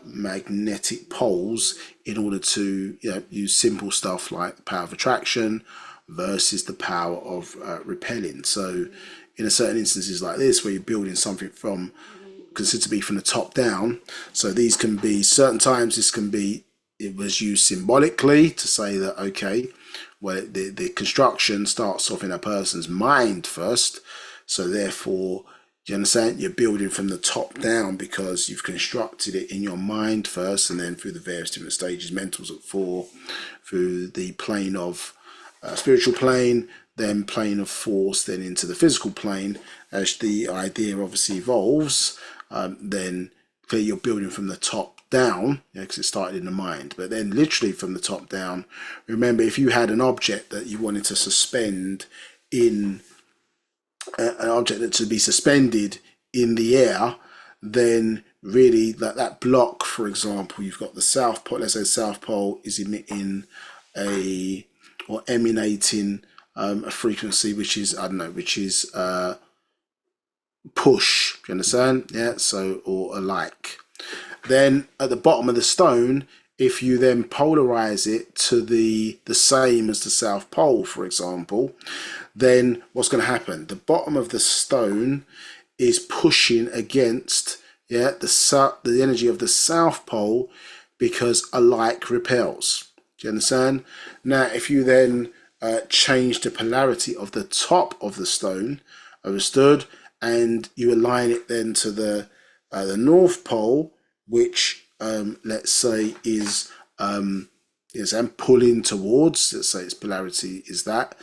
magnetic poles in order to use simple stuff like the power of attraction versus the power of repelling. So in a certain instances like this, where you're building something from considered to be from the top down, so these can be certain times it was used symbolically to say that, okay, well, the construction starts off in a person's mind first, so therefore, you understand, you're building from the top down because you've constructed it in your mind first, and then through the various different stages, mentals at 4, through the plane of spiritual plane, then plane of force, then into the physical plane. As the idea obviously evolves, then clearly you're building from the top down, because it started in the mind, but then literally from the top down. Remember, if you had an object that you wanted to suspend in an object that to be suspended in the air, then really that block, for example, you've got the South Pole. Let's say the South Pole is emitting or emanating a frequency which is push. Do you understand? Yeah. So, or a like. Then at the bottom of the stone, if you then polarize it to the same as the South Pole, for example, then what's going to happen? The bottom of the stone is pushing against the energy of the South Pole, because a like repels. Do you understand? Now, if you then change the polarity of the top of the stone, understood, and you align it then to the North Pole, which let's say is pulling towards, let's say its polarity is that,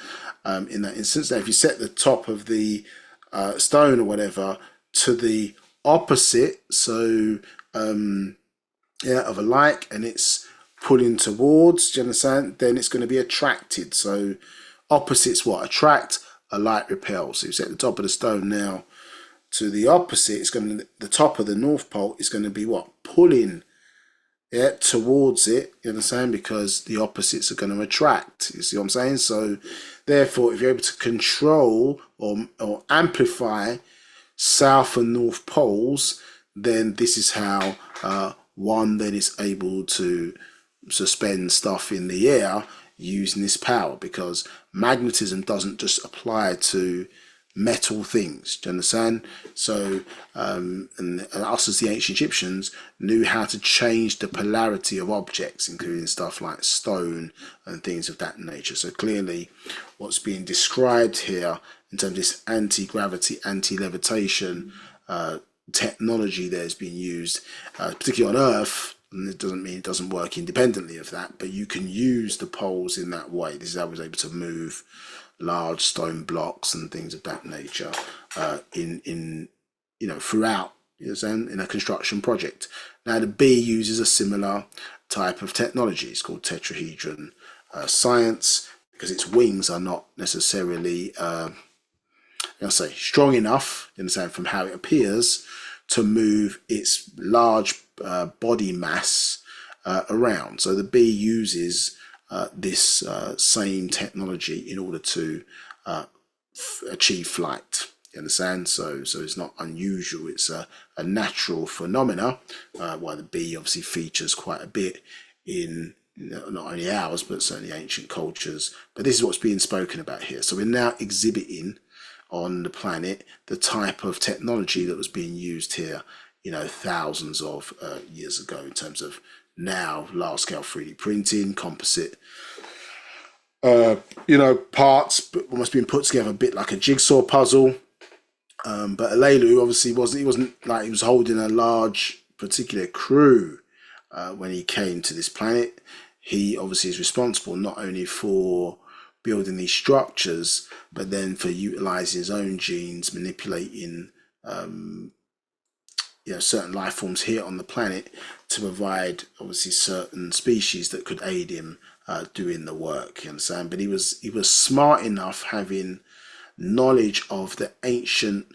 in that instance. Now, if you set the top of the stone or whatever to the opposite, so of a like, and it's pulling towards, do you understand? Then it's going to be attracted. So opposites what? Attract, a like repel. So you set the top of the stone now to the opposite, the top of the North Pole is going to be what? Pulling towards it, you understand? Because the opposites are going to attract. You see what I'm saying? So therefore, if you're able to control or amplify South and North poles, then this is how one that is able to suspend stuff in the air using this power, because magnetism doesn't just apply to metal things. Do you understand? So and us as the ancient Egyptians knew how to change the polarity of objects, including stuff like stone and things of that nature. So clearly what's being described here in terms of this anti-gravity, anti-levitation technology that is being used, particularly on Earth, and it doesn't mean it doesn't work independently of that, but you can use the poles in that way. This is how I was able to move large stone blocks and things of that nature in throughout, in a construction project. Now the bee uses a similar type of technology. It's called tetrahedron science, because its wings are not necessarily strong enough, from how it appears, to move its large body mass around. So the bee uses this same technology in order to achieve flight. You understand? So it's not unusual. It's a natural phenomena. Why the bee obviously features quite a bit in not only ours, but certainly ancient cultures. But this is what's being spoken about here. So we're now exhibiting on the planet the type of technology that was being used here, thousands of years ago, in terms of now large-scale 3D printing, composite, parts almost being put together a bit like a jigsaw puzzle. But Alelu obviously wasn't like he was holding a large particular crew when he came to this planet. He obviously is responsible not only for building these structures, but then for utilizing his own genes, manipulating certain life forms here on the planet to provide obviously certain species that could aid him doing the work. You understand? But he was smart enough, having knowledge of the ancient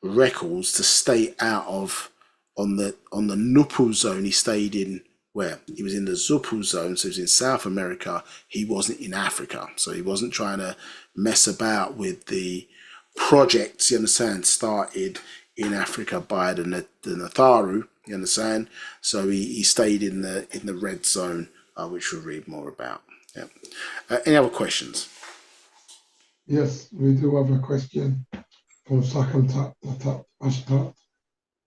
records, to stay out of on the Nupu zone. He stayed in where he was in the Zupu zone, so he was in South America. He wasn't in Africa, so he wasn't trying to mess about with the projects, you understand, started in Africa by the Natharu, you understand. So he stayed in the red zone, which we'll read more about. Yeah. Any other questions? Yes, we do have a question from Sakantat Ashtat.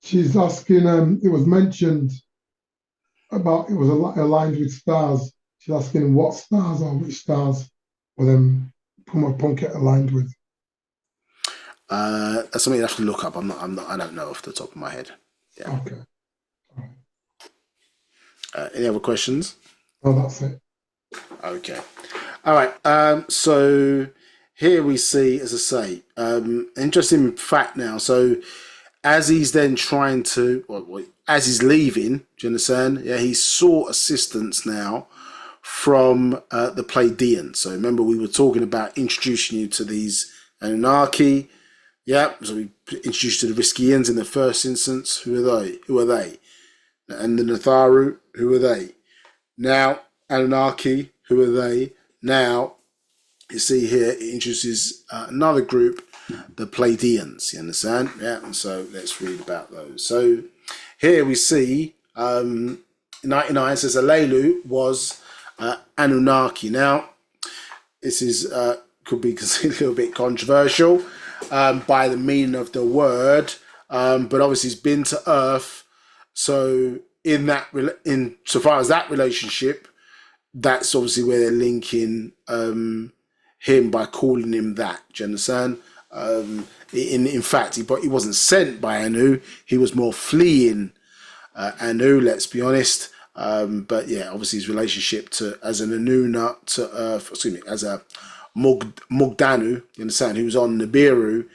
She's asking, it was mentioned about it was aligned with stars. She's asking what stars or which stars were them Pumapunku aligned with. That's something you have to look up. I don't know off the top of my head. Yeah. Okay. Any other questions? No, that's it. Okay. All right. So here we see, as I say, interesting fact now. So as he's then trying to, as he's leaving, do you understand? Yeah, he sought assistance now from the Pleiadians. So remember, we were talking about introducing you to these Anunaki. Yeah, so we introduced you to the Riskians in the first instance. Who are they? And the Natharu, who are they? Now, Anunaki, who are they? Now, you see here, it introduces another group, the Pleiadians, you understand? Yeah, and so let's read about those. So here we see 99 says Alelu was Anunaki. Now, this is could be considered a little bit controversial by the meaning of the word, but obviously he's been to Earth. So in so far as that relationship, that's obviously where they're linking him by calling him that. Do you understand? In fact, he wasn't sent by Anu. He was more fleeing Anu. Let's be honest. But yeah, obviously his relationship as an Anuna to Earth. As a Mugdanu. You understand? Who's on Nabiru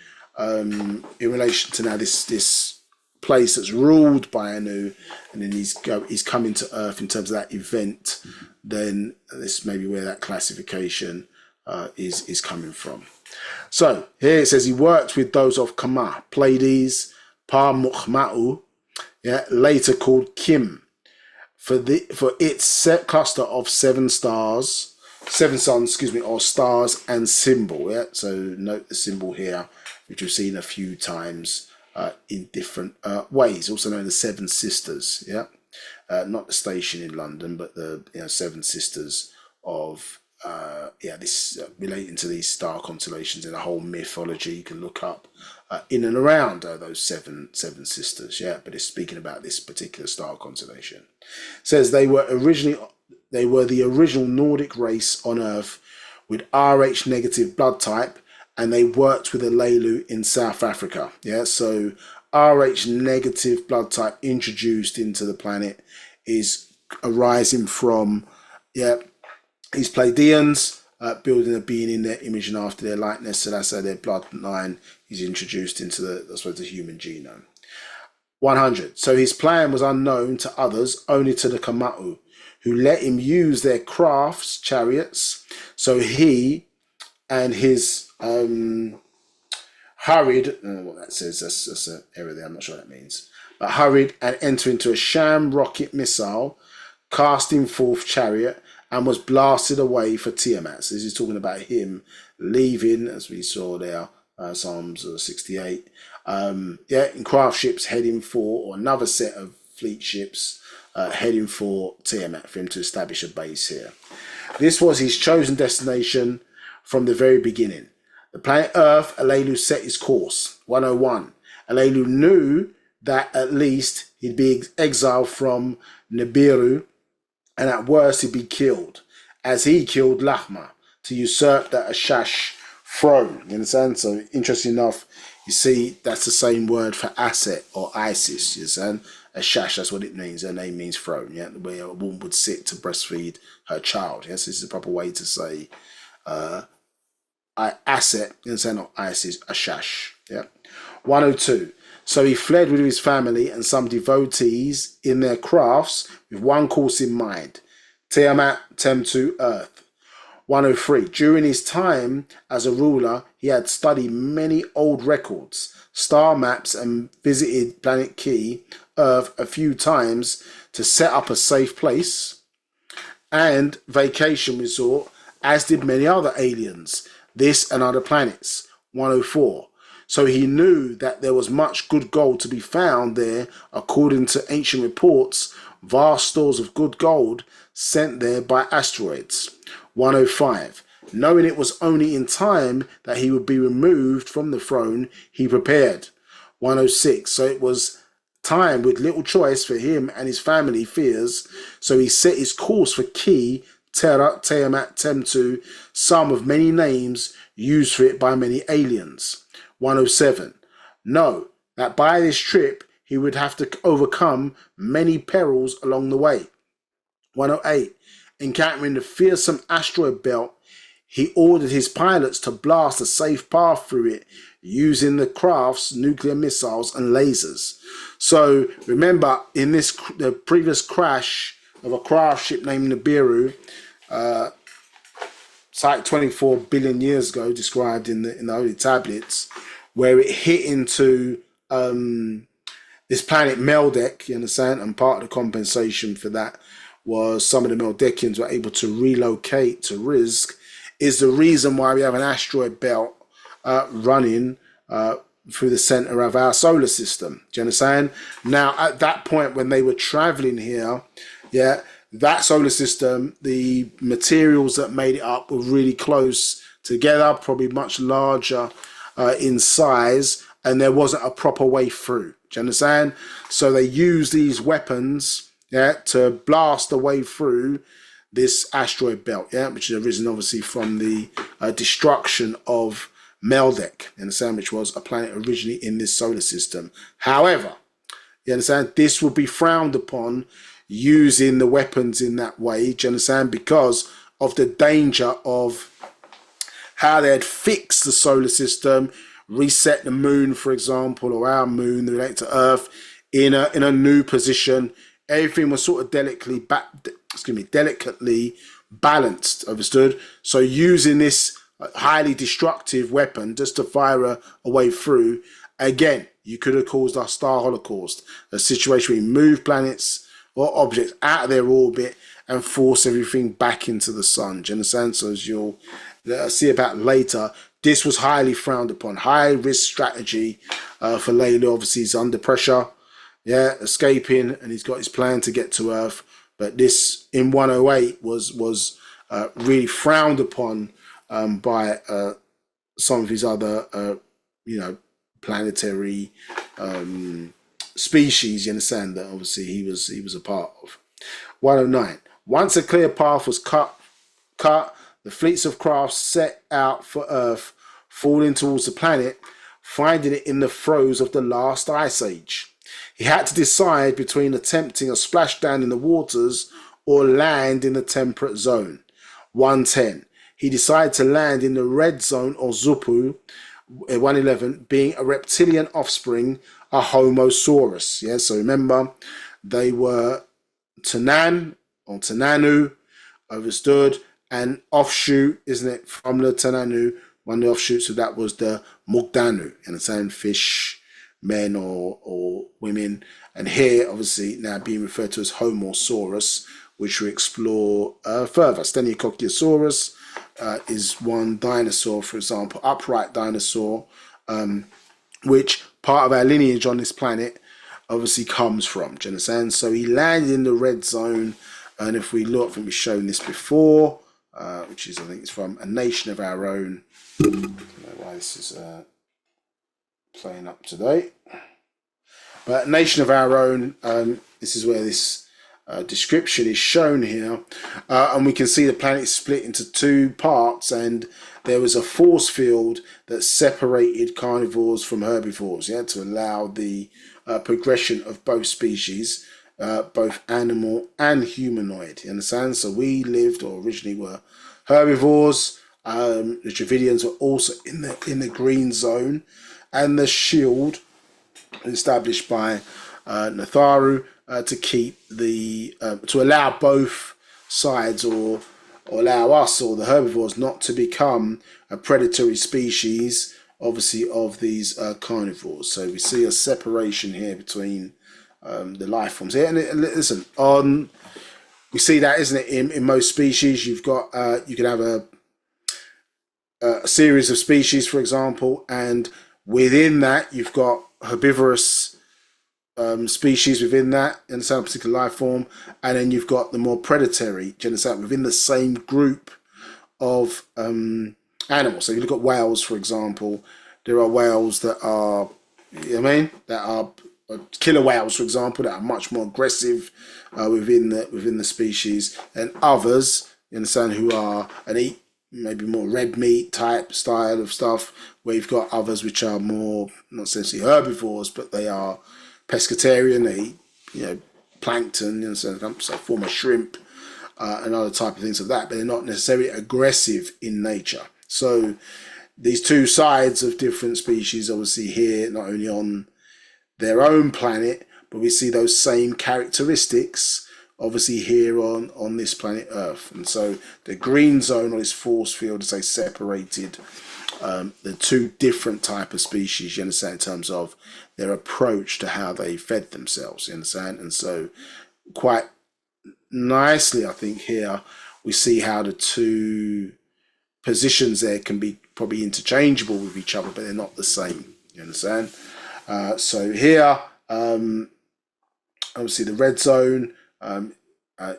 in relation to now this place that's ruled by Anu, and then he's coming to Earth in terms of that event. Then this may be where that classification is coming from. So here it says he worked with those of Kama, Pleiades, Pa Mukhma'u, later called Kim, for its set cluster of seven suns, or stars and symbol. Yeah, so note the symbol here, which we've seen a few times in different ways, also known as seven sisters. Yeah, not the station in London, but the seven sisters of this relating to these star constellations in a whole mythology. You can look up in and around those seven sisters. Yeah, but it's speaking about this particular star constellation. It says they were the original Nordic race on Earth with Rh negative blood type, and they worked with Alelu in South Africa. Yeah, so Rh negative blood type introduced into the planet is arising from these Pleiadians building a being in their image and after their likeness. So that's how their bloodline is introduced into the human genome. 100. So his plan was unknown to others, only to the Kama'u, who let him use their crafts, chariots. So he and his hurried, what that says, that's an error there, I'm not sure what that means, but hurried and entered into a sham rocket missile, casting forth chariot, and was blasted away for Tiamat. So this is talking about him leaving, as we saw there, Psalms 68, in craft ships heading for, or another set of fleet ships heading for Tiamat, for him to establish a base here. This was his chosen destination from the very beginning. The planet Earth, Alelu set his course. 101. Alelu knew that at least he'd be exiled from Nabiru, and at worst he'd be killed, as he killed Lahma to usurp that Ashash throne. You understand? So interesting enough, you see that's the same word for Aset or Isis. You understand? Ashash, that's what it means. Her name means throne. Yeah, where a woman would sit to breastfeed her child. Yes, this is the proper way to say Aset. You understand? Not Isis, Ashash. Yeah. 102. So he fled with his family and some devotees in their crafts with one course in mind: Tiamat, Temtu, Earth. 103. During his time as a ruler, he had studied many old records, star maps, and visited Planet Key, Earth, a few times to set up a safe place and vacation resort, as did many other aliens, this and other planets. 104. So he knew that there was much good gold to be found there. According to ancient reports, vast stores of good gold sent there by asteroids. 105. Knowing it was only in time that he would be removed from the throne, he prepared. 106. So it was time with little choice for him and his family fears. So he set his course for Ki, Taraq, Tiamat, Temtu, some of many names used for it by many aliens. 107. Know that by this trip he would have to overcome many perils along the way. 108. Encountering the fearsome asteroid belt, he ordered his pilots to blast a safe path through it using the craft's nuclear missiles and lasers. So remember, in the previous crash of a craft ship named Nabiru, it's like 24 billion years ago, described in the Holy Tablets, where it hit into this planet Meldek, you understand? And part of the compensation for that was some of the Meldekians were able to relocate to Rizq, is the reason why we have an asteroid belt running through the center of our solar system. Do you understand? Now, at that point when they were traveling here, that solar system, the materials that made it up were really close together, probably much larger in size, and there wasn't a proper way through. Do you understand? So they used these weapons to blast a way through this asteroid belt, which is arisen obviously from the destruction of Meldek, you understand, which was a planet originally in this solar system. However, you understand, this would be frowned upon using the weapons in that way, do you understand, because of the danger of how they had fixed the solar system, reset the moon, for example, or our moon, related to Earth, in a new position. Everything was sort of delicately balanced, understood? So using this highly destructive weapon just to fire a way through, again, you could have caused a star holocaust, a situation where you move planets or objects out of their orbit and force everything back into the sun. Do you understand? So as you'll see about later, this was highly frowned upon. High risk strategy for Alelu. Obviously, he's under pressure. yeah, escaping, and he's got his plan to get to Earth. But this in 108 was really frowned upon by some of his other, planetary species. You understand that obviously he was a part of. 109. Once a clear path was cut, the fleets of craft set out for Earth, falling towards the planet, finding it in the throes of the last ice age. He had to decide between attempting a splashdown in the waters or land in the temperate zone. 110. He decided to land in the red zone, or Zupu. 111, being a reptilian offspring, a Homosaurus. Yeah, so remember, they were Tanan or Tananu, understood, and offshoot, isn't it, from the Tananu? One of the offshoots of that was the Mugdanu, and the same fish, men or women. And here, obviously, now being referred to as Homosaurus, which we explore further. Steniococciosaurus is one dinosaur, for example, upright dinosaur, which part of our lineage on this planet obviously comes from. Do you understand? So he landed in the red zone, and if we look, I think we've shown this before, which is, I think it's from A Nation of Our Own. I don't know why this is playing up today. But Nation of Our Own, this is where this description is shown here, and we can see the planet is split into two parts, and there was a force field that separated carnivores from herbivores, yeah, to allow the progression of both species, both animal and humanoid. You understand? So we lived, or originally were, herbivores. The Dravidians were also in the green zone, and the shield established by Natharu to keep the to allow both sides, or allow us or the herbivores not to become a predatory species, obviously, of these carnivores. So we see a separation here between the life forms here. And listen, we see that, isn't it? In most species, you've got you can have a series of species, for example, and within that you've got herbivorous species within that, in a particular life form, and then you've got the more predatory, do you understand, within the same group of animals. So if you look at whales, for example, there are whales that are, you know what I mean, that are killer whales, for example, that are much more aggressive within the species, and others, you understand, who are and eat maybe more red meat type style of stuff, where you've got others which are more, not essentially herbivores, but they are pescatarian. They eat, plankton, so form of shrimp and other type of things of that, but they're not necessarily aggressive in nature. So these two sides of different species, obviously here, not only on their own planet, but we see those same characteristics obviously here on this planet Earth. And so the green zone, or this force field, as they separated the two different type of species, you understand, in terms of their approach to how they fed themselves, you understand. And so quite nicely, I think here we see how the two positions there can be probably interchangeable with each other, but they're not the same, you understand. So here, obviously the red zone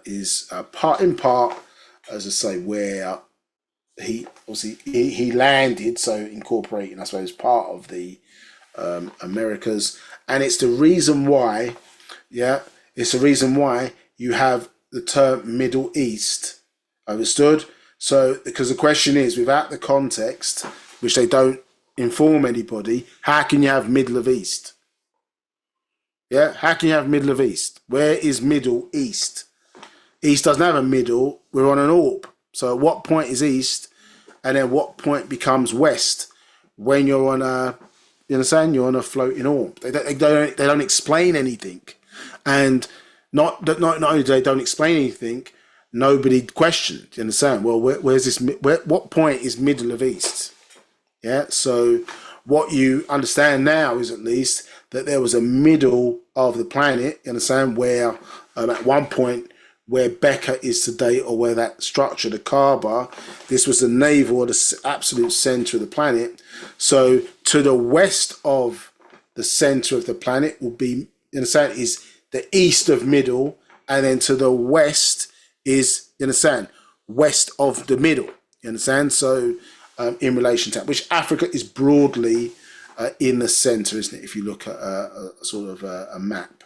is in part, as I say, where he landed, so incorporating, I suppose, part of the Americas, and it's the reason why, it's the reason why you have the term Middle East, understood? So, because the question is, without the context, which they don't inform anybody, how can you have Middle of East? Yeah, how can you have Middle of East? Where is Middle East? East doesn't have a middle. We're on an orb. So at what point is East, and then what point becomes West? When you're on a, you understand, you're on a floating orb. They don't explain anything, and not only do they don't explain anything, nobody questioned. You understand? Well, where's this? What point is Middle of East? Yeah. So what you understand now is at least that there was a middle of the planet, you understand, where at one point where Becca is today, or where that structure, the Kaaba, this was the navel, or the absolute center of the planet. So to the west of the center of the planet will be you understand, is the east of middle, and then to the west is, you understand, west of the middle. You understand? So in relation to that, which Africa is broadly in the center, isn't it? If you look at a sort of a map.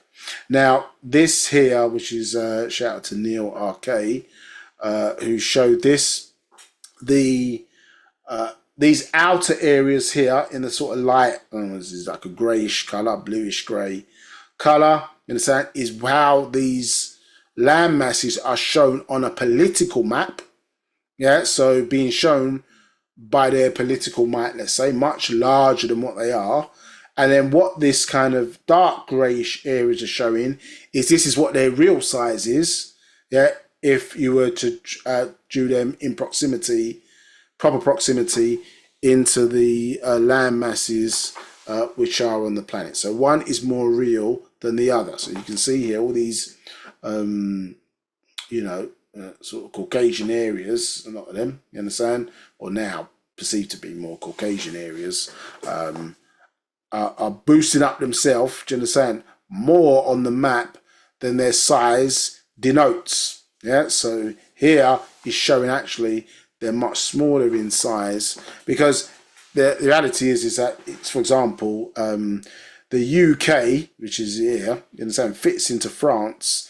Now this here, which is shout out to Neil RK, who showed this, these outer areas here in the sort of light, this is like a greyish color, bluish grey color, you understand, is how these land masses are shown on a political map. Yeah, so being shown by their political might, let's say, much larger than what they are. And then what this kind of dark greyish areas are showing is this is what their real size is. Yeah, if you were to do them in proximity, proper proximity into the land masses which are on the planet. So one is more real than the other. So you can see here all these, sort of Caucasian areas, a lot of them, you understand, or now perceived to be more Caucasian areas, are boosting up themselves, do you understand, more on the map than their size denotes. Yeah, so here is showing actually they're much smaller in size, because the reality is that it's, for example, the UK, which is here, you understand, fits into France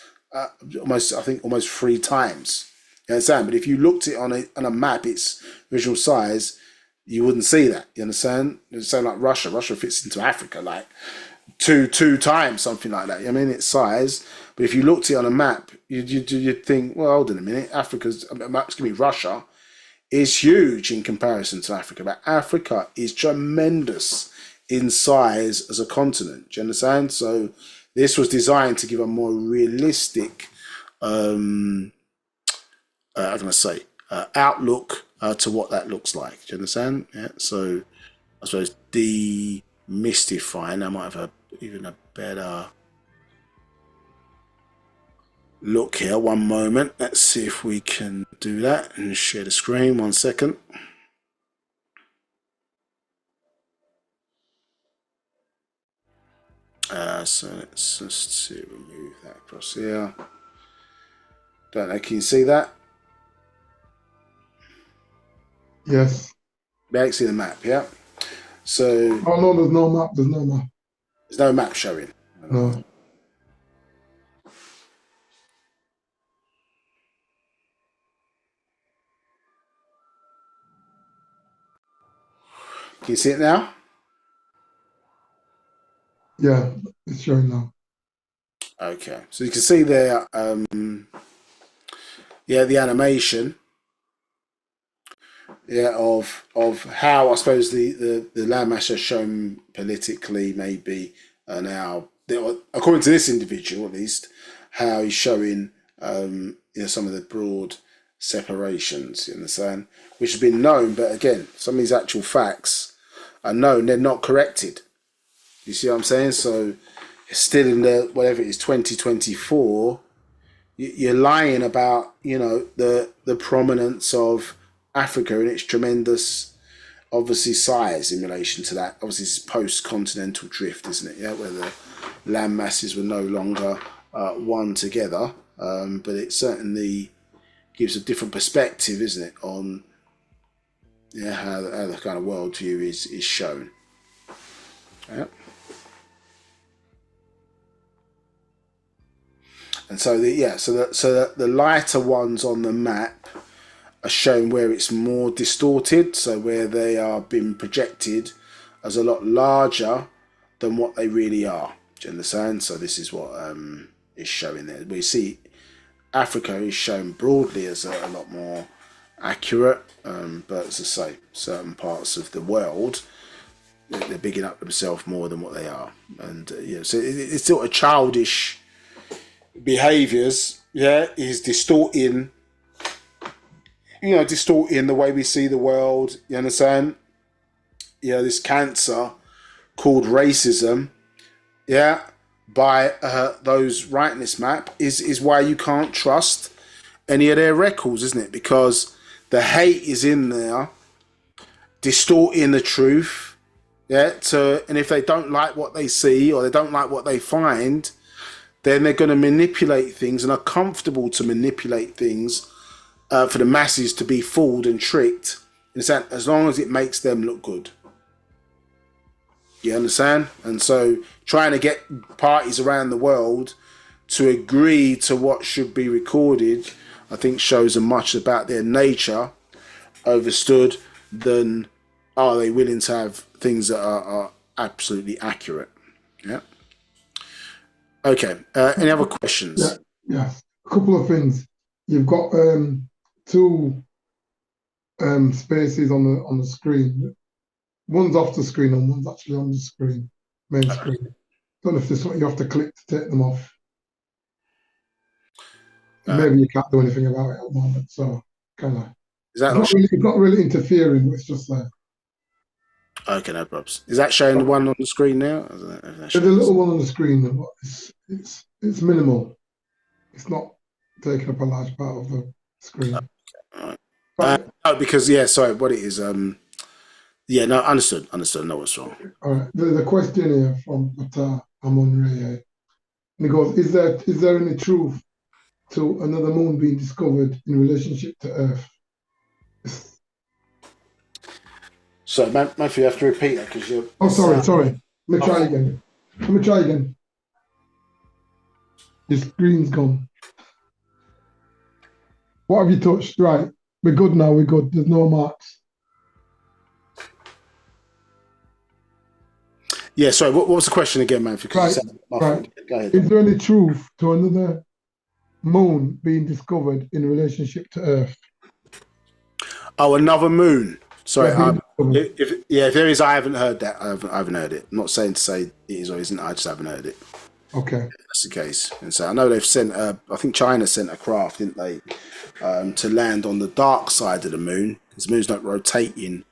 almost 3 times. You understand? But if you looked at it on a map, its visual size, you wouldn't see that. You understand? It's so like Russia. Russia fits into Africa like two times, something like that. I mean, its size. But if you looked at it on a map, you'd think, well, hold on a minute. Russia is huge in comparison to Africa. But Africa is tremendous in size as a continent. Do you understand? So this was designed to give a more realistic, outlook to what that looks like. Do you understand? Yeah. So I suppose demystifying. I might have even a better look here. One moment. Let's see if we can do that and share the screen. 1 second. So let's just see, remove that across here. Don't know, can you see that? Yes. Yeah, you can see the map, yeah? So... Oh, no, there's no map, there's no map. There's no map showing? No. Can you see it now? Yeah, it's showing now. Okay, so you can see there, the animation, of how I suppose the landmass are shown politically, maybe now, according to this individual at least, how he's showing some of the broad separations, you understand, which has been known, but again, some of these actual facts are known, they're not corrected. You see what I'm saying? So still in the, whatever it is, 2024, you're lying about, the prominence of Africa and its tremendous, obviously, size in relation to that. Obviously, it's post-continental drift, isn't it? Yeah, where the land masses were no longer one together. But it certainly gives a different perspective, isn't it, on how the kind of worldview is shown. Yeah. And so the lighter ones on the map are shown where it's more distorted, so where they are being projected as a lot larger than what they really are. Do you understand? So this is what is showing there. We see Africa is shown broadly as a lot more accurate, but as I say, certain parts of the world, they're bigging up themselves more than what they are. And so it's sort of childish behaviors, is distorting the way we see the world. You understand? This cancer called racism, by those rightness map is why you can't trust any of their records, isn't it? Because the hate is in there, distorting the truth, Yeah. And if they don't like what they see or they don't like what they find, then they're going to manipulate things and are comfortable to manipulate things for the masses to be fooled and tricked. As long as it makes them look good. You understand? And so trying to get parties around the world to agree to what should be recorded, I think shows as much about their nature overstood than are they willing to have things that are absolutely accurate. Yeah. Okay. Any other questions? Yeah. A couple of things. You've got two spaces on the screen. One's off the screen and one's actually on the screen, main screen. Don't know if this one you have to click to take them off. Maybe you can't do anything about it at the moment, so kind of. It's not really interfering, but it's just there. Okay, no problems. Is that showing the one on the screen now? There's a little one on the screen, but it's minimal. It's not taking up a large part of the screen. No, because sorry, what it is. No, understood. No, what's wrong. All right. There's a question here from Paa Taraq. And he goes, is there any truth to another moon being discovered in relationship to Earth? So, Matthew, you have to repeat that because you're. Oh, sorry. Let me try again. The screen's gone. What have you touched? Right. We're good now. We're good. There's no marks. Yeah, sorry, what was the question again, Matthew? Right. Go ahead. Is there any truth to another moon being discovered in relationship to Earth? Oh, another moon. Sorry, if there is, I haven't heard that. I haven't heard it. I'm not saying to say it is or isn't. I just haven't heard it. Okay. That's the case. And so I know they've sent. I think China sent a craft, didn't they, to land on the dark side of the moon because the moon's not rotating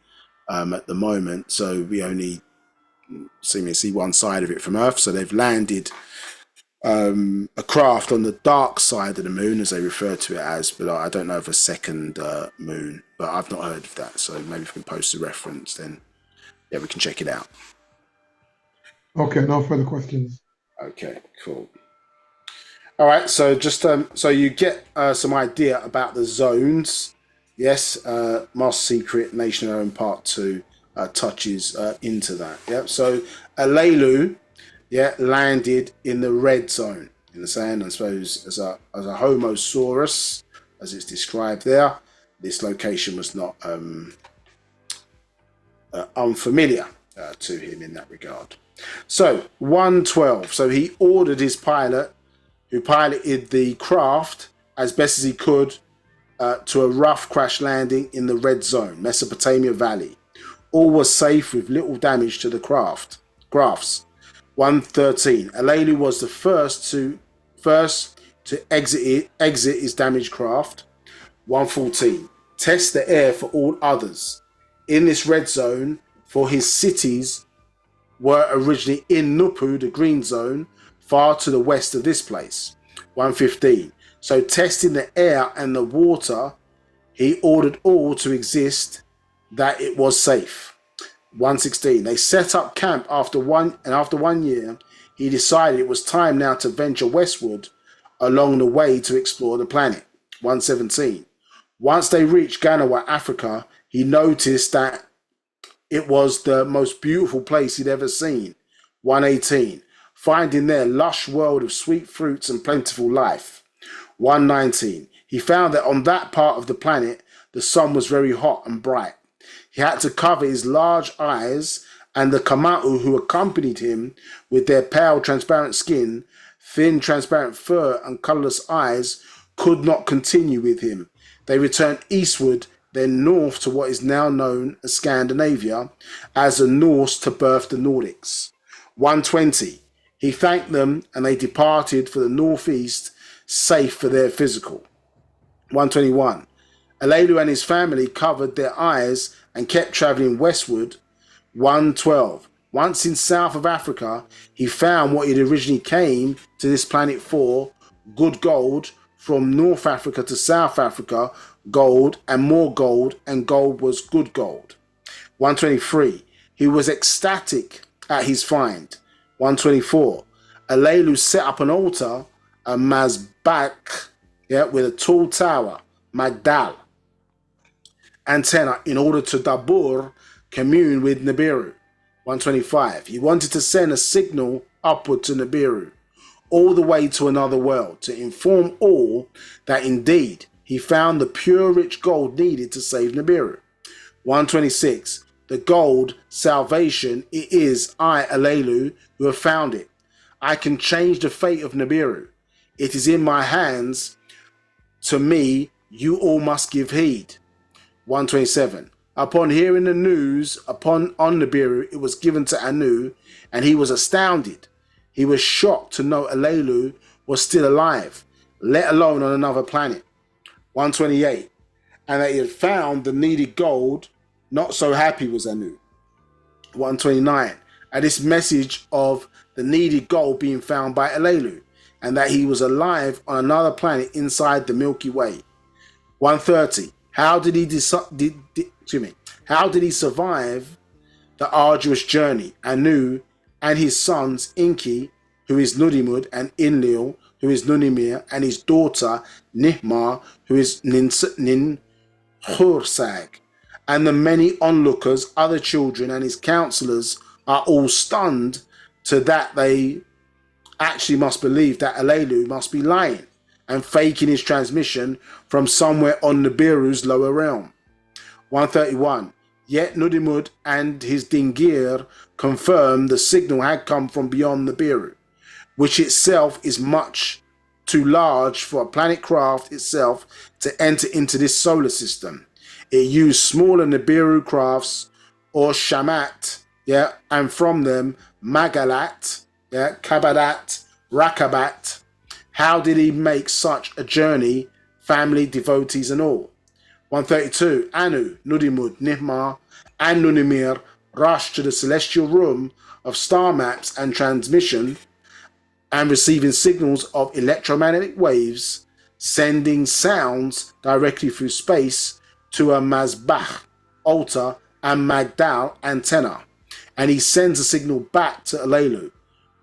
at the moment, so we only see one side of it from Earth. So they've landed a craft on the dark side of the moon, as they refer to it as, but I don't know of a second moon, but I've not heard of that. So maybe if we can post a reference, then we can check it out. Okay, no further questions. Okay, cool. All right, so just so you get some idea about the zones. Yes, Master Secret Nation Own Part 2 touches into that. Yep. So Alelu, landed in the red zone in the sand. I suppose as a Homosaurus, as it's described there, this location was not unfamiliar to him in that regard. So 112. So he ordered his pilot, who piloted the craft as best as he could, to a rough crash landing in the red zone, Mesopotamia Valley. All was safe with little damage to the crafts. 113. Alelu was the first to exit his damaged craft. 114. Test the air for all others in this red zone, for his cities were originally in Nupu, the green zone, far to the west of this place. 115. So testing the air and the water, he ordered all to exist that it was safe. 116. They set up camp after 1 year, he decided it was time now to venture westward along the way to explore the planet. 117. Once they reached Ganawa, Africa, he noticed that it was the most beautiful place he'd ever seen. 118. Finding their lush world of sweet fruits and plentiful life. 119. He found that on that part of the planet, the sun was very hot and bright. He had to cover his large eyes, and the Kamau who accompanied him with their pale transparent skin, thin transparent fur and colourless eyes could not continue with him. They returned eastward, then north to what is now known as Scandinavia, as the Norse to birth the Nordics. 120. He thanked them and they departed for the northeast, safe for their physical. 121. Alelu and his family covered their eyes and kept travelling westward. 112. Once in south of Africa, he found what he'd originally came to this planet for, good gold. From North Africa to South Africa, gold and more gold, and gold was good gold. 123. He was ecstatic at his find. 124. Alelu set up an altar, a mazbak, with a tall tower, magdal, antenna, in order to dabur, commune with Nabiru. 125. He wanted to send a signal upward to Nabiru, all the way to another world, to inform all that indeed he found the pure rich gold needed to save Nabiru. 126. The gold, salvation, it is I, Alelu, who have found it. I can change the fate of Nabiru. It is in my hands. To me, you all must give heed. 127. Upon hearing the news on Nabiru, it was given to Anu, and he was astounded. He was shocked to know Alelu was still alive, let alone on another planet. 128. And that he had found the needed gold. Not so happy was Anu. 129. At this message of the needed gold being found by Alelu, and that he was alive on another planet inside the Milky Way. 130. How did he survive the arduous journey? Anu and his sons Inki, who is Nudimud, and Inlil, who is Nunimir, and his daughter Nihma, who is Ninhursag, and the many onlookers, other children, and his counselors are all stunned to that they actually must believe that Alelu must be lying and faking his transmission from somewhere on Nibiru's lower realm. 131. Yet Nudimud and his Dingir confirmed the signal had come from beyond Nibiru, which itself is much too large for a planet craft itself to enter into this solar system. It used smaller Nibiru crafts or Shamat, and from them Magalat, Kabadat, Rakabat. How did he make such a journey, family, devotees and all? 132. Anu, Nudimud, Nihma, and Nunimir rushed to the celestial room of star maps and transmission, and receiving signals of electromagnetic waves, sending sounds directly through space to a Mazbah, altar, and Magdal, antenna. And he sends a signal back to Alelu.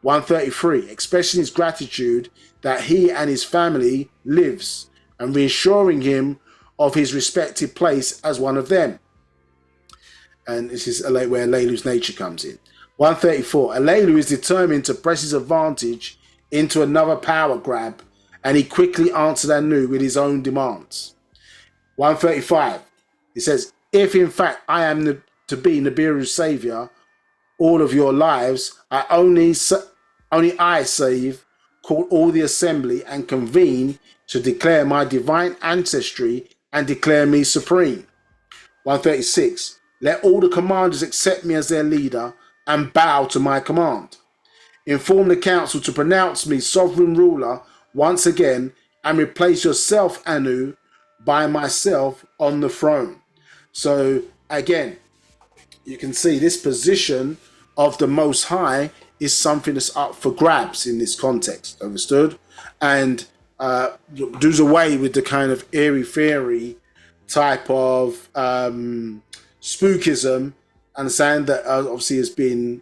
133. Expressing his gratitude that he and his family lives, and reassuring him of his respected place as one of them. And this is where Alelu's nature comes in. 134. Alelu is determined to press his advantage into another power grab, and he quickly answered Anu with his own demands. 135. He says, if in fact I am to be Nabiru's savior all of your lives, only I save, call all the assembly and convene to declare my divine ancestry and declare me supreme. 136. Let all the commanders accept me as their leader and bow to my command. Inform the council to pronounce me sovereign ruler once again, and replace yourself, Anu, by myself on the throne. So again, you can see this position of the Most High is something that's up for grabs in this context, understood? And does away with the kind of airy-fairy type of spookism, understand that obviously has been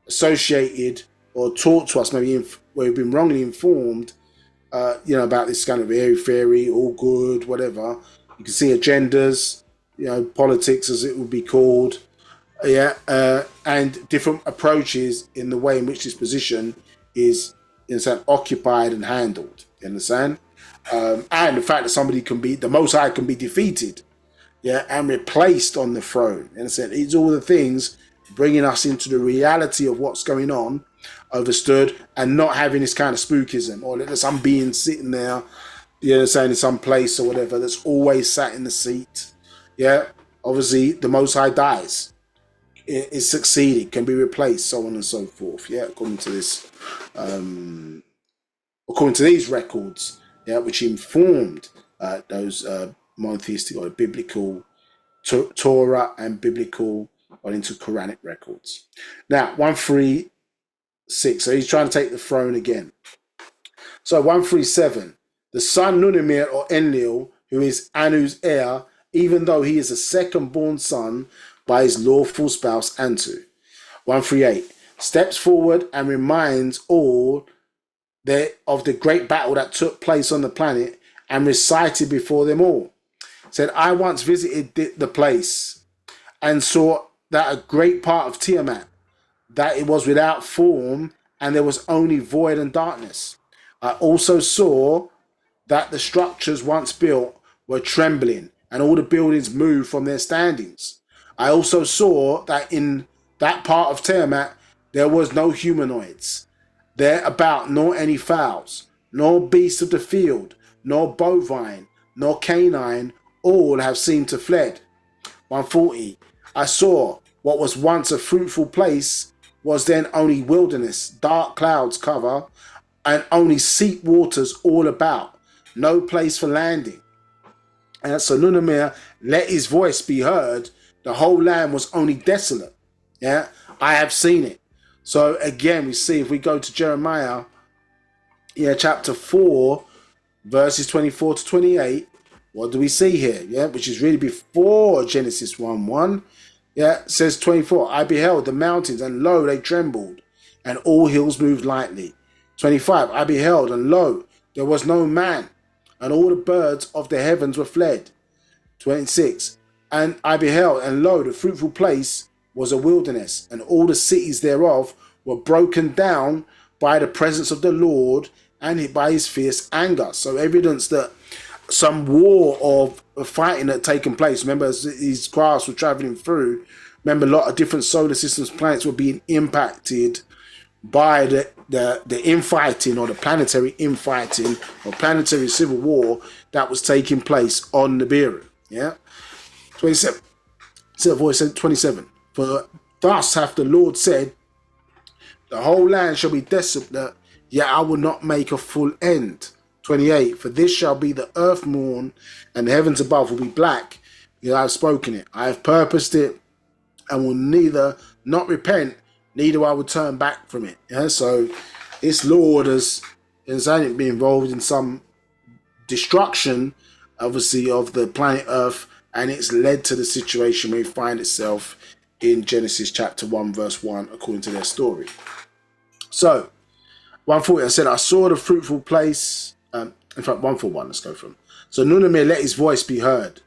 associated or taught to us, maybe where we've been wrongly informed, about this kind of airy-fairy, all good, whatever. You can see agendas, politics as it would be called, and different approaches in the way in which this position is, occupied and handled. You understand? And the fact that the Most High can be defeated, and replaced on the throne. You understand? It's all the things bringing us into the reality of what's going on, understood, and not having this kind of spookism, or there's some being sitting there, in some place or whatever, that's always sat in the seat. Obviously the Most High dies. Is succeeded, can be replaced, so on and so forth. According to this, according to these records, which informed those monotheistic or biblical Torah and biblical or into Quranic records. Now, 136. So he's trying to take the throne again. So 137. The son Nunimir or Enlil, who is Anu's heir, even though he is a second-born son by his lawful spouse Antu. 138. Steps forward and reminds all of the great battle that took place on the planet and recited before them all. Said, I once visited the place and saw that a great part of Tiamat, that it was without form and there was only void and darkness. I also saw that the structures once built were trembling and all the buildings moved from their standings. I also saw that in that part of Tiamat there was no humanoids thereabout, nor any fowls, nor beasts of the field, nor bovine, nor canine, all have seemed to fled. 140. I saw what was once a fruitful place was then only wilderness, dark clouds cover, and only seep waters all about, no place for landing. And so Nunamir let his voice be heard. The whole land was only desolate. Yeah, I have seen it. So again, we see if we go to Jeremiah, chapter 4, verses 24 to 28, what do we see here? Yeah, which is really before Genesis 1:1. Yeah, it says 24, I beheld the mountains, and lo, they trembled, and all hills moved lightly. 25, I beheld, and lo, there was no man, and all the birds of the heavens were fled. 26, and I beheld, and lo, the fruitful place was a wilderness, and all the cities thereof were broken down by the presence of the Lord and by his fierce anger. So evidence that some war of fighting had taken place. Remember, as these crafts were traveling through, remember a lot of different solar systems planets were being impacted by the infighting, or the planetary infighting, or planetary civil war that was taking place on Nabiru. Yeah, 27. So voice said 27. For thus hath the Lord said, the whole land shall be desolate, yet I will not make a full end. 28. For this shall be the earth mourn, and the heavens above will be black, because I have spoken it. I have purposed it, and will neither not repent, neither I will turn back from it. Yeah, so this Lord has been involved in some destruction, obviously, of the planet Earth, and it's led to the situation where we find itself in Genesis chapter 1, verse 1, according to their story. So, 140, I said, I saw the fruitful place. In fact, 141, let's go from. So, Nunamir let his voice be heard.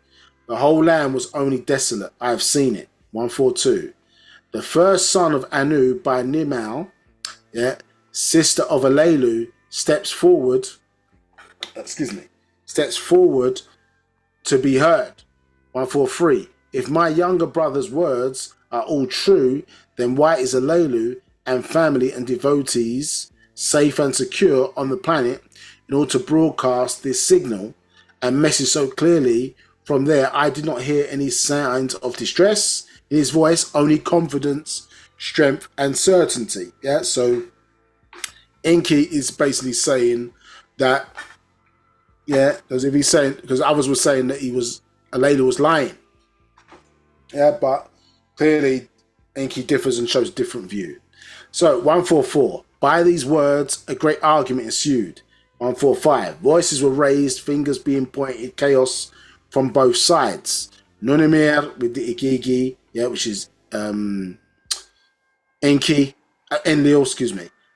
The whole land was only desolate. I have seen it. 142. The first son of Anu by Nimal, sister of Alelu, steps forward to be heard. 143. If my younger brother's words are all true, then why is Alelu and family and devotees safe and secure on the planet in order to broadcast this signal and message so clearly? From there, I did not hear any signs of distress in his voice, only confidence, strength, and certainty. Yeah, so Enki is basically saying that, because others were saying that Alelu was lying. Yeah, but clearly Enki differs and shows a different view. So 144, by these words a great argument ensued. 145, voices were raised, fingers being pointed, chaos from both sides. Nunamir with the Igigi, which is Enki, Enlil,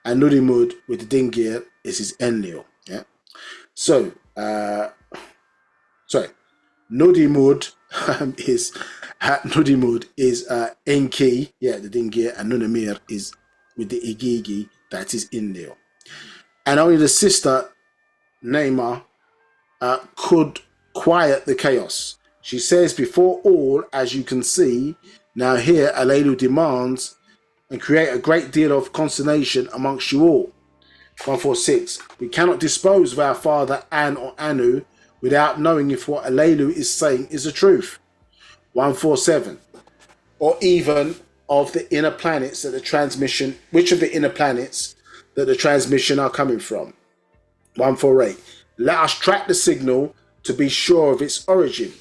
and Nudimud with the Dingir, this is Enlil. Yeah. So, Nudimud is Enki, the Dingir, and Nunamir is with the Igigi, that is Enlil. And only the sister Naima could quiet the chaos. She says, before all, as you can see, now here Alelu demands and create a great deal of consternation amongst you all. 146, we cannot dispose of our father An or Anu without knowing if what Alelu is saying is the truth. 147, or even of the inner planets that the transmission, which of the inner planets that the transmission are coming from. 148, let us track the signal to be sure of its origin.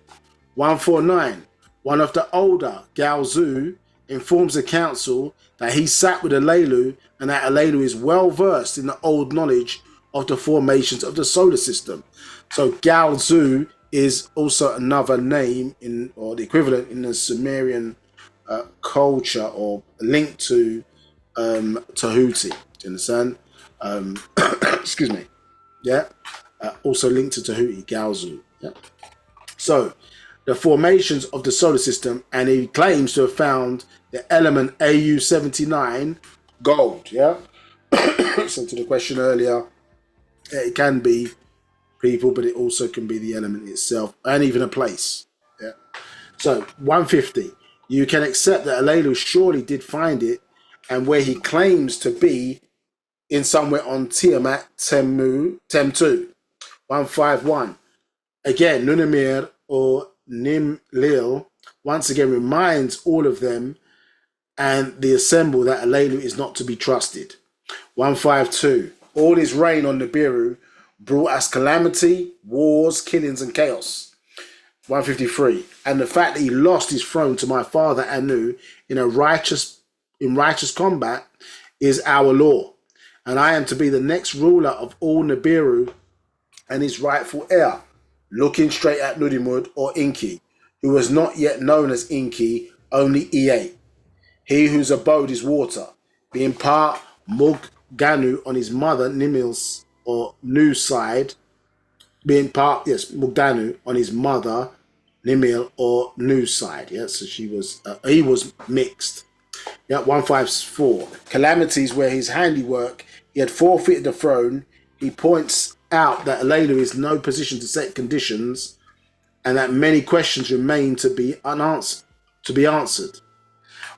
149, one of the older, Galzu, informs the council that he sat with Alelu and that Alelu is well versed in the old knowledge of the formations of the solar system. So Galzu is also another name or the equivalent in the Sumerian culture or linked to Tahuti. Do you understand? Excuse me. Yeah. Also linked to Tahuti, Gaozu. Yeah. So, the formations of the solar system, and he claims to have found the element AU79, gold. Yeah. So to the question earlier, it can be people, but it also can be the element itself, and even a place. Yeah. So 150. You can accept that Alelu surely did find it, and where he claims to be in somewhere on Tiamat, Temtu. 151. Again, Nunamir or Nimlil once again reminds all of them and the assemble that Alelu is not to be trusted. 152. All his reign on Nabiru brought us calamity, wars, killings, and chaos. 153. And the fact that he lost his throne to my father Anu in righteous combat is our law. And I am to be the next ruler of all Nabiru and his rightful heir, looking straight at Nudimud or Inki, who was not yet known as Inki, only Ea, he whose abode is water, being part Mugdanu on his mother Nimil's or Nu side, being part, yes, Mugdanu on his mother Nimil or Nu side. Yeah, so he was mixed. Yeah, 154. Calamities where his handiwork, he had forfeited the throne. He points out that Alelu is no position to set conditions, and that many questions remain to be answered.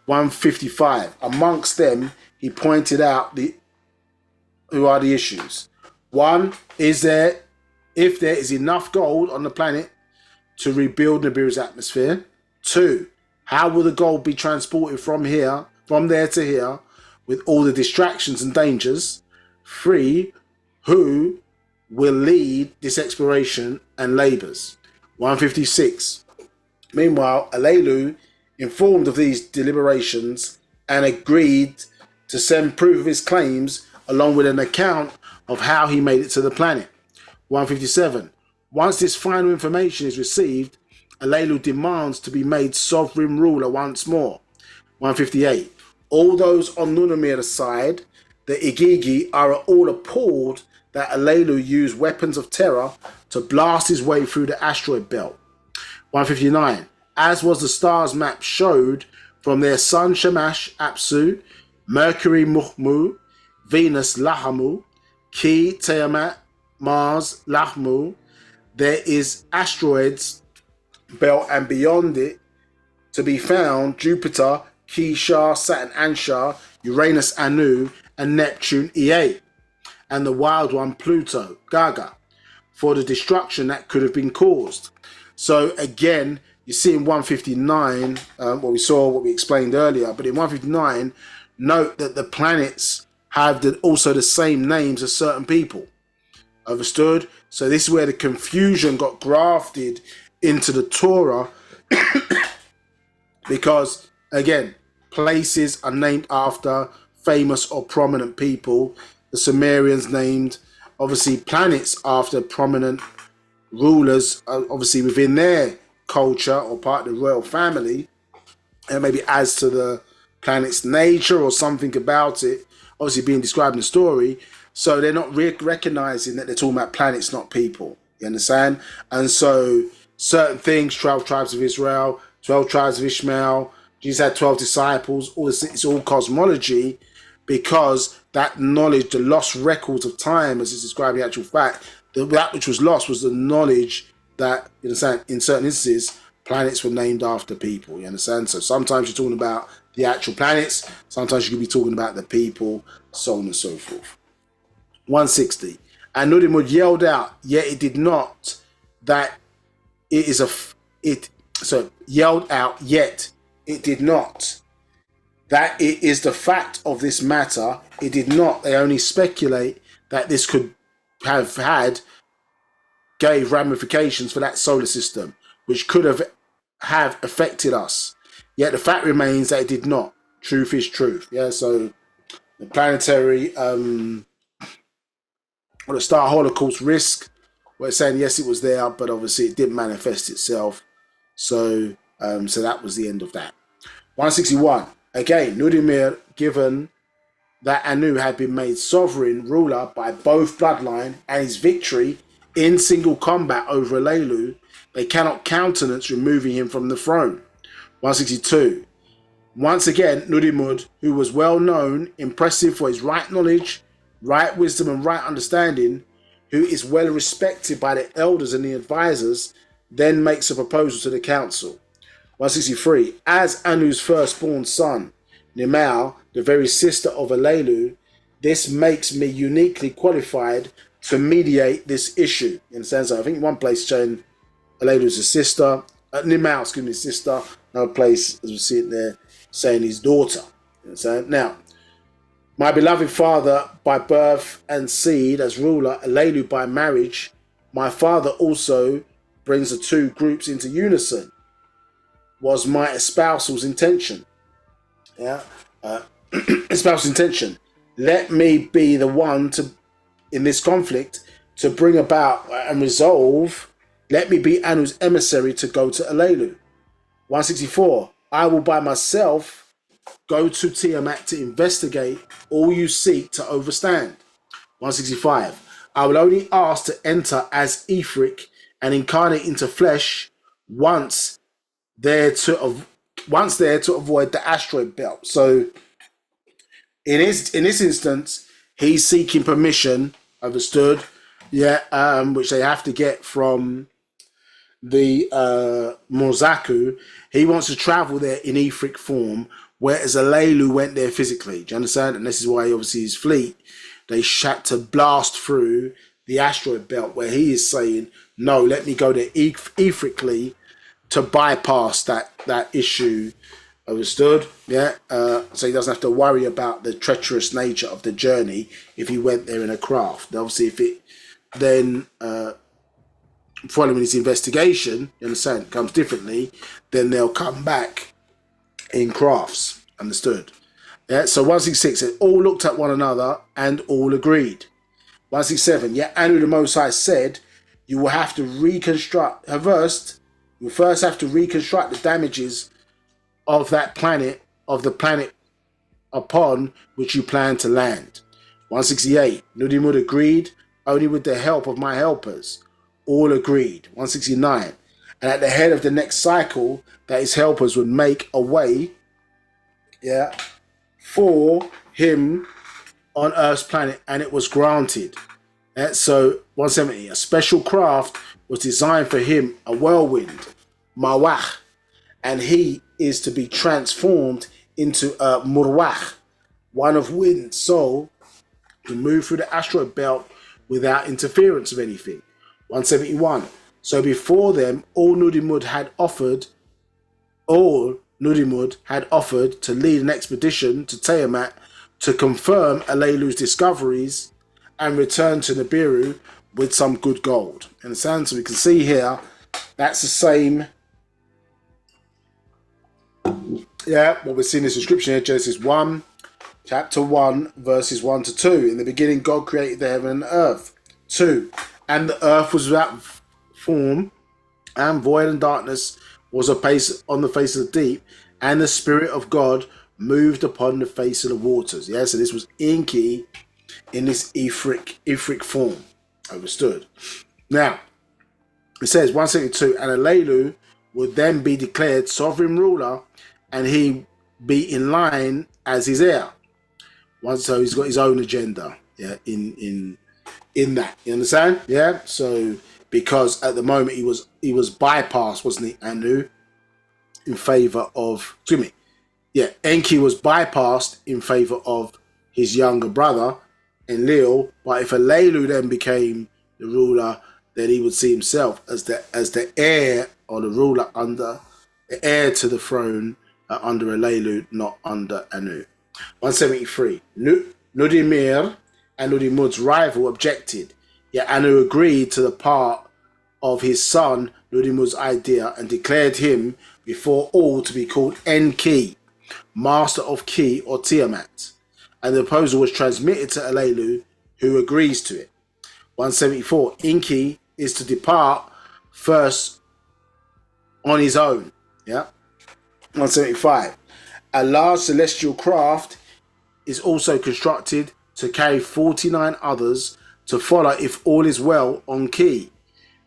155. Amongst them, he pointed out who are the issues. 1. If there is enough gold on the planet to rebuild Nibiru's atmosphere? 2. How will the gold be transported from there to here, with all the distractions and dangers? 3. Who will lead this exploration and labours? 156. Meanwhile, Alelu, informed of these deliberations, and agreed to send proof of his claims along with an account of how he made it to the planet. 157. Once this final information is received, Alelu demands to be made sovereign ruler once more. 158. All those on Nunamir's side, the Igigi, are all appalled that Alelu used weapons of terror to blast his way through the asteroid belt. 159. As was the stars map showed, from their sun Shamash Apsu, Mercury Muhmu, Venus Lahamu, Ki Tiamat, Mars Lahmu, there is asteroids belt, and beyond it to be found Jupiter, Ki Shah, Saturn Anshar, Uranus Anu, and Neptune Ea, and the wild one Pluto, Gaga, for the destruction that could have been caused. So again, you see in 159, what we explained earlier, but in 159, note that the planets have also the same names as certain people. Understood? So this is where the confusion got grafted into the Torah, because again, places are named after famous or prominent people. The Sumerians named, obviously, planets after prominent rulers, obviously within their culture or part of the royal family, and maybe adds to the planet's nature or something about it, obviously being described in the story. So they're not recognizing that they're talking about planets, not people. You understand? And so certain things, 12 tribes of Israel, 12 tribes of Ishmael, Jesus had 12 disciples, all this, it's all cosmology, because that knowledge, the lost records of time, as is described in actual fact, that which was lost was the knowledge that, you understand, in certain instances, planets were named after people, you understand? So sometimes you're talking about the actual planets, sometimes you could be talking about the people, so on and so forth. 160. And Nudimud yelled out, yet it did not, that it is yelled out, yet it did not, that it is the fact of this matter. It did not. They only speculate that this could gave ramifications for that solar system, which could have affected us. Yet the fact remains that it did not. Truth is truth. Yeah. So the planetary, or the star holocaust risk, we're saying yes, it was there, but obviously it didn't manifest itself. So that was the end of that. 161. Again, Nudimir, given that Anu had been made sovereign ruler by both Bloodline and his victory in single combat over Alelu, they cannot countenance removing him from the throne. 162. Once again, Nudimud, who was well known, impressive for his right knowledge, right wisdom, and right understanding, who is well respected by the elders and the advisors, then makes a proposal to the council. 163. As Anu's firstborn son, Nimau, the very sister of Alelu, this makes me uniquely qualified to mediate this issue. In a sense, I think one place showing Alelu's a sister, Nimau, excuse me, sister. Another place, as we see it there, saying his daughter. So now, my beloved father by birth and seed as ruler, Alelu by marriage, my father also brings the two groups into unison, was my espousal's intention. Yeah, espousal's intention. Let me be the one to, in this conflict, to bring about and resolve. Let me be Anu's emissary to go to Alelu. 164. I will by myself go to Tiamat to investigate all you seek to overstand. 165. I will only ask to enter as Ifrik and incarnate into flesh once there to avoid the asteroid belt. So in this instance, he's seeking permission, understood, yeah, which they have to get from the Mozaku. He wants to travel there in Ifrik form, whereas Alelu went there physically. Do you understand? And this is why obviously his fleet, they had to blast through the asteroid belt, where he is saying, no, let me go there Ifrically to bypass that issue. Understood? Yeah. So he doesn't have to worry about the treacherous nature of the journey if he went there in a craft. Obviously, if it then following his investigation, you understand, comes differently, then they'll come back in crafts. Understood? Yeah. So 166 said, all looked at one another and all agreed. 167. Yet Anu the Most High said, you will have to reconstruct. You first have to reconstruct the damages of that planet, of the planet upon which you plan to land. 168. Nudimud agreed, only with the help of my helpers. All agreed. 169. And at the head of the next cycle, that his helpers would make a way, yeah, for him on Earth's planet, and it was granted. So 170. A special craft was designed for him, a whirlwind, Mawach, and he is to be transformed into a Murwach, one of wind, so to move through the asteroid belt without interference of anything. 171. So before them, all Nudimud had offered to lead an expedition to Tiamat to confirm Alelu's discoveries and return to Nabiru with some good gold. Understand? So we can see here, that's the same. Yeah, what we're seeing in this description here, Genesis 1, chapter 1, verses 1 to 2. In the beginning, God created the heaven and the earth. 2. And the earth was without form, and void, and darkness was on the face of the deep, and the Spirit of God moved upon the face of the waters. Yeah, so this was Enki in this Ifrik form. Understood? Now, it says 172, and Alelu would then be declared sovereign ruler, and he be in line as his heir. So he's got his own agenda, yeah, in that. You understand? Yeah. So because at the moment he was bypassed, wasn't he, Anu, in favor of, excuse me, yeah, Enki was bypassed in favor of his younger brother Enlil. But if Alelu then became the ruler, then he would see himself as the heir, or the ruler under the heir to the throne under Alelu, not under Anu. 173. Nudimir and Nudimud's rival objected, yet Anu agreed to the part of his son Nudimud's idea and declared him before all to be called Enki, master of Ki or Tiamat. And the proposal was transmitted to Alelu, who agrees to it. 174. Enki is to depart first on his own. Yeah. 175. A large celestial craft is also constructed to carry 49 others to follow if all is well on Ki.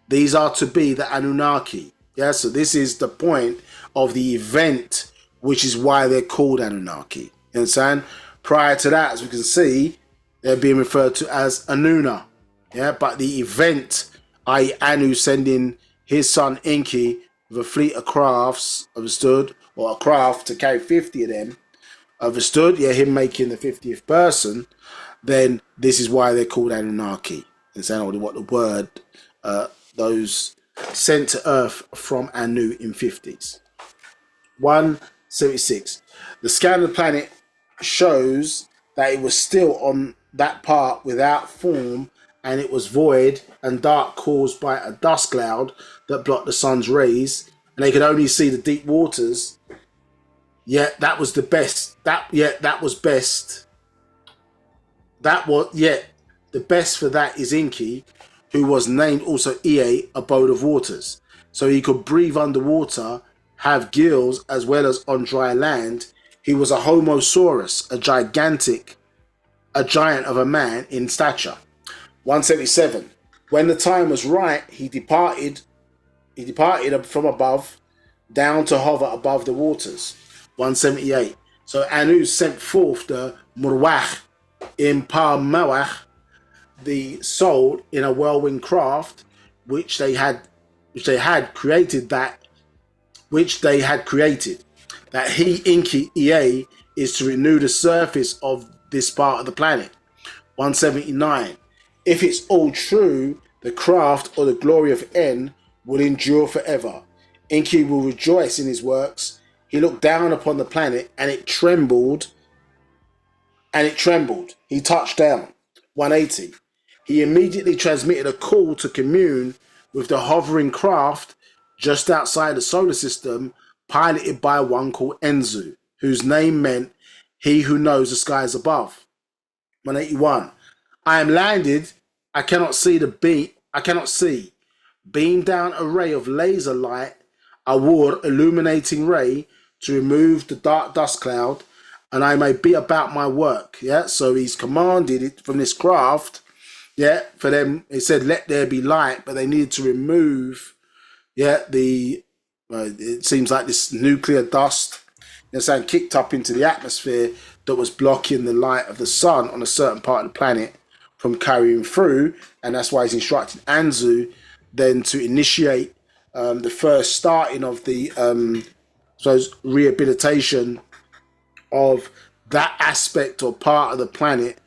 These are to be the Anunaki. Yeah, so this is the point of the event, which is why they're called Anunnaki. You understand? Prior to that, as we can see, they're being referred to as Anuna. Yeah, but the event, i.e. Anu sending his son Enki with a fleet of crafts, understood, or a craft to carry 50 of them, understood, yeah, him making the 50th person, then this is why they're called Anunnaki. Understand what the word, those sent to Earth from Anu in 50s. 176. The scan of the planet shows that it was still on that part without form, and it was void and dark, caused by a dust cloud that blocked the sun's rays, and they could only see the deep waters. Yet that was the best. That was best. The best for that is Enki, who was named also Ea, abode of waters. So he could breathe underwater, have gills, as well as on dry land. He was a Homosaurus, a giant of a man in stature. 177. When the time was right, he departed from above, down to hover above the waters. 178. So Anu sent forth the Murwach in Paa Taraq, the soul in a whirlwind craft, which they had created. That he, Enki, Ea, is to renew the surface of this part of the planet. 179. If it's all true, the craft or the glory of En will endure forever. Enki will rejoice in his works. He looked down upon the planet and it trembled. He touched down. 180. He immediately transmitted a call to commune with the hovering craft just outside the solar system, piloted by one called Enzu, whose name meant he who knows the skies above. 181. I am landed. I cannot see. Beam down a ray of laser light, a ward illuminating ray, to remove the dark dust cloud, and I may be about my work. Yeah, so he's commanded it from this craft. Yeah, for them, he said, let there be light, but they needed to remove, it seems like this nuclear dust, kicked up into the atmosphere that was blocking the light of the sun on a certain part of the planet from carrying through, and that's why he's instructed Anzu then to initiate the first starting of the rehabilitation of that aspect or part of the planet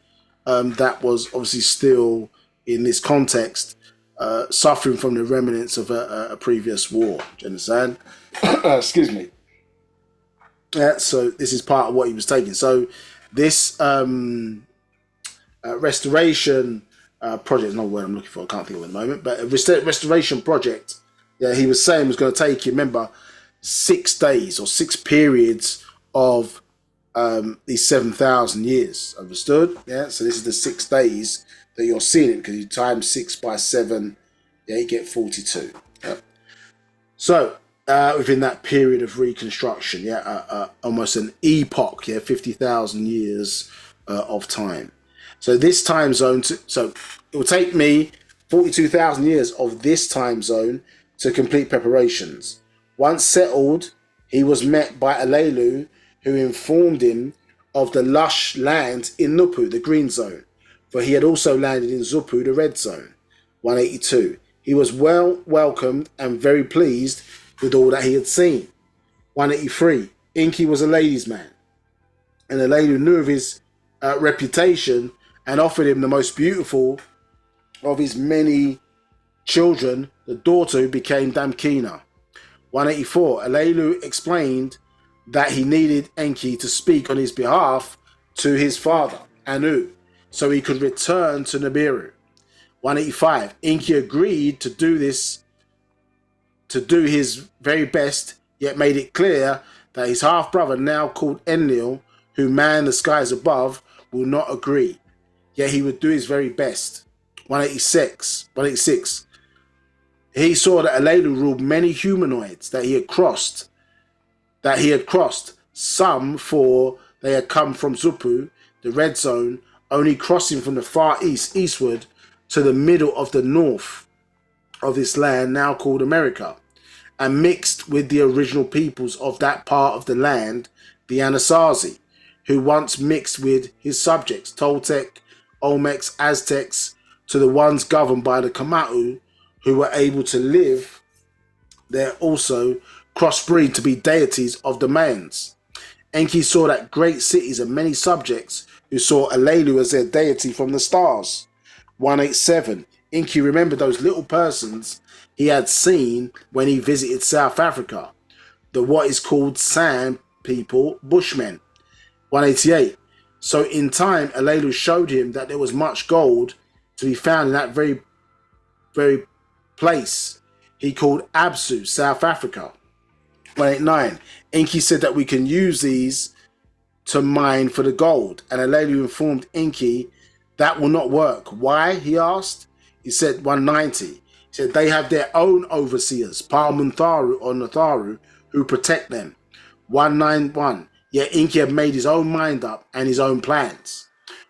that was obviously still in this context suffering from the remnants of a previous war. Do you understand? Excuse me. Yeah, so this is part of what he was taking. So this restoration project, not what I'm looking for, I can't think of it at the moment, but a restoration project, yeah, he was saying was going to take, remember, 6 days or 6 periods of these 7,000 years. Understood? Yeah, so this is the 6 days that you're seeing it, because you times 6 by 7, yeah, you get 42. Yeah. So within that period of reconstruction, yeah, almost an epoch, yeah, 50,000 years of time. So this time zone, so it will take me 42,000 years of this time zone to complete preparations. Once settled, he was met by Alelu, who informed him of the lush lands in Nupu, the green zone, for he had also landed in Zupu, the red zone. 182. He was well welcomed and very pleased with all that he had seen. 183. Enki was a ladies' man, and Alelu knew of his reputation and offered him the most beautiful of his many children, the daughter who became Damkina. 184. Alelu explained that he needed Enki to speak on his behalf to his father, Anu, so he could return to Nabiru. 185. Enki agreed to do this, to do his very best, yet made it clear that his half-brother, now called Enlil, who manned the skies above, will not agree. Yet he would do his very best. 186. He saw that Alelu ruled many humanoids that he had crossed, Some for they had come from Zupu, the red zone, only crossing from the far eastward to the middle of the north of this land now called America, and mixed with the original peoples of that part of the land, the Anasazi, who once mixed with his subjects, Toltec, Olmecs, Aztecs, to the ones governed by the Kamau, who were able to live there also crossbreed to be deities of domains. Enki saw that great cities and many subjects who saw Alelu as their deity from the stars. 187. Enki remembered those little persons he had seen when he visited South Africa, the what is called sand people, Bushmen. 188. So in time, Alelu showed him that there was much gold to be found in that very place he called Absu, South Africa. 189. Enki said that we can use these to mine for the gold, and Alelu informed Enki that will not work. Why? He asked. He said 190. He said they have their own overseers, Paa Taraq or Natharu, who protect them. 191. Yet Enki had made his own mind up and his own plans.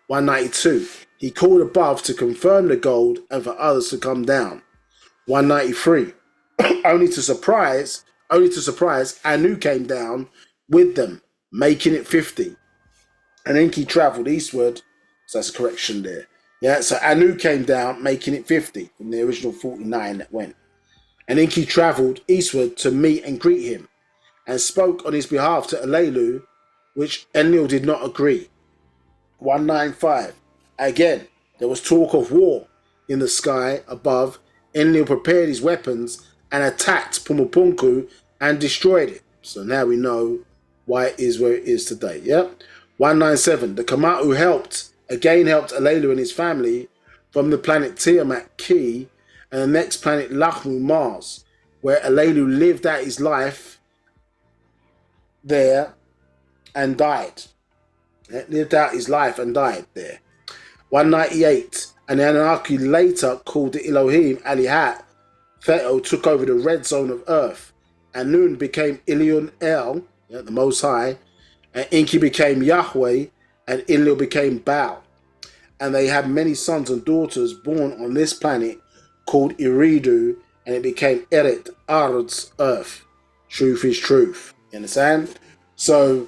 192. He called above to confirm the gold and for others to come down. 193. only to surprise, Anu came down with them, making it 50. And Enki travelled eastward, so that's a correction there. Yeah, so Anu came down, making it 50 from the original 49 that went. And Enki travelled eastward to meet and greet him, and spoke on his behalf to Alelu, which Enlil did not agree. 195. Again, there was talk of war in the sky above. Enlil prepared his weapons and attacked Pumapunku and destroyed it. So now we know why it is where it is today. Yeah. 197. The Kamau helped Alelu and his family from the planet Tiamat, Ki, and the next planet Lachmu, Mars, where Alelu lived out his life there and died. Lived out his life and died there. 198. And the Anunaki later called the Elohim Alihat. Theto took over the red zone of Earth. And Nun became Ilion El, the Most High. And Enki became Yahweh. And Enlil became Baal. And they had many sons and daughters born on this planet called Iridu. And it became Eret, Ard's Earth. Truth is truth. You understand? So,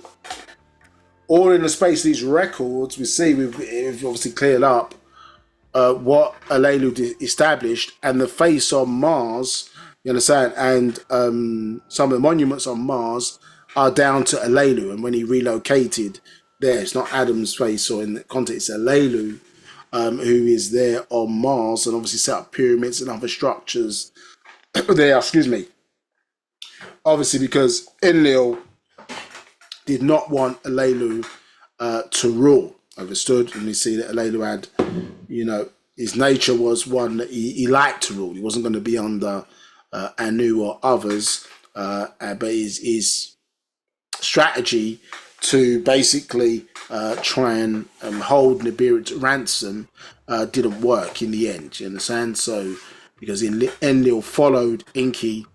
all in the space of these records, we see we've obviously cleared up what Alelu established, and the face on Mars, you understand, and some of the monuments on Mars are down to Alelu, and when he relocated there, it's not Adam's face, or in the context, it's Alelu, who is there on Mars, and obviously set up pyramids and other structures there, obviously because Enlil did not want Alelu to rule. Understood? And we see that Alelu had, his nature was one that he liked to rule. He wasn't going to be under Anu or others, but his strategy to basically try and hold Nabiru to ransom didn't work in the end. You understand? So, because Enlil followed Enki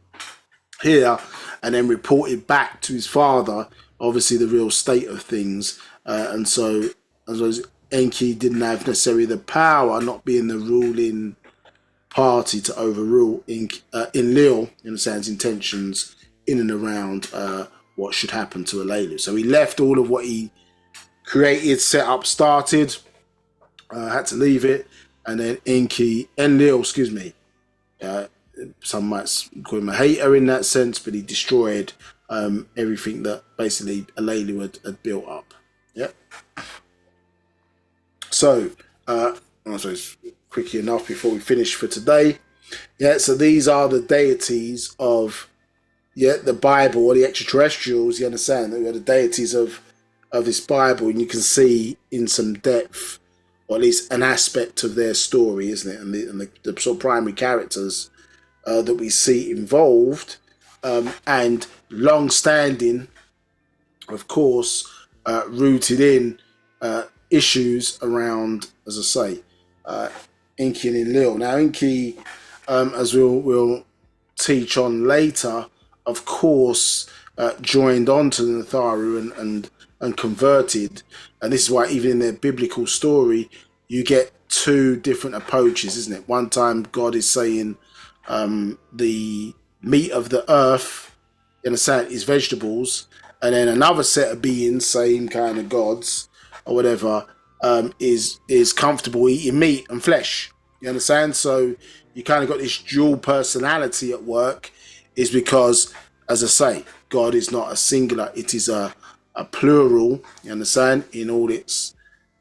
here and then reported back to his father, obviously the real state of things, and so as well as Enki didn't have necessarily the power, not being the ruling party, to overrule Enlil in a sense intentions in and around what should happen to Alelu. So he left all of what he created, set up, started, had to leave it, and then Enlil, some might call him a hater in that sense, but he destroyed everything that basically Alelu had built up. Yep. So, I suppose quickly enough before we finish for today. Yeah, so these are the deities of the Bible, or the extraterrestrials. You understand that we are the deities of this Bible, and you can see in some depth, or at least an aspect of their story, isn't it? And the sort of primary characters that we see involved, and long-standing, of course, rooted in issues around, as I say, Enki and Enlil. Now, Enki, as we'll teach on later, of course, joined onto the Natharu and converted. And this is why even in their biblical story, you get two different approaches, isn't it? One time God is saying the meat of the earth, you understand, is vegetables, and then another set of beings, same kind of gods or whatever, is comfortable eating meat and flesh. You understand? So you kind of got this dual personality at work, is because, as I say, God is not a singular, it is a plural, you understand, in all its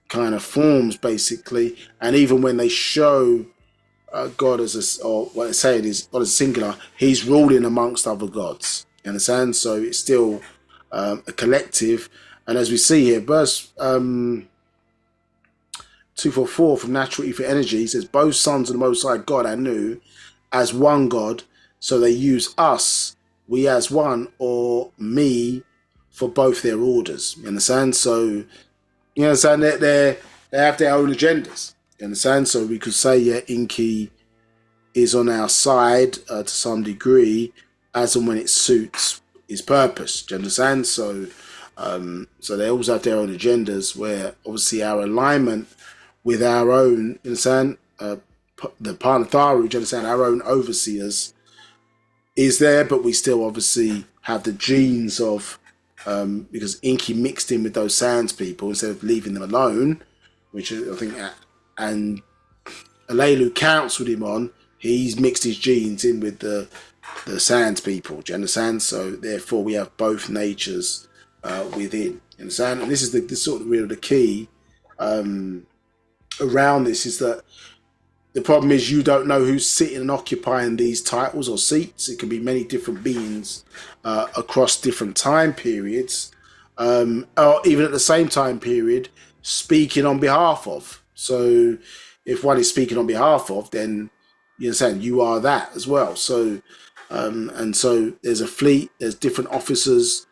kind of forms, basically. And even when they show God as or what it's saying is God is singular, he's ruling amongst other gods, you understand? So it's still a collective. And as we see here, verse 244 from Natural Ether Energy says, both sons of the Most High God Anu as one God, so they use us, we as one, or me, for both their orders. You understand? So you understand that they have their own agendas. You understand? So we could say, yeah, Inky is on our side to some degree, as and when it suits his purpose. Do you understand? So so they always have their own agendas, where obviously our alignment with our own, you understand, the Paa Taraq, you understand, our own overseers is there, but we still obviously have the genes of, because Inky mixed in with those Sands people instead of leaving them alone, which I think, and Alelu counts with him on, he's mixed his genes in with the Sands people, do you understand? So therefore we have both natures within, you understand? And this is the sort of really the key around this, is that the problem is you don't know who's sitting and occupying these titles or seats. It can be many different beings across different time periods, or even at the same time period, speaking on behalf of. So if one is speaking on behalf of, then you understand you are that as well. So and so there's a fleet, there's different officers,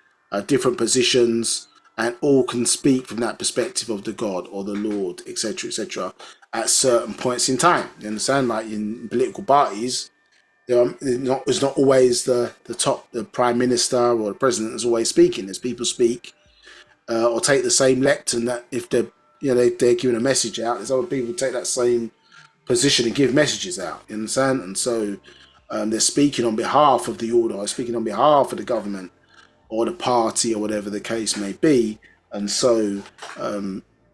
different positions, and all can speak from that perspective of the God or the Lord, etc., at certain points in time. You understand? Like in political parties, it's not always the prime minister or the president is always speaking. There's people speak or take the same lectern, that if they're they're giving a message out, there's other people who take that same position and give messages out. You understand? And so they're speaking on behalf of the order, or speaking on behalf of the government or the party, or whatever the case may be. And so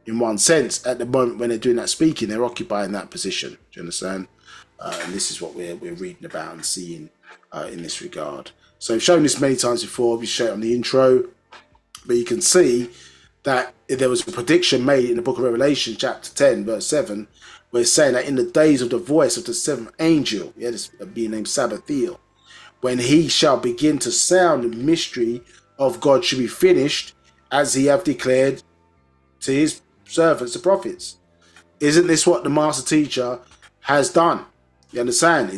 in one sense, at the moment when they're doing that speaking, they're occupying that position. Do you understand? And this is what we're reading about and seeing in this regard. So I've shown this many times before. We showed it on the intro, but you can see that there was a prediction made in the book of Revelation, chapter 10, verse 7, where it's saying that in the days of the voice of the seventh angel, this being named Sabbathiel, when he shall begin to sound, the mystery of God should be finished, as he have declared to his servants, the prophets. Isn't this what the master teacher has done? You understand?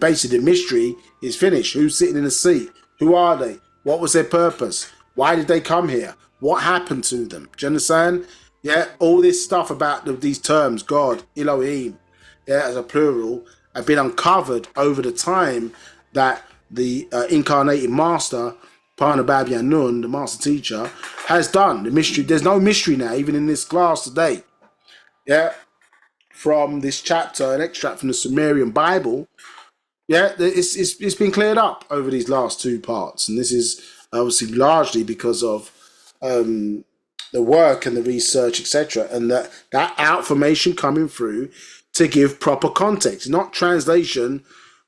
Basically the mystery is finished. Who's sitting in the seat? Who are they? What was their purpose? Why did they come here? What happened to them? Do you understand? Yeah, all this stuff about these terms, God, Elohim, as a plural, have been uncovered over the time that the incarnated master, Parnababi Anun, the master teacher, has done. The mystery, there's no mystery now, even in this class today. Yeah, from this chapter, an extract from the Sumerian Bible, it's been cleared up over these last two parts. And this is obviously largely because of the work and the research, etc. And that outformation coming through to give proper context, not translation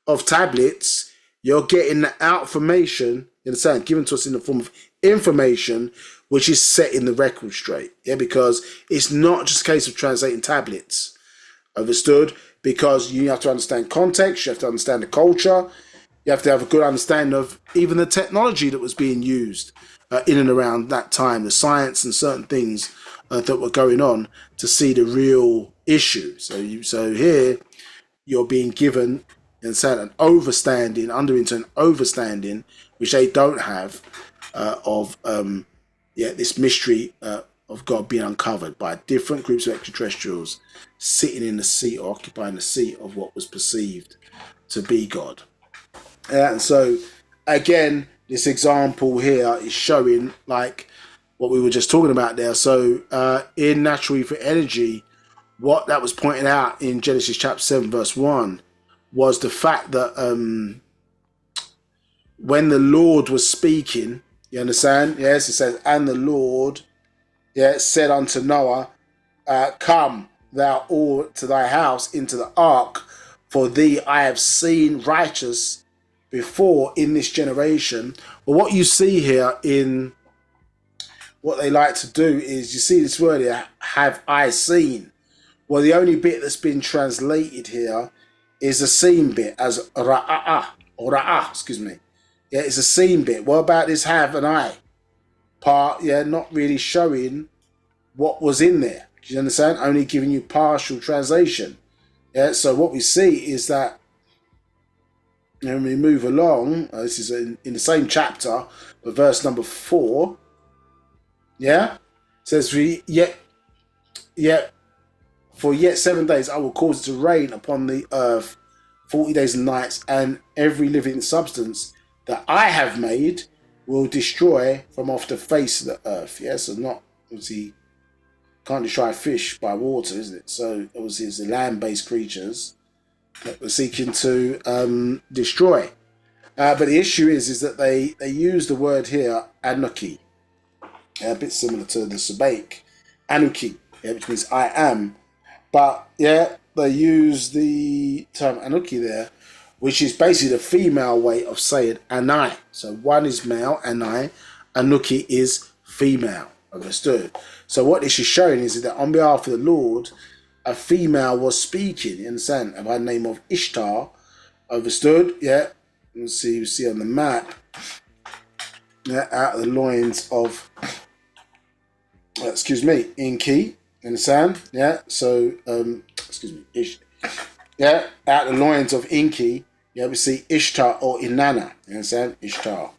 of tablets. You're getting the outformation, you understand, given to us in the form of information, which is setting the record straight. Yeah, because it's not just a case of translating tablets. Understood? Because you have to understand context, you have to understand the culture, you have to have a good understanding of even the technology that was being used in and around that time, the science and certain things that were going on, to see the real issue. So here you're being given an understanding, which they don't have, of this mystery of God being uncovered by different groups of extraterrestrials sitting in the seat or occupying the seat of what was perceived to be God. And so again, this example here is showing like what we were just talking about there. So in natural ether energy, what that was pointed out in Genesis chapter 7 verse 1 was the fact that when the Lord was speaking, you understand? Yes, it says, and the Lord, said unto Noah, come thou all to thy house into the ark, for thee I have seen righteous before in this generation. But what you see here in what they like to do is, you see this word here, have I seen. Well, the only bit that's been translated here is the seen bit as ra'ah, or ra'ah, excuse me. Yeah, it's a seen bit. What about this have and I part? Yeah, not really showing what was in there. Do you understand? Only giving you partial translation. Yeah, so what we see is that when we move along, this is in the same chapter, but verse number 4. Yeah, it says for yet 7 days I will cause it to rain upon the earth 40 days and nights, and every living substance that I have made will destroy from off the face of the earth. Yeah, so not obviously can't destroy fish by water, isn't it? So obviously it's the land-based creatures that we're seeking to destroy. But the issue is that they use the word here Anunaki, a bit similar to the Sabaik Anuki, which means I am. But yeah, they use the term Anuki there, which is basically the female way of saying Anai. So one is male, Anai, Anuki is female. Understood? So what this is showing is that on behalf of the Lord, a female was speaking, you understand, by the name of Ishtar. Understood? Yeah. You see on the map, out of the loins of, Inki. Understand? Yeah. So, out of the loins of Inki, we see Ishtar or Inanna. You understand? Ishtar,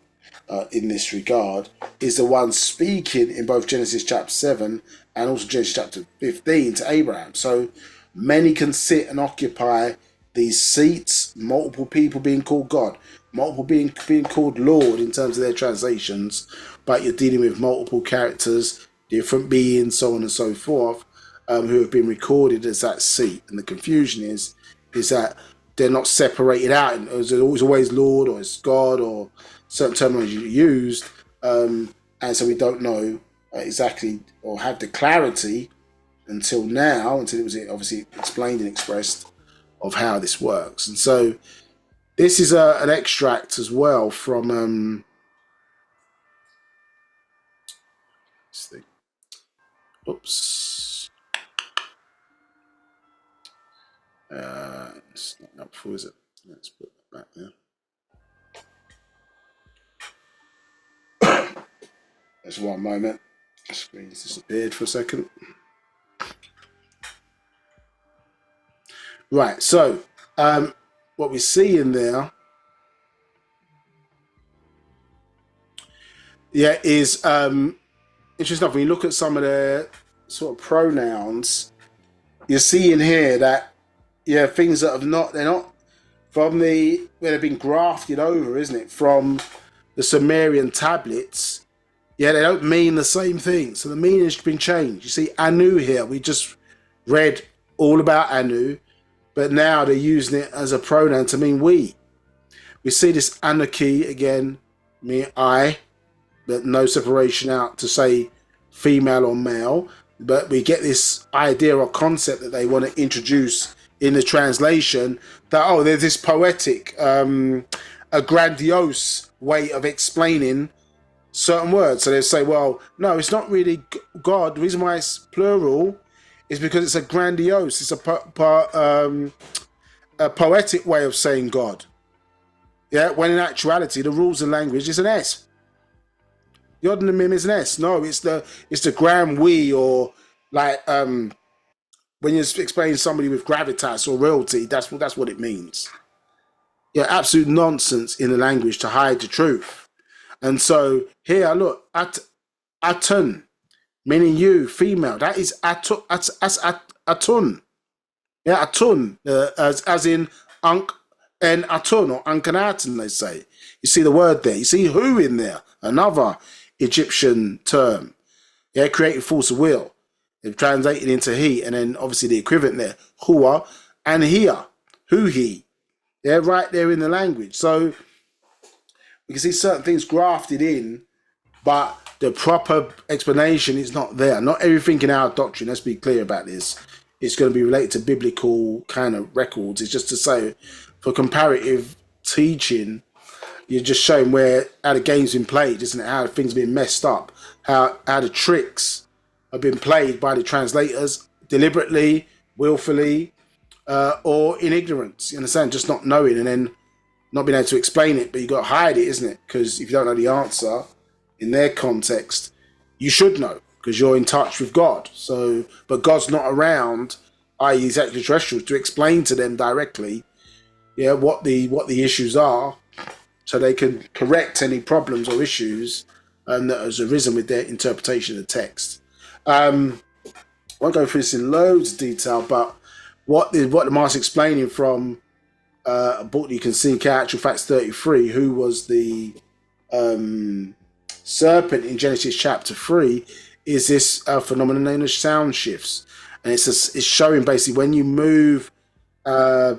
in this regard, is the one speaking in both Genesis chapter 7 and also Genesis chapter 15 to Abraham. So many can sit and occupy these seats, multiple people being called God, multiple being called Lord in terms of their translations, but you're dealing with multiple characters, different beings, so on and so forth, who have been recorded as that seat. And the confusion is that they're not separated out. It's always Lord or it's God or certain terminology used, and so we don't know exactly or have the clarity until it was obviously explained and expressed of how this works. And so this is an extract as well from it's not helpful, is it? Let's put that back there. Just one moment. The screen's disappeared for a second. Right, so what we see in there is interesting enough. When you look at some of the sort of pronouns, you see in here that things that they're not from where they've been grafted over, isn't it? From the Sumerian tablets. They don't mean the same thing. So the meaning has been changed. You see Anu here. We just read all about Anu, but now they're using it as a pronoun to mean we. We see this Anarchy again, mean I, but no separation out to say female or male. But we get this idea or concept that they want to introduce in the translation that, there's this poetic, a grandiose way of explaining certain words. So they say, well, no, it's not really God. The reason why it's plural is because it's a grandiose, it's a poetic way of saying God. When in actuality, the rules of language is an S. Yod and the Mim is an S. No, it's the grand we, or like when you explain somebody with gravitas or reality, that's what it means. Absolute nonsense in the language to hide the truth. And so here, look, atun, meaning you, female. That is atun. Atun. As in unk En atun or ankanaten, they say. You see the word there. You see who in there. Another Egyptian term. Yeah, creative force of will. They've translated into he, and then obviously the equivalent there, hua and hia, who he. They're right there in the language. So we can see certain things grafted in, but the proper explanation is not there. Not everything in our doctrine, let's be clear about this, is going to be related to biblical kind of records. It's just to say, for comparative teaching, you're just showing how the game's been played, isn't it? How things have been messed up, how the tricks have been played by the translators deliberately, willfully, or in ignorance. You understand? Just not knowing and then not being able to explain it, but you got to hide it, isn't it? Because if you don't know the answer in their context, you should know because you're in touch with God. So, but God's not around, i.e., these extraterrestrials, to explain to them directly, yeah, what the issues are, so they can correct any problems or issues that has arisen with their interpretation of the text. I won't go through this in loads of detail, but what the Master's explaining from a book that you can see in Actual Facts 33, who was the serpent in Genesis chapter 3, is this phenomenon known as sound shifts. And it's showing basically when you move a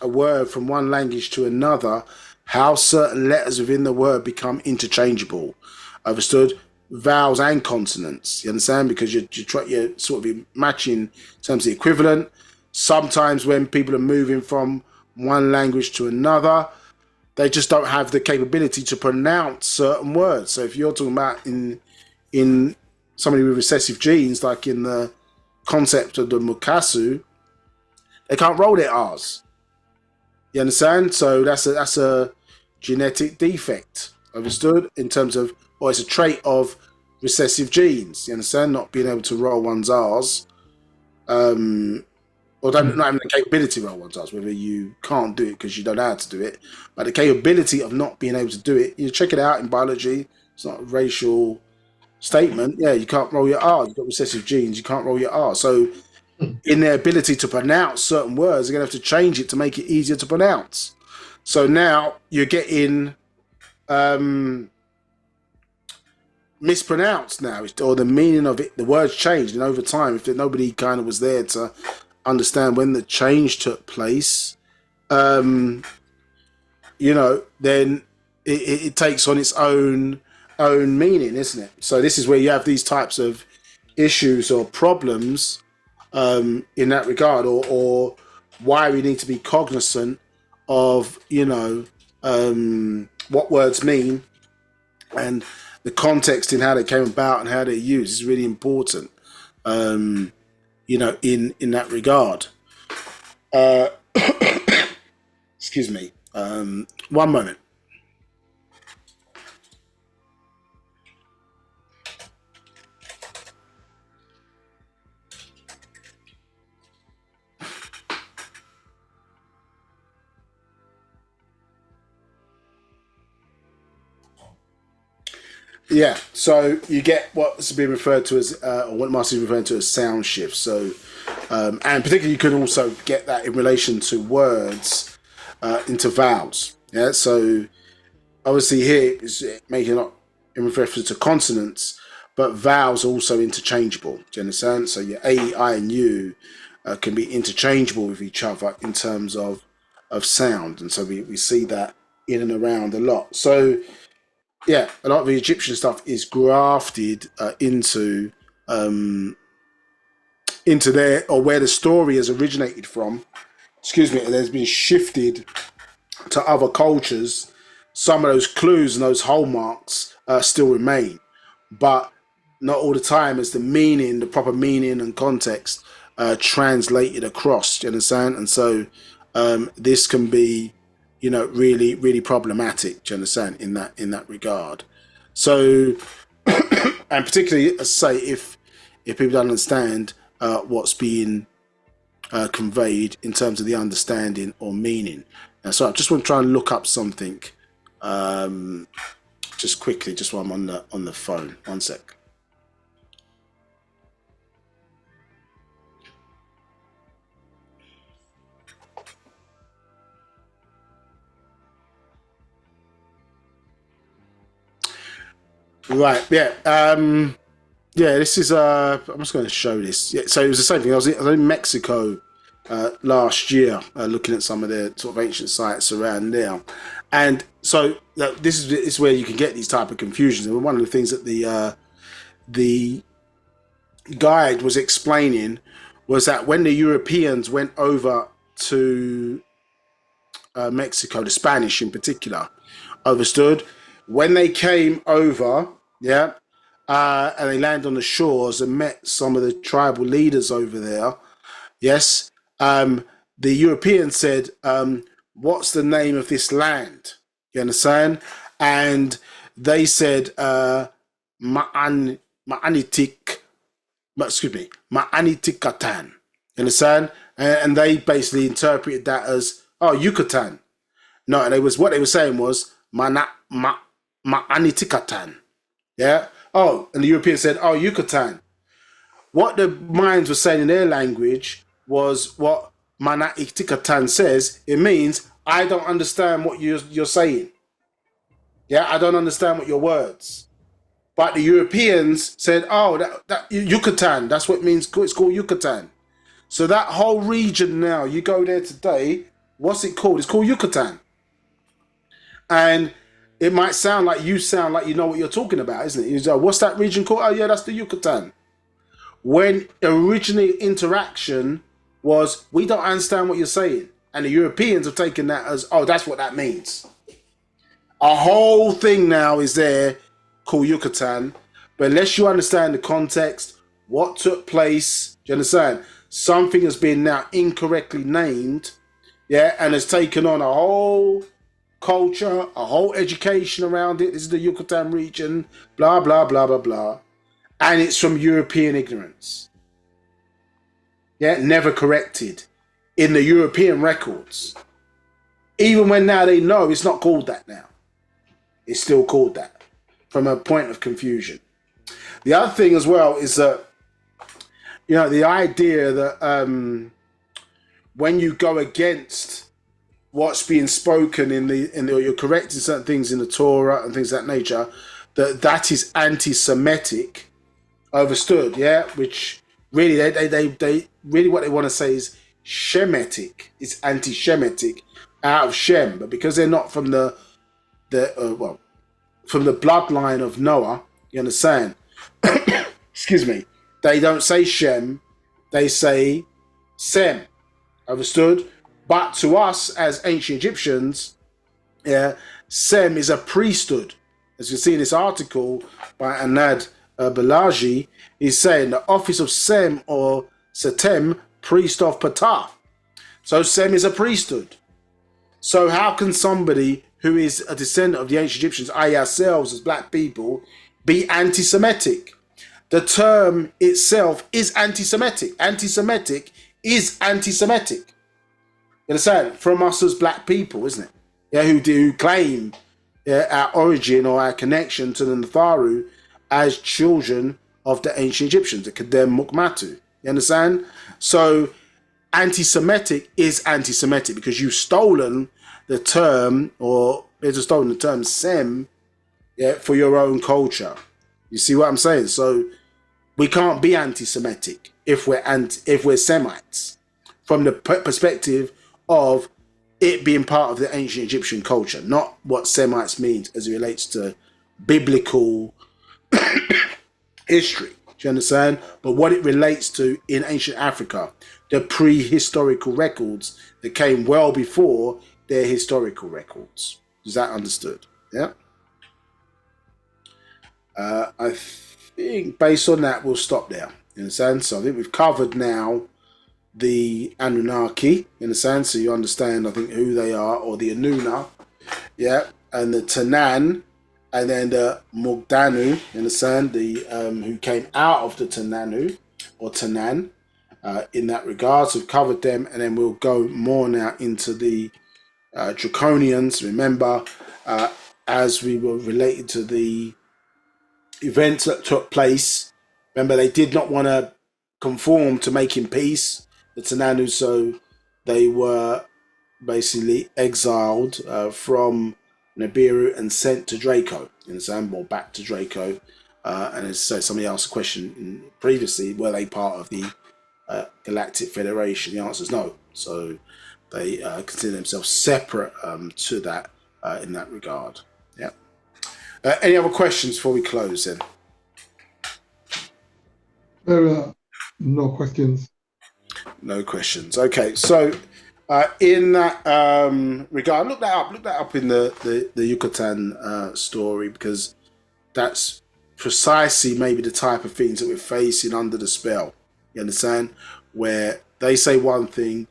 word from one language to another, how certain letters within the word become interchangeable. Understood? Vowels and consonants. You understand? Because you're sort of matching in terms of the equivalent. Sometimes when people are moving from one language to another, they just don't have the capability to pronounce certain words. So if you're talking about in somebody with recessive genes, like in the concept of the Mukasu, they can't roll their R's. You understand? So that's a genetic defect. Understood? In terms of, or it's a trait of recessive genes. You understand? Not being able to roll one's R's. Or not having the capability to roll one's R's, whether you can't do it because you don't know how to do it, but the capability of not being able to do it, you check it out in biology, it's not a racial statement. Yeah, you can't roll your R, you've got recessive genes, you can't roll your R. So in their ability to pronounce certain words, they're going to have to change it to make it easier to pronounce. So now you're getting mispronounced now, or the meaning of it, the words changed, and over time, if nobody kind of was there to understand when the change took place, then it takes on its own meaning, isn't it? So this is where you have these types of issues or problems in that regard, or why we need to be cognizant of what words mean and the context in how they came about and how they're used is really important. In that regard. Excuse me. One moment. Yeah, so you get what's being referred to as, or what Marcy is referring to as sound shifts. So, and particularly you can also get that in relation to words into vowels. Yeah, so obviously here is making a lot in reference to consonants, but vowels are also interchangeable. Do you understand? So your A, I, and U can be interchangeable with each other in terms of sound, and so we see that in and around a lot. So yeah, a lot of the Egyptian stuff is grafted into there, or where the story has originated from. Excuse me, and has been shifted to other cultures. Some of those clues and those hallmarks still remain, but not all the time is the meaning, the proper meaning and context translated across. Do you understand? And so this can be, really, really problematic. Do you understand? In that regard. So, and particularly, say, if people don't understand what's being conveyed in terms of the understanding or meaning. And so I just want to try and look up something just quickly, just while I'm on the phone. One sec. Right. Yeah. Yeah. This is. I'm just going to show this. Yeah. So it was the same thing. I was in Mexico last year, looking at some of the sort of ancient sites around there, and so this is where you can get these type of confusions. And one of the things that the guide was explaining was that when the Europeans went over to Mexico, the Spanish in particular, understood when they came over, yeah, and they landed on the shores and met some of the tribal leaders over there. Yes, the Europeans said, "What's the name of this land?" You understand? And they said, "Ma'anitik." Excuse me, Ma'anitikatan. You understand? And they basically interpreted that as, oh, Yucatan. No, and what they were saying was Ma'anitikatan. Yeah. Oh, and the Europeans said, oh, Yucatan. What the Mayans were saying in their language was what Ma'anitikatan says. It means I don't understand what you're saying. Yeah, I don't understand what your words. But the Europeans said, oh, that Yucatan, that's what it means. It's called Yucatan. So that whole region now, you go there today, what's it called? It's called Yucatan. And it might sound like you know what you're talking about, isn't it? You say, what's that region called? Oh, yeah, that's the Yucatan. When originally interaction was, we don't understand what you're saying. And the Europeans have taken that as, oh, that's what that means. A whole thing now is there called Yucatan, but unless you understand the context, what took place, do you understand? Something has been now incorrectly named, yeah, and has taken on a whole culture, a whole education around it. This is the Yucatan region, blah, blah, blah, blah, blah. And it's from European ignorance. Yeah, never corrected in the European records. Even when now they know it's not called that now. It's still called that. From a point of confusion. The other thing as well is that, you know, the idea that when you go against what's being spoken or you're correcting certain things in the Torah and things of that nature, that is anti-Semitic, understood, yeah? Which really, they really what they want to say is Shemitic. It's anti-Shemitic out of Shem, but because they're not from from the bloodline of Noah, you understand? Excuse me. They don't say Shem, they say Sem. Understood? But to us as ancient Egyptians, yeah, Sem is a priesthood. As you see in this article by Anad Balaji, he's saying the office of Sem or Setem, priest of Ptah. So Sem is a priesthood. So how can somebody who is a descendant of the ancient Egyptians, i.e. ourselves as black people, be anti-Semitic? The term itself is anti-Semitic. Anti-Semitic is anti-Semitic. You understand? From us as black people, isn't it? Yeah, who do claim our origin or our connection to the Natharu as children of the ancient Egyptians, the Kedem Mukmatu. You understand? So anti-Semitic is anti-Semitic because you've stolen the term, or it's stolen the term Sem, yeah, for your own culture. You see what I'm saying? So we can't be anti-Semitic if we're Semites from the perspective of it being part of the ancient Egyptian culture, not what Semites means as it relates to biblical history. Do you understand? But what it relates to in ancient Africa, the prehistorical records that came well before their historical records. Is that understood? Yeah. I think based on that, we'll stop there. You understand? So I think we've covered now the Anunaki. You understand? So you understand, I think, who they are, or the Anuna. Yeah. And the Tanan, and then the Mugdanu. You understand? The who came out of the Tananu or Tanan. In that regard, so we've covered them, and then we'll go more now into the Draconians. Remember, as we were related to the events that took place, remember they did not want to conform to making peace, the Tananu, so they were basically exiled from Nabiru and sent to Draco. You understand? Or back to Draco. And as I say, somebody asked a question previously, were they part of the Galactic Federation? The answer is no. So they consider themselves separate to that in that regard. Yeah. Any other questions before we close then? There are no questions. No questions. Okay, so in that regard, look that up in the Yucatan story, because that's precisely maybe the type of things that we're facing under the spell. You understand? Where they say one thing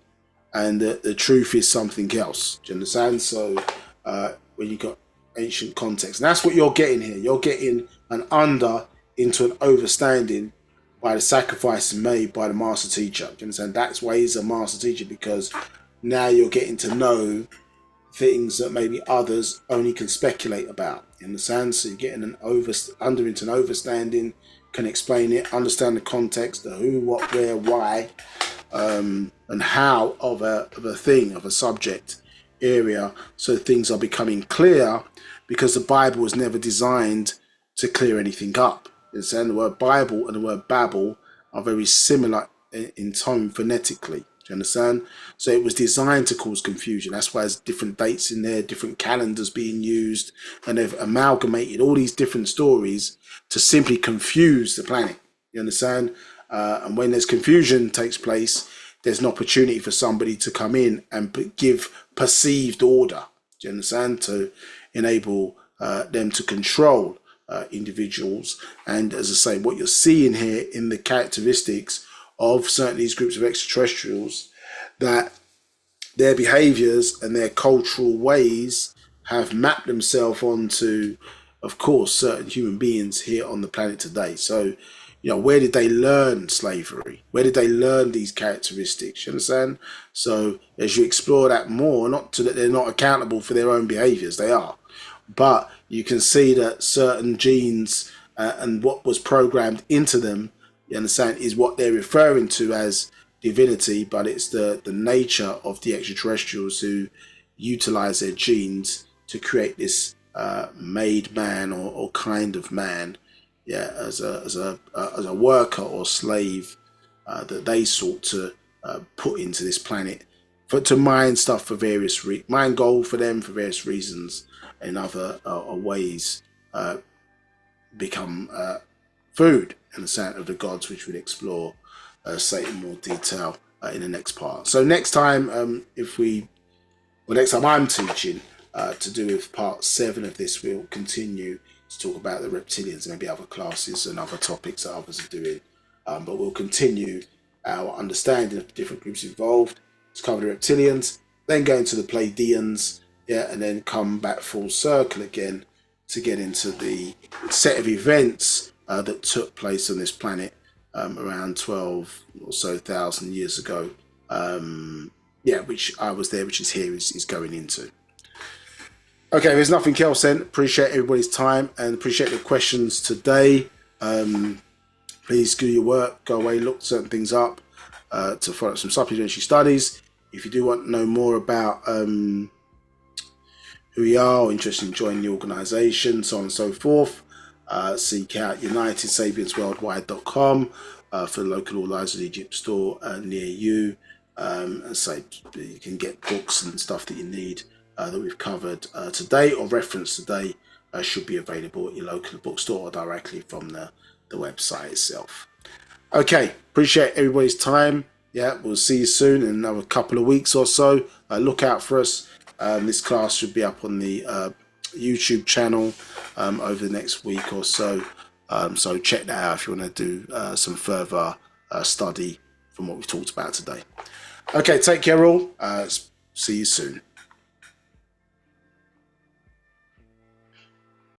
and the truth is something else. Do you understand? So when you got ancient context, and that's what you're getting here. You're getting an under into an overstanding by the sacrifices made by the master teacher. Do you understand? That's why he's a master teacher, because now you're getting to know things that maybe others only can speculate about. You understand? So you're getting an under into an overstanding, can explain it, understand the context, the who, what, where, why, and how of a thing, of a subject area. So things are becoming clear, because the Bible was never designed to clear anything up. You understand? The word Bible and the word Babel are very similar in tone phonetically. Do you understand? So it was designed to cause confusion. That's why there's different dates in there, different calendars being used, and they've amalgamated all these different stories to simply confuse the planet. You understand? And when there's confusion takes place, there's an opportunity for somebody to come in and give perceived order. Do you understand? To enable them to control individuals. And as I say, what you're seeing here in the characteristics of certain these groups of extraterrestrials, that their behaviors and their cultural ways have mapped themselves onto, of course, certain human beings here on the planet today. So, you know, where did they learn slavery? Where did they learn these characteristics? You understand? So as you explore that more, not to that they're not accountable for their own behaviors, they are, but you can see that certain genes and what was programmed into them, you understand, is what they're referring to as divinity, but it's the nature of the extraterrestrials who utilize their genes to create this made man or kind of man, yeah, as a worker or slave that they sought to put into this planet to mine stuff for various mine gold for them for various reasons, and other ways become food in the sense of the gods, which we'll explore say in more detail in the next part. So next time, next time I'm teaching to do with part 7 of this, we'll continue to talk about the reptilians and maybe other classes and other topics that others are doing. But we'll continue our understanding of the different groups involved. Let's cover the reptilians, then go into the Pleiadians, yeah, and then come back full circle again to get into the set of events that took place on this planet around 12 or so thousand years ago. Which I was there, which is here, is going into. Okay, there's nothing else then. Appreciate everybody's time and appreciate the questions today. Please do your work, go away, look certain things up to follow up some supplementary studies. If you do want to know more about who we are or interested in joining the organisation, so on and so forth, seek out UnitedSapiensWorldwide.com for the local All Eyes of Egypt store near you. And so you can get books and stuff that you need that we've covered today or referenced today should be available at your local bookstore or directly from the website itself. Okay, appreciate everybody's time. Yeah, we'll see you soon in another couple of weeks or so. Look out for us. This class should be up on the YouTube channel over the next week or so. So check that out if you want to do some further study from what we've talked about today. Okay, take care all. See you soon.